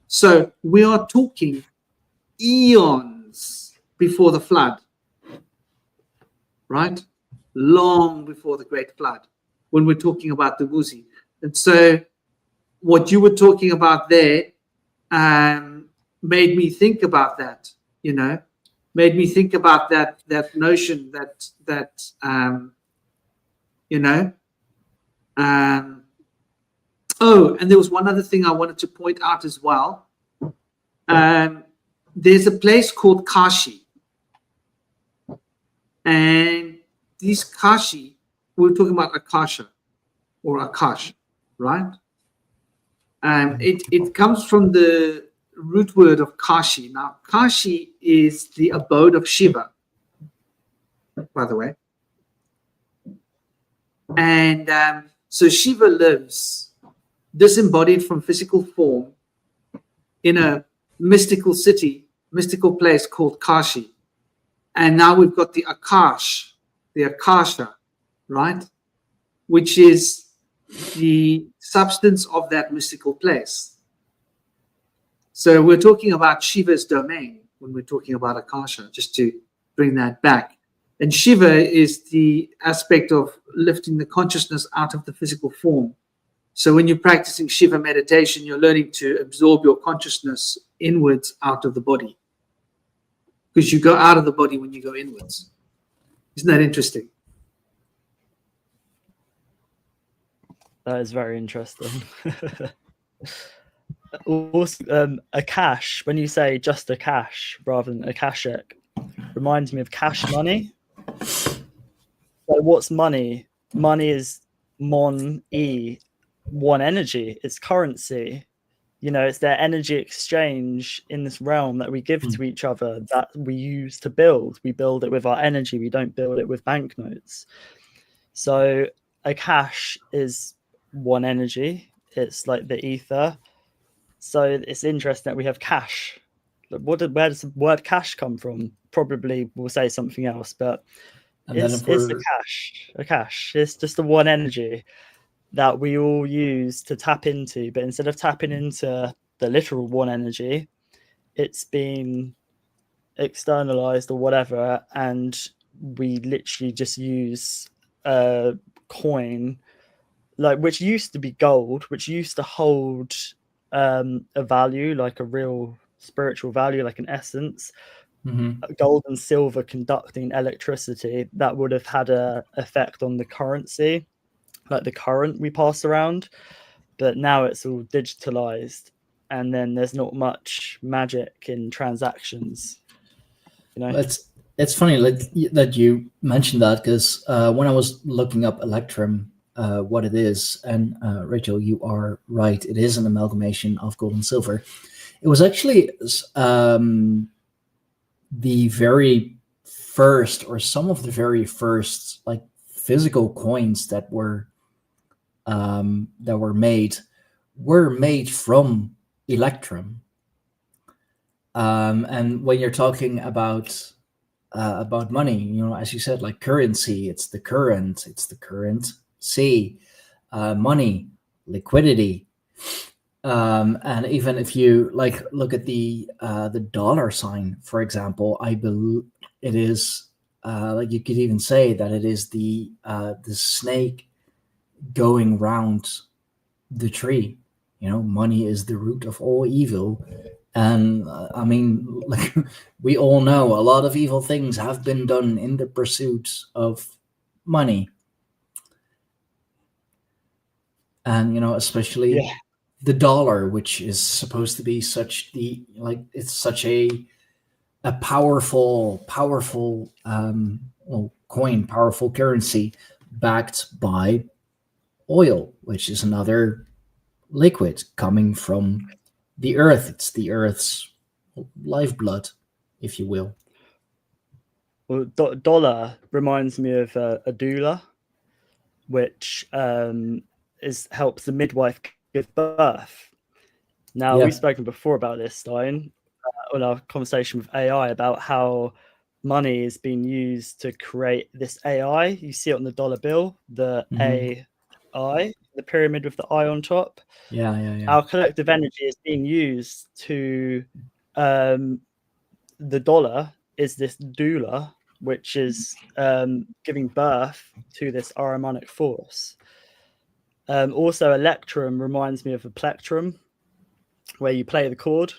So we are talking eons before the flood, right? Long before the great flood, when we're talking about the Wuzi. And so what you were talking about there made me think about that, made me think about that notion that oh, and there was one other thing I wanted to point out as well. There's a place called Kashi, and these Kashi, we're talking about Akasha or Akash, right? It comes from the root word of Kashi. Now, Kashi is the abode of Shiva, by the way. And so Shiva lives disembodied from physical form in a mystical city, mystical place called Kashi. And now we've got the Akash, the Akasha, right? Which is the substance of that mystical place. So we're talking about Shiva's domain when we're talking about Akasha, just to bring that back. And Shiva is the aspect of lifting the consciousness out of the physical form. So when you're practicing Shiva meditation, you're learning to absorb your consciousness inwards out of the body, because you go out of the body when you go inwards. Isn't that interesting? That is very interesting. Also, Akash, when you say just Akash rather than Akashic, reminds me of cash money. So what's money? Money is Mon-E, one energy. It's currency. It's their energy exchange in this realm that we give to each other, that we use to build. We build it with our energy. We don't build it with banknotes. So Akash is one energy. It's like the ether. So it's interesting that we have cash. Where does the word cash come from? Probably we'll say something else, but it's a cash. It's just the one energy that we all use to tap into. But instead of tapping into the literal one energy, it's been externalized or whatever, and we literally just use a coin, like, which used to be gold, which used to hold a value, like a real spiritual value, like an essence. Gold and silver conducting electricity, that would have had an effect on the currency, like the current we pass around. But now it's all digitalized, and then there's not much magic in transactions. It's funny that you mentioned that, because when I was looking up Electrum, what it is, and Rachel, you are right, it is an amalgamation of gold and silver. It was actually the very first, or some of the very first, like, physical coins that were made from Electrum. And when you're talking about money, as you said, like currency, it's the currency, money, liquidity. And even if you look at the dollar sign, for example, I believe it is you could even say that it is the snake going round the tree. Money is the root of all evil, And I mean, like, we all know a lot of evil things have been done in the pursuit of money. And, especially Yeah. the dollar, which is supposed to be it's such a powerful, coin, powerful currency backed by oil, which is another liquid coming from the earth. It's the earth's lifeblood, if you will. Well, dollar reminds me of a doula, which helps the midwife give birth. Now, Yeah. we've spoken before about this, Stein, on our conversation with AI about how money is being used to create this AI. You see it on the dollar bill, the AI, the pyramid with the eye on top. Yeah. Our collective energy is being used to the dollar is this doula, which is giving birth to this Ahrimanic force. Also, electrum reminds me of a plectrum, where you play the chord,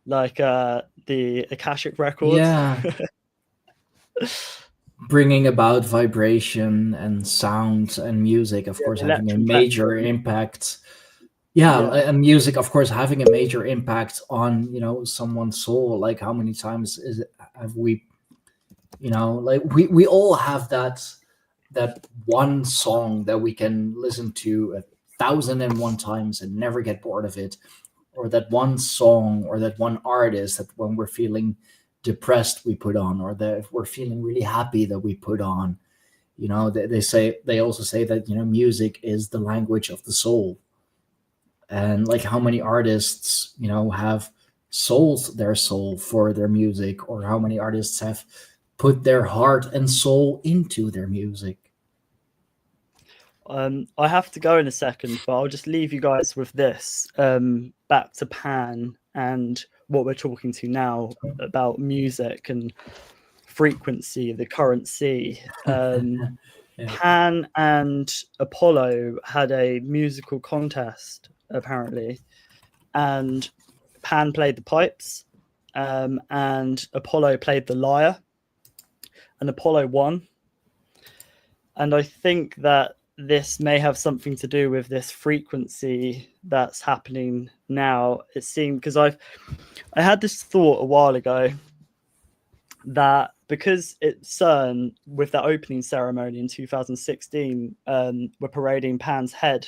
like the Akashic records. Yeah. Bringing about vibration and sound and music, of course, having a major impact. Yeah, and music, of course, having a major impact on someone's soul. Like, how many times have we, like we all have that one song that we can listen to 1,001 times and never get bored of it, or that one song or that one artist that when we're feeling depressed we put on, or that if we're feeling really happy that we put on. They also say that music is the language of the soul. And like, how many artists have sold their soul for their music, or how many artists have put their heart and soul into their music. I have to go in a second, but I'll just leave you guys with this, back to Pan and what we're talking to now about music and frequency, the currency. Pan and Apollo had a musical contest, apparently, and Pan played the pipes, and Apollo played the lyre, and Apollo won. And I think that this may have something to do with this frequency that's happening now. It seemed, because I had this thought a while ago that because CERN, with that opening ceremony in 2016, were parading Pan's head,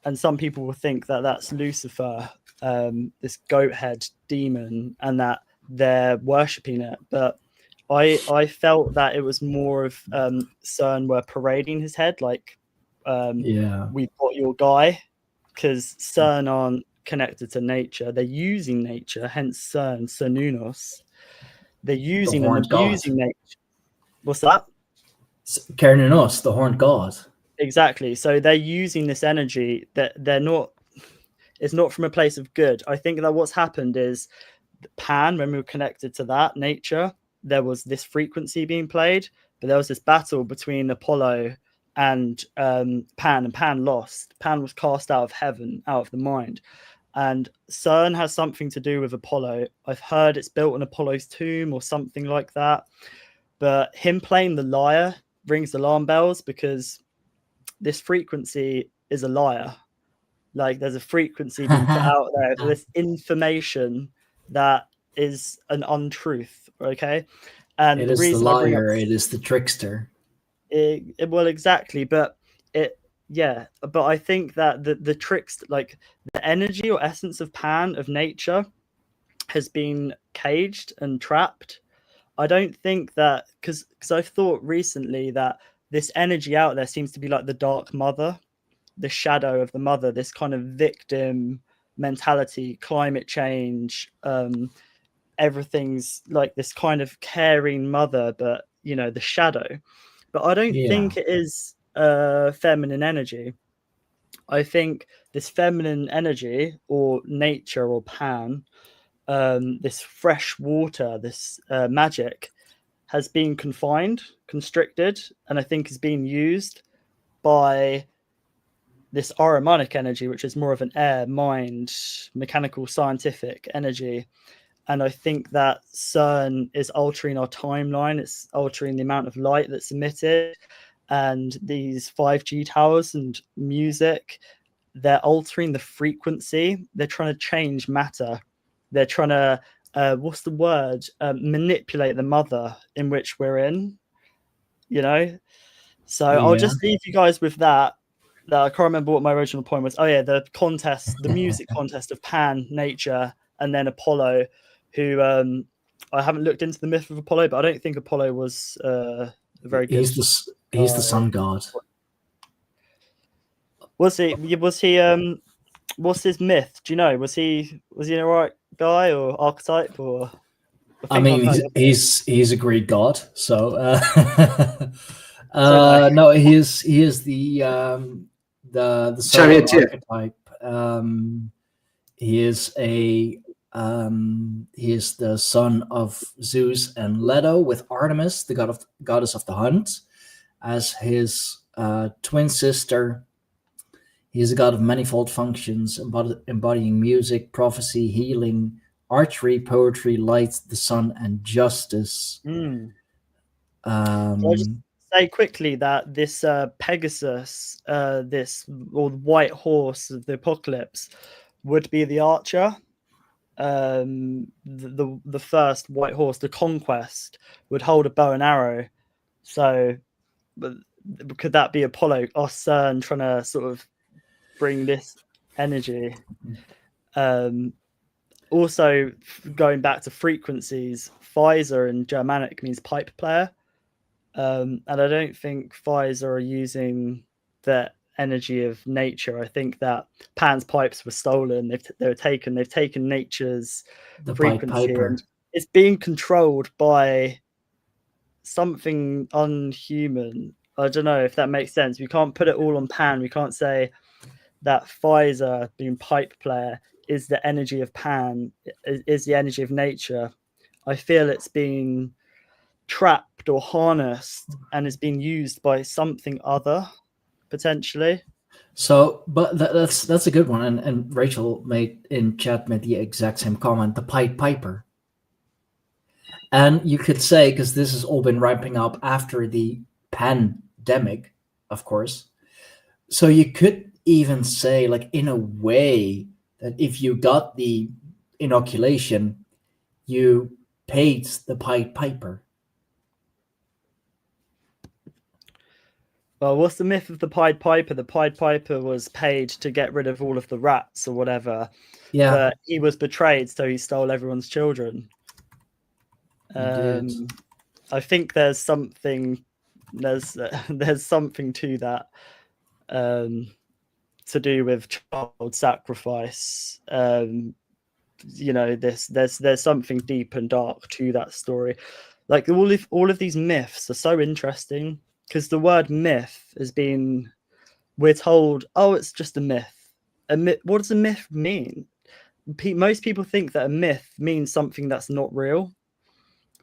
and some people will think that that's Lucifer, this goat head demon, and that they're worshipping it. But I felt that it was more of CERN were parading his head, like, we've got your guy, because CERN aren't connected to nature. They're using nature, hence CERN, Cernunos. They're using and abusing nature. What's that? Cernunos, the horned god. Exactly. So they're using this energy that it's not from a place of good. I think that what's happened is Pan, when we were connected to that nature, there was this frequency being played, but there was this battle between Apollo and Pan, and Pan lost. Pan was cast out of heaven, out of the mind. And CERN has something to do with Apollo. I've heard it's built on Apollo's tomb or something like that. But him playing the lyre rings alarm bells, because this frequency is a liar. Like, there's a frequency being put out there for this information that is an untruth. Okay, and it the is reason the liar, it is the trickster. Well, exactly, but but I think that the tricks, like the energy or essence of Pan, of nature, has been caged and trapped. I don't think that, because I've thought recently that this energy out there seems to be like the dark mother, the shadow of the mother, this kind of victim mentality, climate change, everything's like this kind of caring mother, but the shadow. But I don't think it is feminine energy. I think this feminine energy, or nature, or Pan, this fresh water, this magic, has been confined, constricted, and I think is being used by this Ahrimanic energy, which is more of an air, mind, mechanical, scientific energy. And I think that CERN is altering our timeline. It's altering the amount of light that's emitted. And these 5G towers and music, they're altering the frequency. They're trying to change matter. They're trying to, what's the word? Manipulate the mother in which we're in, you know? So I'll just leave you guys with that. I can't remember what my original point was. Oh yeah, the contest, the music contest of Pan, nature, and then Apollo, who I haven't looked into the myth of Apollo, but I don't think Apollo was very good. He's the sun god. Was he? What's his myth? Do you know? Was he an alright guy or archetype or? I mean, he's a Greek god. So So no, he is the solar archetype. He is the son of Zeus and Leto, with Artemis, the goddess of the hunt, as his twin sister. He is a god of manifold functions, embodying music, prophecy, healing, archery, poetry, light, the sun, and justice. I'll just say quickly that this Pegasus, or the white horse of the apocalypse, would be the archer. The first white horse, the conquest, would hold a bow and arrow. So, could that be Apollo, or CERN, trying to sort of bring this energy? Also, going back to frequencies, Pfizer in Germanic means pipe player, and I don't think Pfizer are using the energy of nature. I think that Pan's pipes were stolen. They've taken nature's frequency, and it's being controlled by something unhuman. I don't know if that makes sense. We can't put it all on Pan. We can't say that Pfizer, being pipe player, is the energy of Pan, is the energy of nature. I feel it's been trapped or harnessed and is being used by something other, potentially. So, but that's a good one. And Rachel made the exact same comment, the Pied Piper. And you could say, because this has all been ramping up after the pandemic, of course. So you could even say, like, in a way, that if you got the inoculation, you paid the Pied Piper. Well, what's the myth of the Pied Piper? The Pied Piper was paid to get rid of all of the rats or whatever. Yeah. But he was betrayed, so he stole everyone's children. I think there's something to that, to do with child sacrifice. There's something deep and dark to that story. Like all of these myths are so interesting, because the word myth has been, we're told, oh, it's just a myth. What does a myth mean? Most people think that a myth means something that's not real,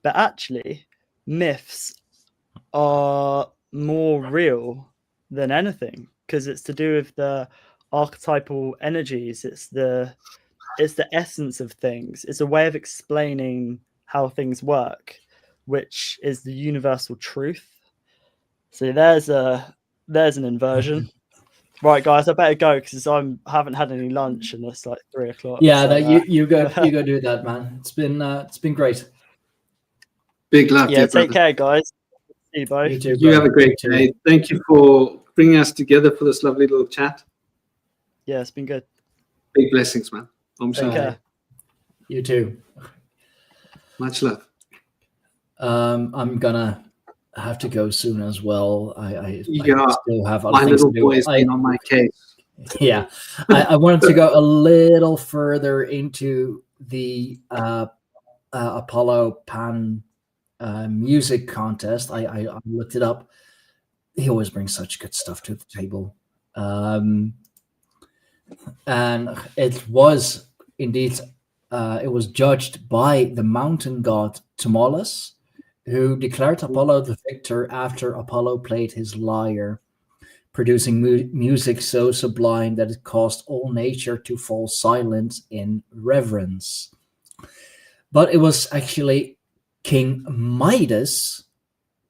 but actually myths are more real than anything, because it's to do with the archetypal energies. It's the essence of things. It's a way of explaining how things work, which is the universal truth. So there's an inversion. Right, guys, I better go because I haven't had any lunch and it's like 3:00. Yeah, so, you go do that, man. It's been great. Big love. Yeah, take care, guys. See you both. You too, you have a great day. Thank you for bringing us together for this lovely little chat. Yeah, it's been good. Big blessings, man. Take care. You too. Much love. I'm gonna have to go soon as well. I still have other my things little to do. boy's been on my case. Yeah, I wanted to go a little further into the Apollo Pan music contest. I looked it up. He always brings such good stuff to the table, and it was indeed it was judged by the mountain god Tmolus, who declared Apollo the victor after Apollo played his lyre. producing music so sublime that it caused all nature to fall silent in reverence. But it was actually King Midas,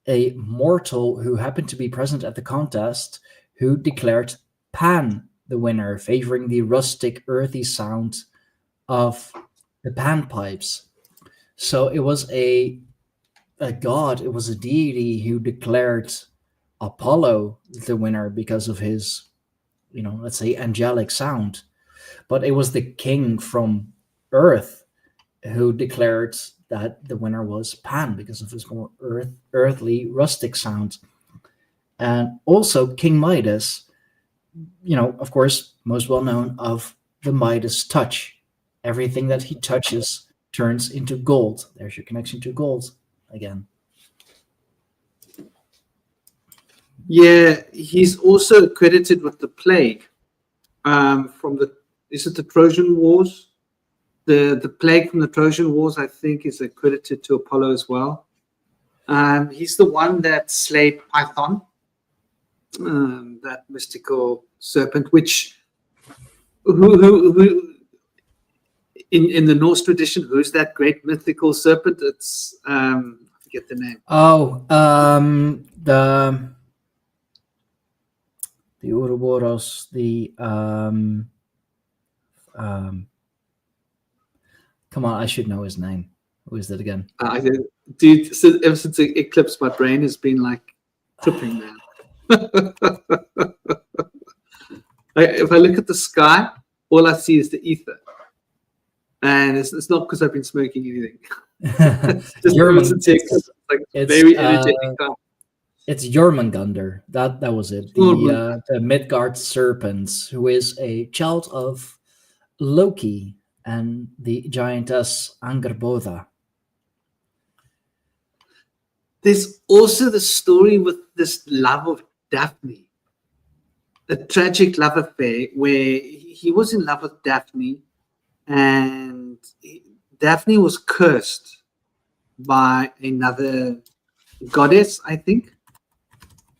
a mortal who happened to be present at the contest, who declared Pan the winner, favoring the rustic, earthy sound of the panpipes. So it was a god, it was a deity who declared Apollo the winner because of his, let's say, angelic sound. But it was the king from Earth who declared that the winner was Pan because of his more earthly, rustic sound. And also King Midas, of course, most well known of the Midas touch. Everything that he touches turns into gold. There's your connection to gold again. Yeah, he's also credited with the plague from the Trojan Wars? The plague from the Trojan Wars, I think, is accredited to Apollo as well. He's the one that slayed Python, that mystical serpent, which who in the Norse tradition, who's that great mythical serpent? It's I forget the name. Oh, the Ouroboros, come on, I should know his name. Who is that again? Dude, ever since Eclipse, my brain has been like tripping, man. If I look at the sky, all I see is the ether. And it's not because I've been smoking anything. It's just it's like very energetic guy. It's Jormungandr. That was it. The Midgard serpent, who is a child of Loki and the giantess Angerboda. There's also the story with this love of Daphne, a tragic love affair where he was in love with Daphne, and Daphne was cursed by another goddess, I think,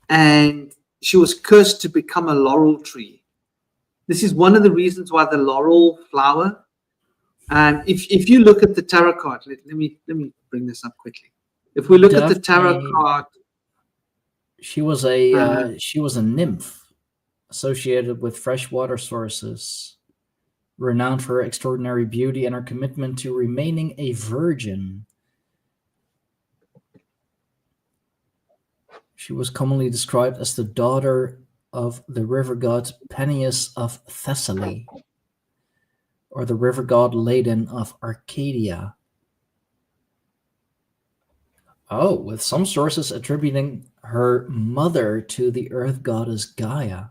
and she was cursed to become a laurel tree. This is one of the reasons why the laurel flower. And if you look at the tarot card, let me bring this up quickly. If we look at the tarot card, she was a nymph associated with freshwater sources, renowned for her extraordinary beauty and her commitment to remaining a virgin. She was commonly described as the daughter of the river god Peneus of Thessaly, or the river god Ladon of Arcadia. Oh, with some sources attributing her mother to the earth goddess Gaia.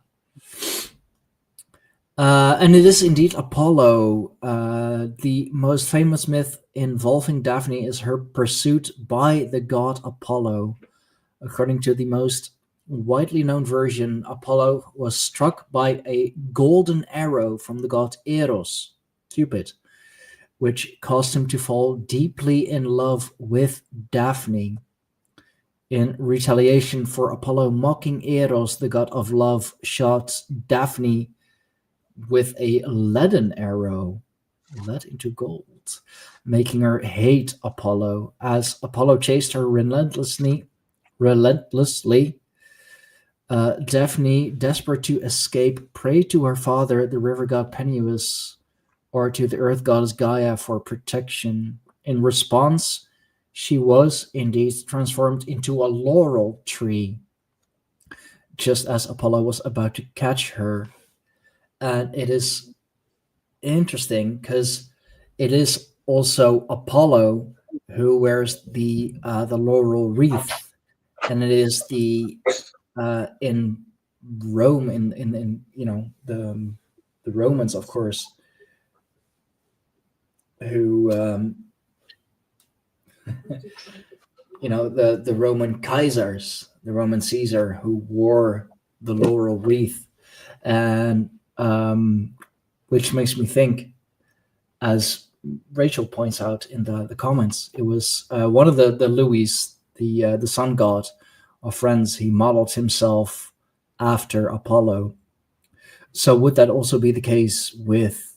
And it is indeed Apollo. The most famous myth involving Daphne is her pursuit by the god Apollo. According to the most widely known version, Apollo was struck by a golden arrow from the god Eros, Cupid, which caused him to fall deeply in love with Daphne. In retaliation for Apollo mocking Eros, the god of love shot Daphne with a leaden arrow, lead into gold, making her hate Apollo. As Apollo chased her relentlessly, Daphne, desperate to escape, prayed to her father, the river god Peneus, or to the earth goddess Gaia for protection. In response, she was indeed transformed into a laurel tree, just as Apollo was about to catch her. And it is interesting because it is also Apollo who wears the laurel wreath, and it is the in Rome, in the Romans, of course, who the Roman Kaisers, the Roman Caesar, who wore the laurel wreath, and which makes me think, as Rachel points out in the comments, it was one of the Louis, the sun god of Friends. He modeled himself after Apollo. So would that also be the case with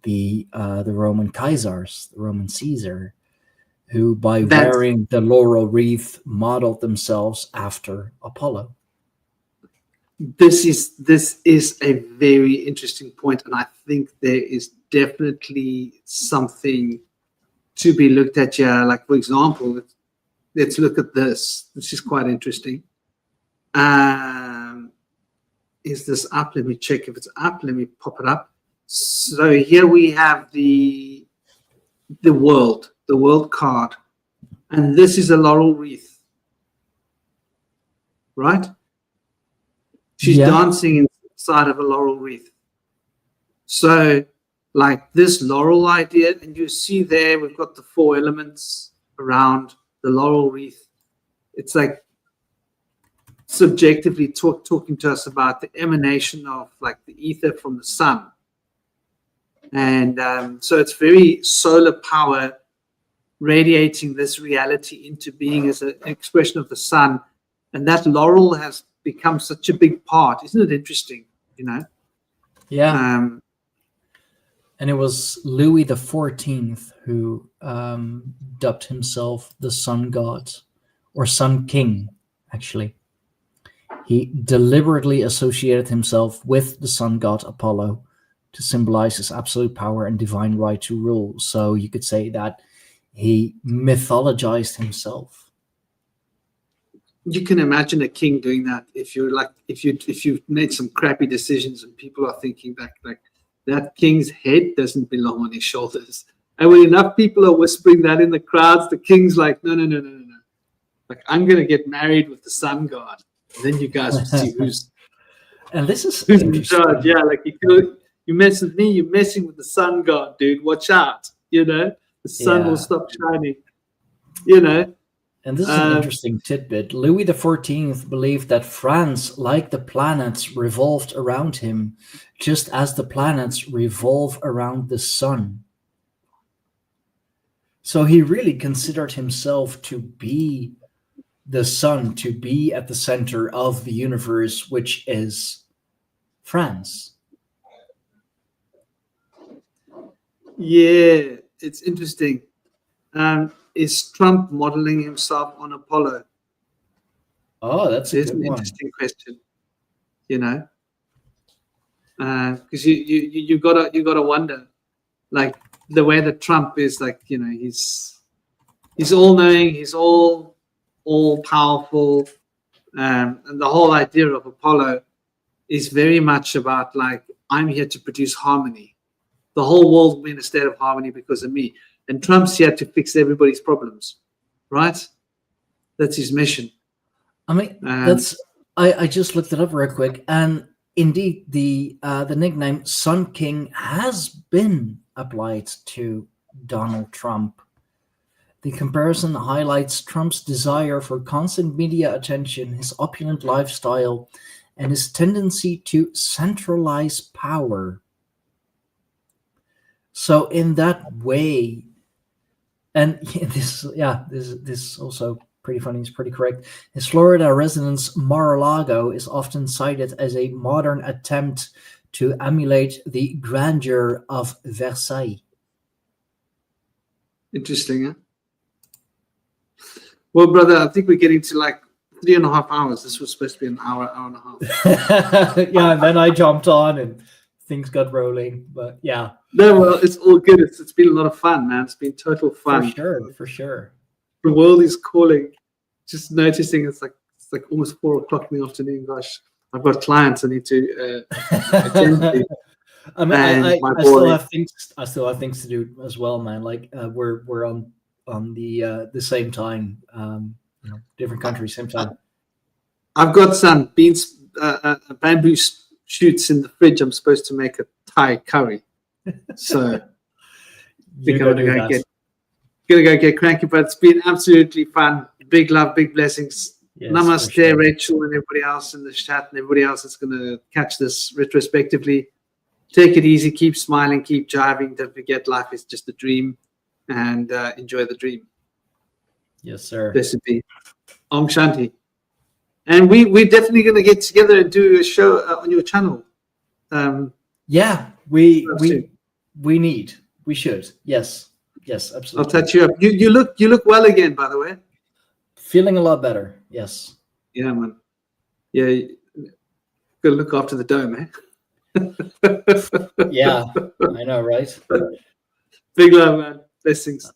the Roman Caesars, the Roman Caesar, who by wearing the laurel wreath modeled themselves after Apollo? This is a very interesting point, and I think there is definitely something to be looked at here. Like, for example, let's look at this. This is quite interesting. Is this up? Let me check if it's up. Let me pop it up. So here we have the world card, and this is a laurel wreath, right? She's dancing inside of a laurel wreath. So, like this laurel idea, and you see there, we've got the 4 elements around the laurel wreath. It's like subjectively talking to us about the emanation of like the ether from the sun. And so it's very solar power radiating this reality into being as an expression of the sun. And that laurel has become such a big part. Isn't it interesting? Yeah. And it was Louis XIV who dubbed himself the sun god, or sun king, actually. He deliberately associated himself with the sun god Apollo to symbolize his absolute power and divine right to rule. So you could say that he mythologized himself. You can imagine a king doing that if you've made some crappy decisions and people are thinking back like that king's head doesn't belong on his shoulders. And when enough people are whispering that in the crowds, the king's like, no. Like, I'm going to get married with the sun god. And then you guys will see who's and this is who's in charge. Yeah, like you mess with me, you're messing with the sun god, dude. Watch out. The sun will stop shining. And this is an interesting tidbit. Louis XIV believed that France, like the planets, revolved around him, just as the planets revolve around the sun. So he really considered himself to be the sun, to be at the center of the universe, which is France. Yeah, it's interesting. Is Trump modeling himself on Apollo? Oh, that's an interesting question. Because you gotta wonder, like the way that Trump is, like he's all knowing, he's all powerful, and the whole idea of Apollo is very much about like, I'm here to produce harmony. The whole world will be in a state of harmony because of me. And Trump's here to fix everybody's problems, right? That's his mission. I mean, I just looked it up real quick, and indeed, the nickname Sun King has been applied to Donald Trump. The comparison highlights Trump's desire for constant media attention, his opulent lifestyle, and his tendency to centralize power. So, in that way. And this is also pretty funny. It's pretty correct. His Florida residence, Mar-a-Lago, is often cited as a modern attempt to emulate the grandeur of Versailles. Interesting, huh? Well, brother, I think we're getting to like 3.5 hours. This was supposed to be an hour and a half. Yeah, and then I jumped on and things got rolling. But yeah. No, well, it's all good. It's been a lot of fun, man. It's been total fun. For sure. The world is calling. Just noticing it's like almost 4:00 in the afternoon. Gosh, I've got clients I need to attend to. I mean, I still have things to do as well, man. Like we're on the same time, different countries, same time. I've got some beans, bamboo shoots in the fridge. I'm supposed to make a Thai curry, so we're gonna go get cranky. But it's been absolutely fun. Big love, big blessings. Yes, namaste, sure. Rachel, and everybody else in the chat, and everybody else that's gonna catch this retrospectively. Take it easy, keep smiling, keep jiving. Don't forget, life is just a dream, and enjoy the dream. Yes, sir. Blessed be. Om Shanti. And we're definitely going to get together and do a show on your channel. Yeah, we should. Yes, absolutely. I'll touch you up. You look well again, by the way. Feeling a lot better. Yes. Yeah, man. Yeah, got to look after the dome, eh? Yeah, I know, right? Big love, man. Blessings.